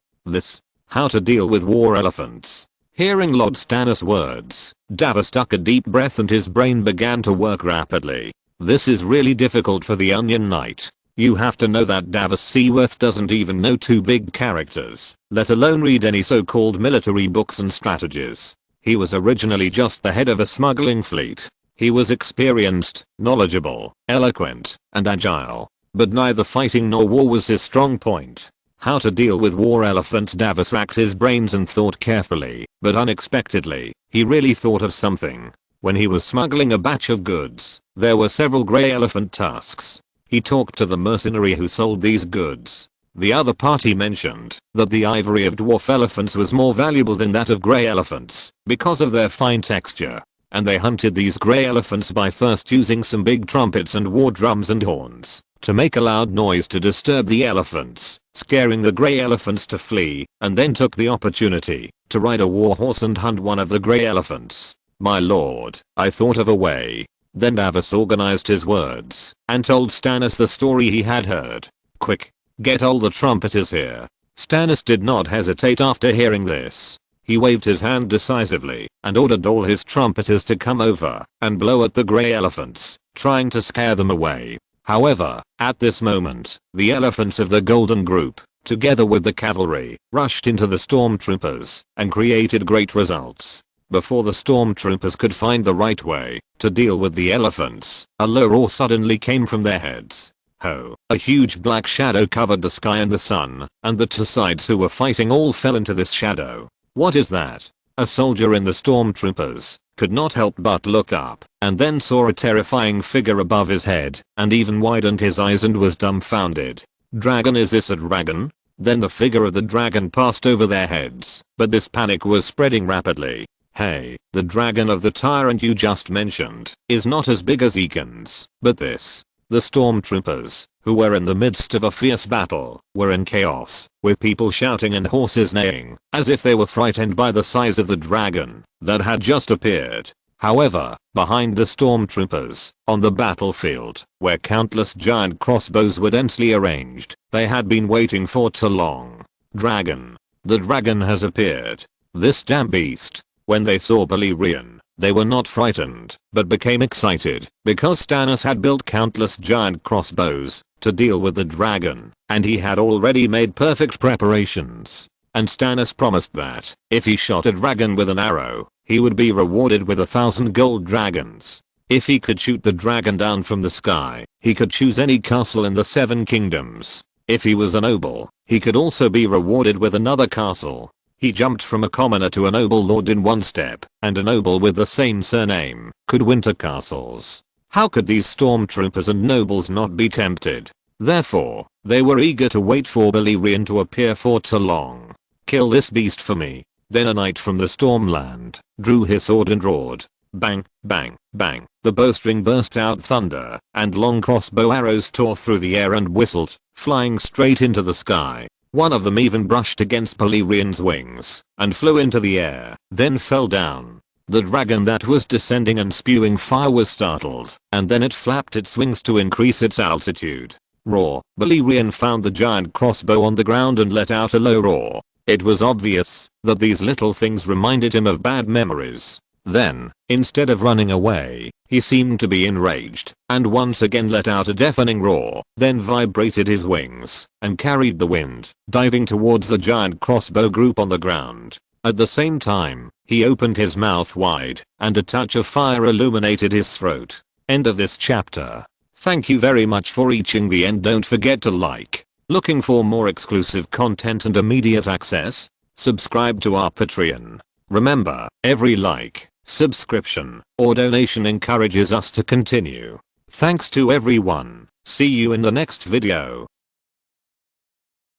How to deal with war elephants. Hearing Lord Stannis' words, Davos took a deep breath and his brain began to work rapidly. This is really difficult for the Onion Knight. You have to know that Davos Seaworth doesn't even know two big characters, let alone read any so-called military books and strategies. He was originally just the head of a smuggling fleet. He was experienced, knowledgeable, eloquent, and agile. But neither fighting nor war was his strong point. How to deal with war elephants? Davos racked his brains and thought carefully, but unexpectedly, he really thought of something. When he was smuggling a batch of goods, there were several grey elephant tusks. He talked to the mercenary who sold these goods. The other party mentioned that the ivory of dwarf elephants was more valuable than that of grey elephants because of their fine texture. And they hunted these grey elephants by first using some big trumpets and war drums and horns to make a loud noise to disturb the elephants, scaring the grey elephants to flee, and then took the opportunity to ride a war horse and hunt one of the grey elephants. My lord, I thought of a way. Then Davos organized his words and told Stannis the story he had heard. Quick, get all the trumpeters here. Stannis did not hesitate after hearing this. He waved his hand decisively and ordered all his trumpeters to come over and blow at the grey elephants, trying to scare them away. However, at this moment, the elephants of the Golden Group, together with the cavalry, rushed into the stormtroopers and created great results. Before the stormtroopers could find the right way to deal with the elephants, a low roar suddenly came from their heads. Ho! A huge black shadow covered the sky and the sun, and the two sides who were fighting all fell into this shadow. What is that? A soldier in the stormtroopers could not help but look up, and then saw a terrifying figure above his head, and even widened his eyes and was dumbfounded. Dragon, is this a dragon? Then the figure of the dragon passed over their heads, but this panic was spreading rapidly. Hey, the dragon of the tyrant you just mentioned is not as big as Egan's, but this. The stormtroopers, who were in the midst of a fierce battle, were in chaos, with people shouting and horses neighing, as if they were frightened by the size of the dragon that had just appeared. However, behind the stormtroopers, on the battlefield, where countless giant crossbows were densely arranged, they had been waiting for too long. Dragon. The dragon has appeared. This damn beast. When they saw Balerion, they were not frightened, but became excited, because Stannis had built countless giant crossbows to deal with the dragon, and he had already made perfect preparations. And Stannis promised that, if he shot a dragon with an arrow, he would be rewarded with 1,000 gold dragons. If he could shoot the dragon down from the sky, he could choose any castle in the 7 kingdoms. If he was a noble, he could also be rewarded with another castle. He jumped from a commoner to a noble lord in one step, and a noble with the same surname could win 2 castles. How could these stormtroopers and nobles not be tempted? Therefore, they were eager to wait for Balerion to appear for too long. Kill this beast for me. Then a knight from the Stormland drew his sword and roared. Bang, bang, bang. The bowstring burst out thunder, and long crossbow arrows tore through the air and whistled, flying straight into the sky. One of them even brushed against Balerion's wings and flew into the air, then fell down. The dragon that was descending and spewing fire was startled, and then it flapped its wings to increase its altitude. Roar. Balerion found the giant crossbow on the ground and let out a low roar. It was obvious that these little things reminded him of bad memories. Then, instead of running away, he seemed to be enraged, and once again let out a deafening roar, then vibrated his wings, and carried the wind, diving towards the giant crossbow group on the ground. At the same time, he opened his mouth wide, and a touch of fire illuminated his throat. End of this chapter. Thank you very much for reaching the end. Don't forget to like. Looking for more exclusive content and immediate access? Subscribe to our Patreon. Remember, every like, subscription, or donation encourages us to continue. Thanks to everyone. See you in the next video.